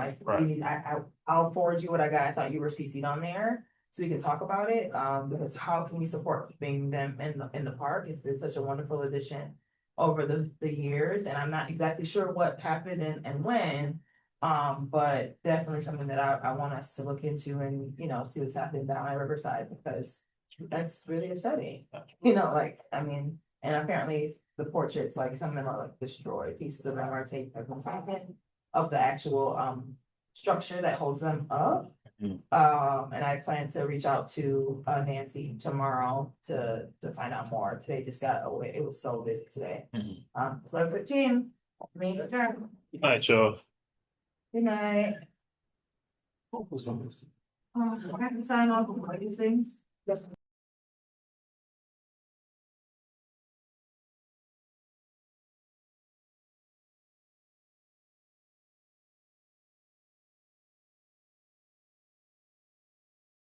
S1: I'll forward you what I got. I thought you were CC'd on there, so we can talk about it. Because how can we support keeping them in the park? It's been such a wonderful addition over the years, and I'm not exactly sure what happened and when. But definitely something that I want us to look into and, see what's happening down at Riverside, because that's really upsetting. I mean, and apparently the portraits, like some of them are like destroyed, pieces of them are taken of the actual structure that holds them up. And I plan to reach out to Nancy tomorrow to find out more. Today just got away. It was so busy today. It's 11:15. Me adjourned.
S16: Good night, y'all.
S1: Good night. I have to sign off on all these things. Just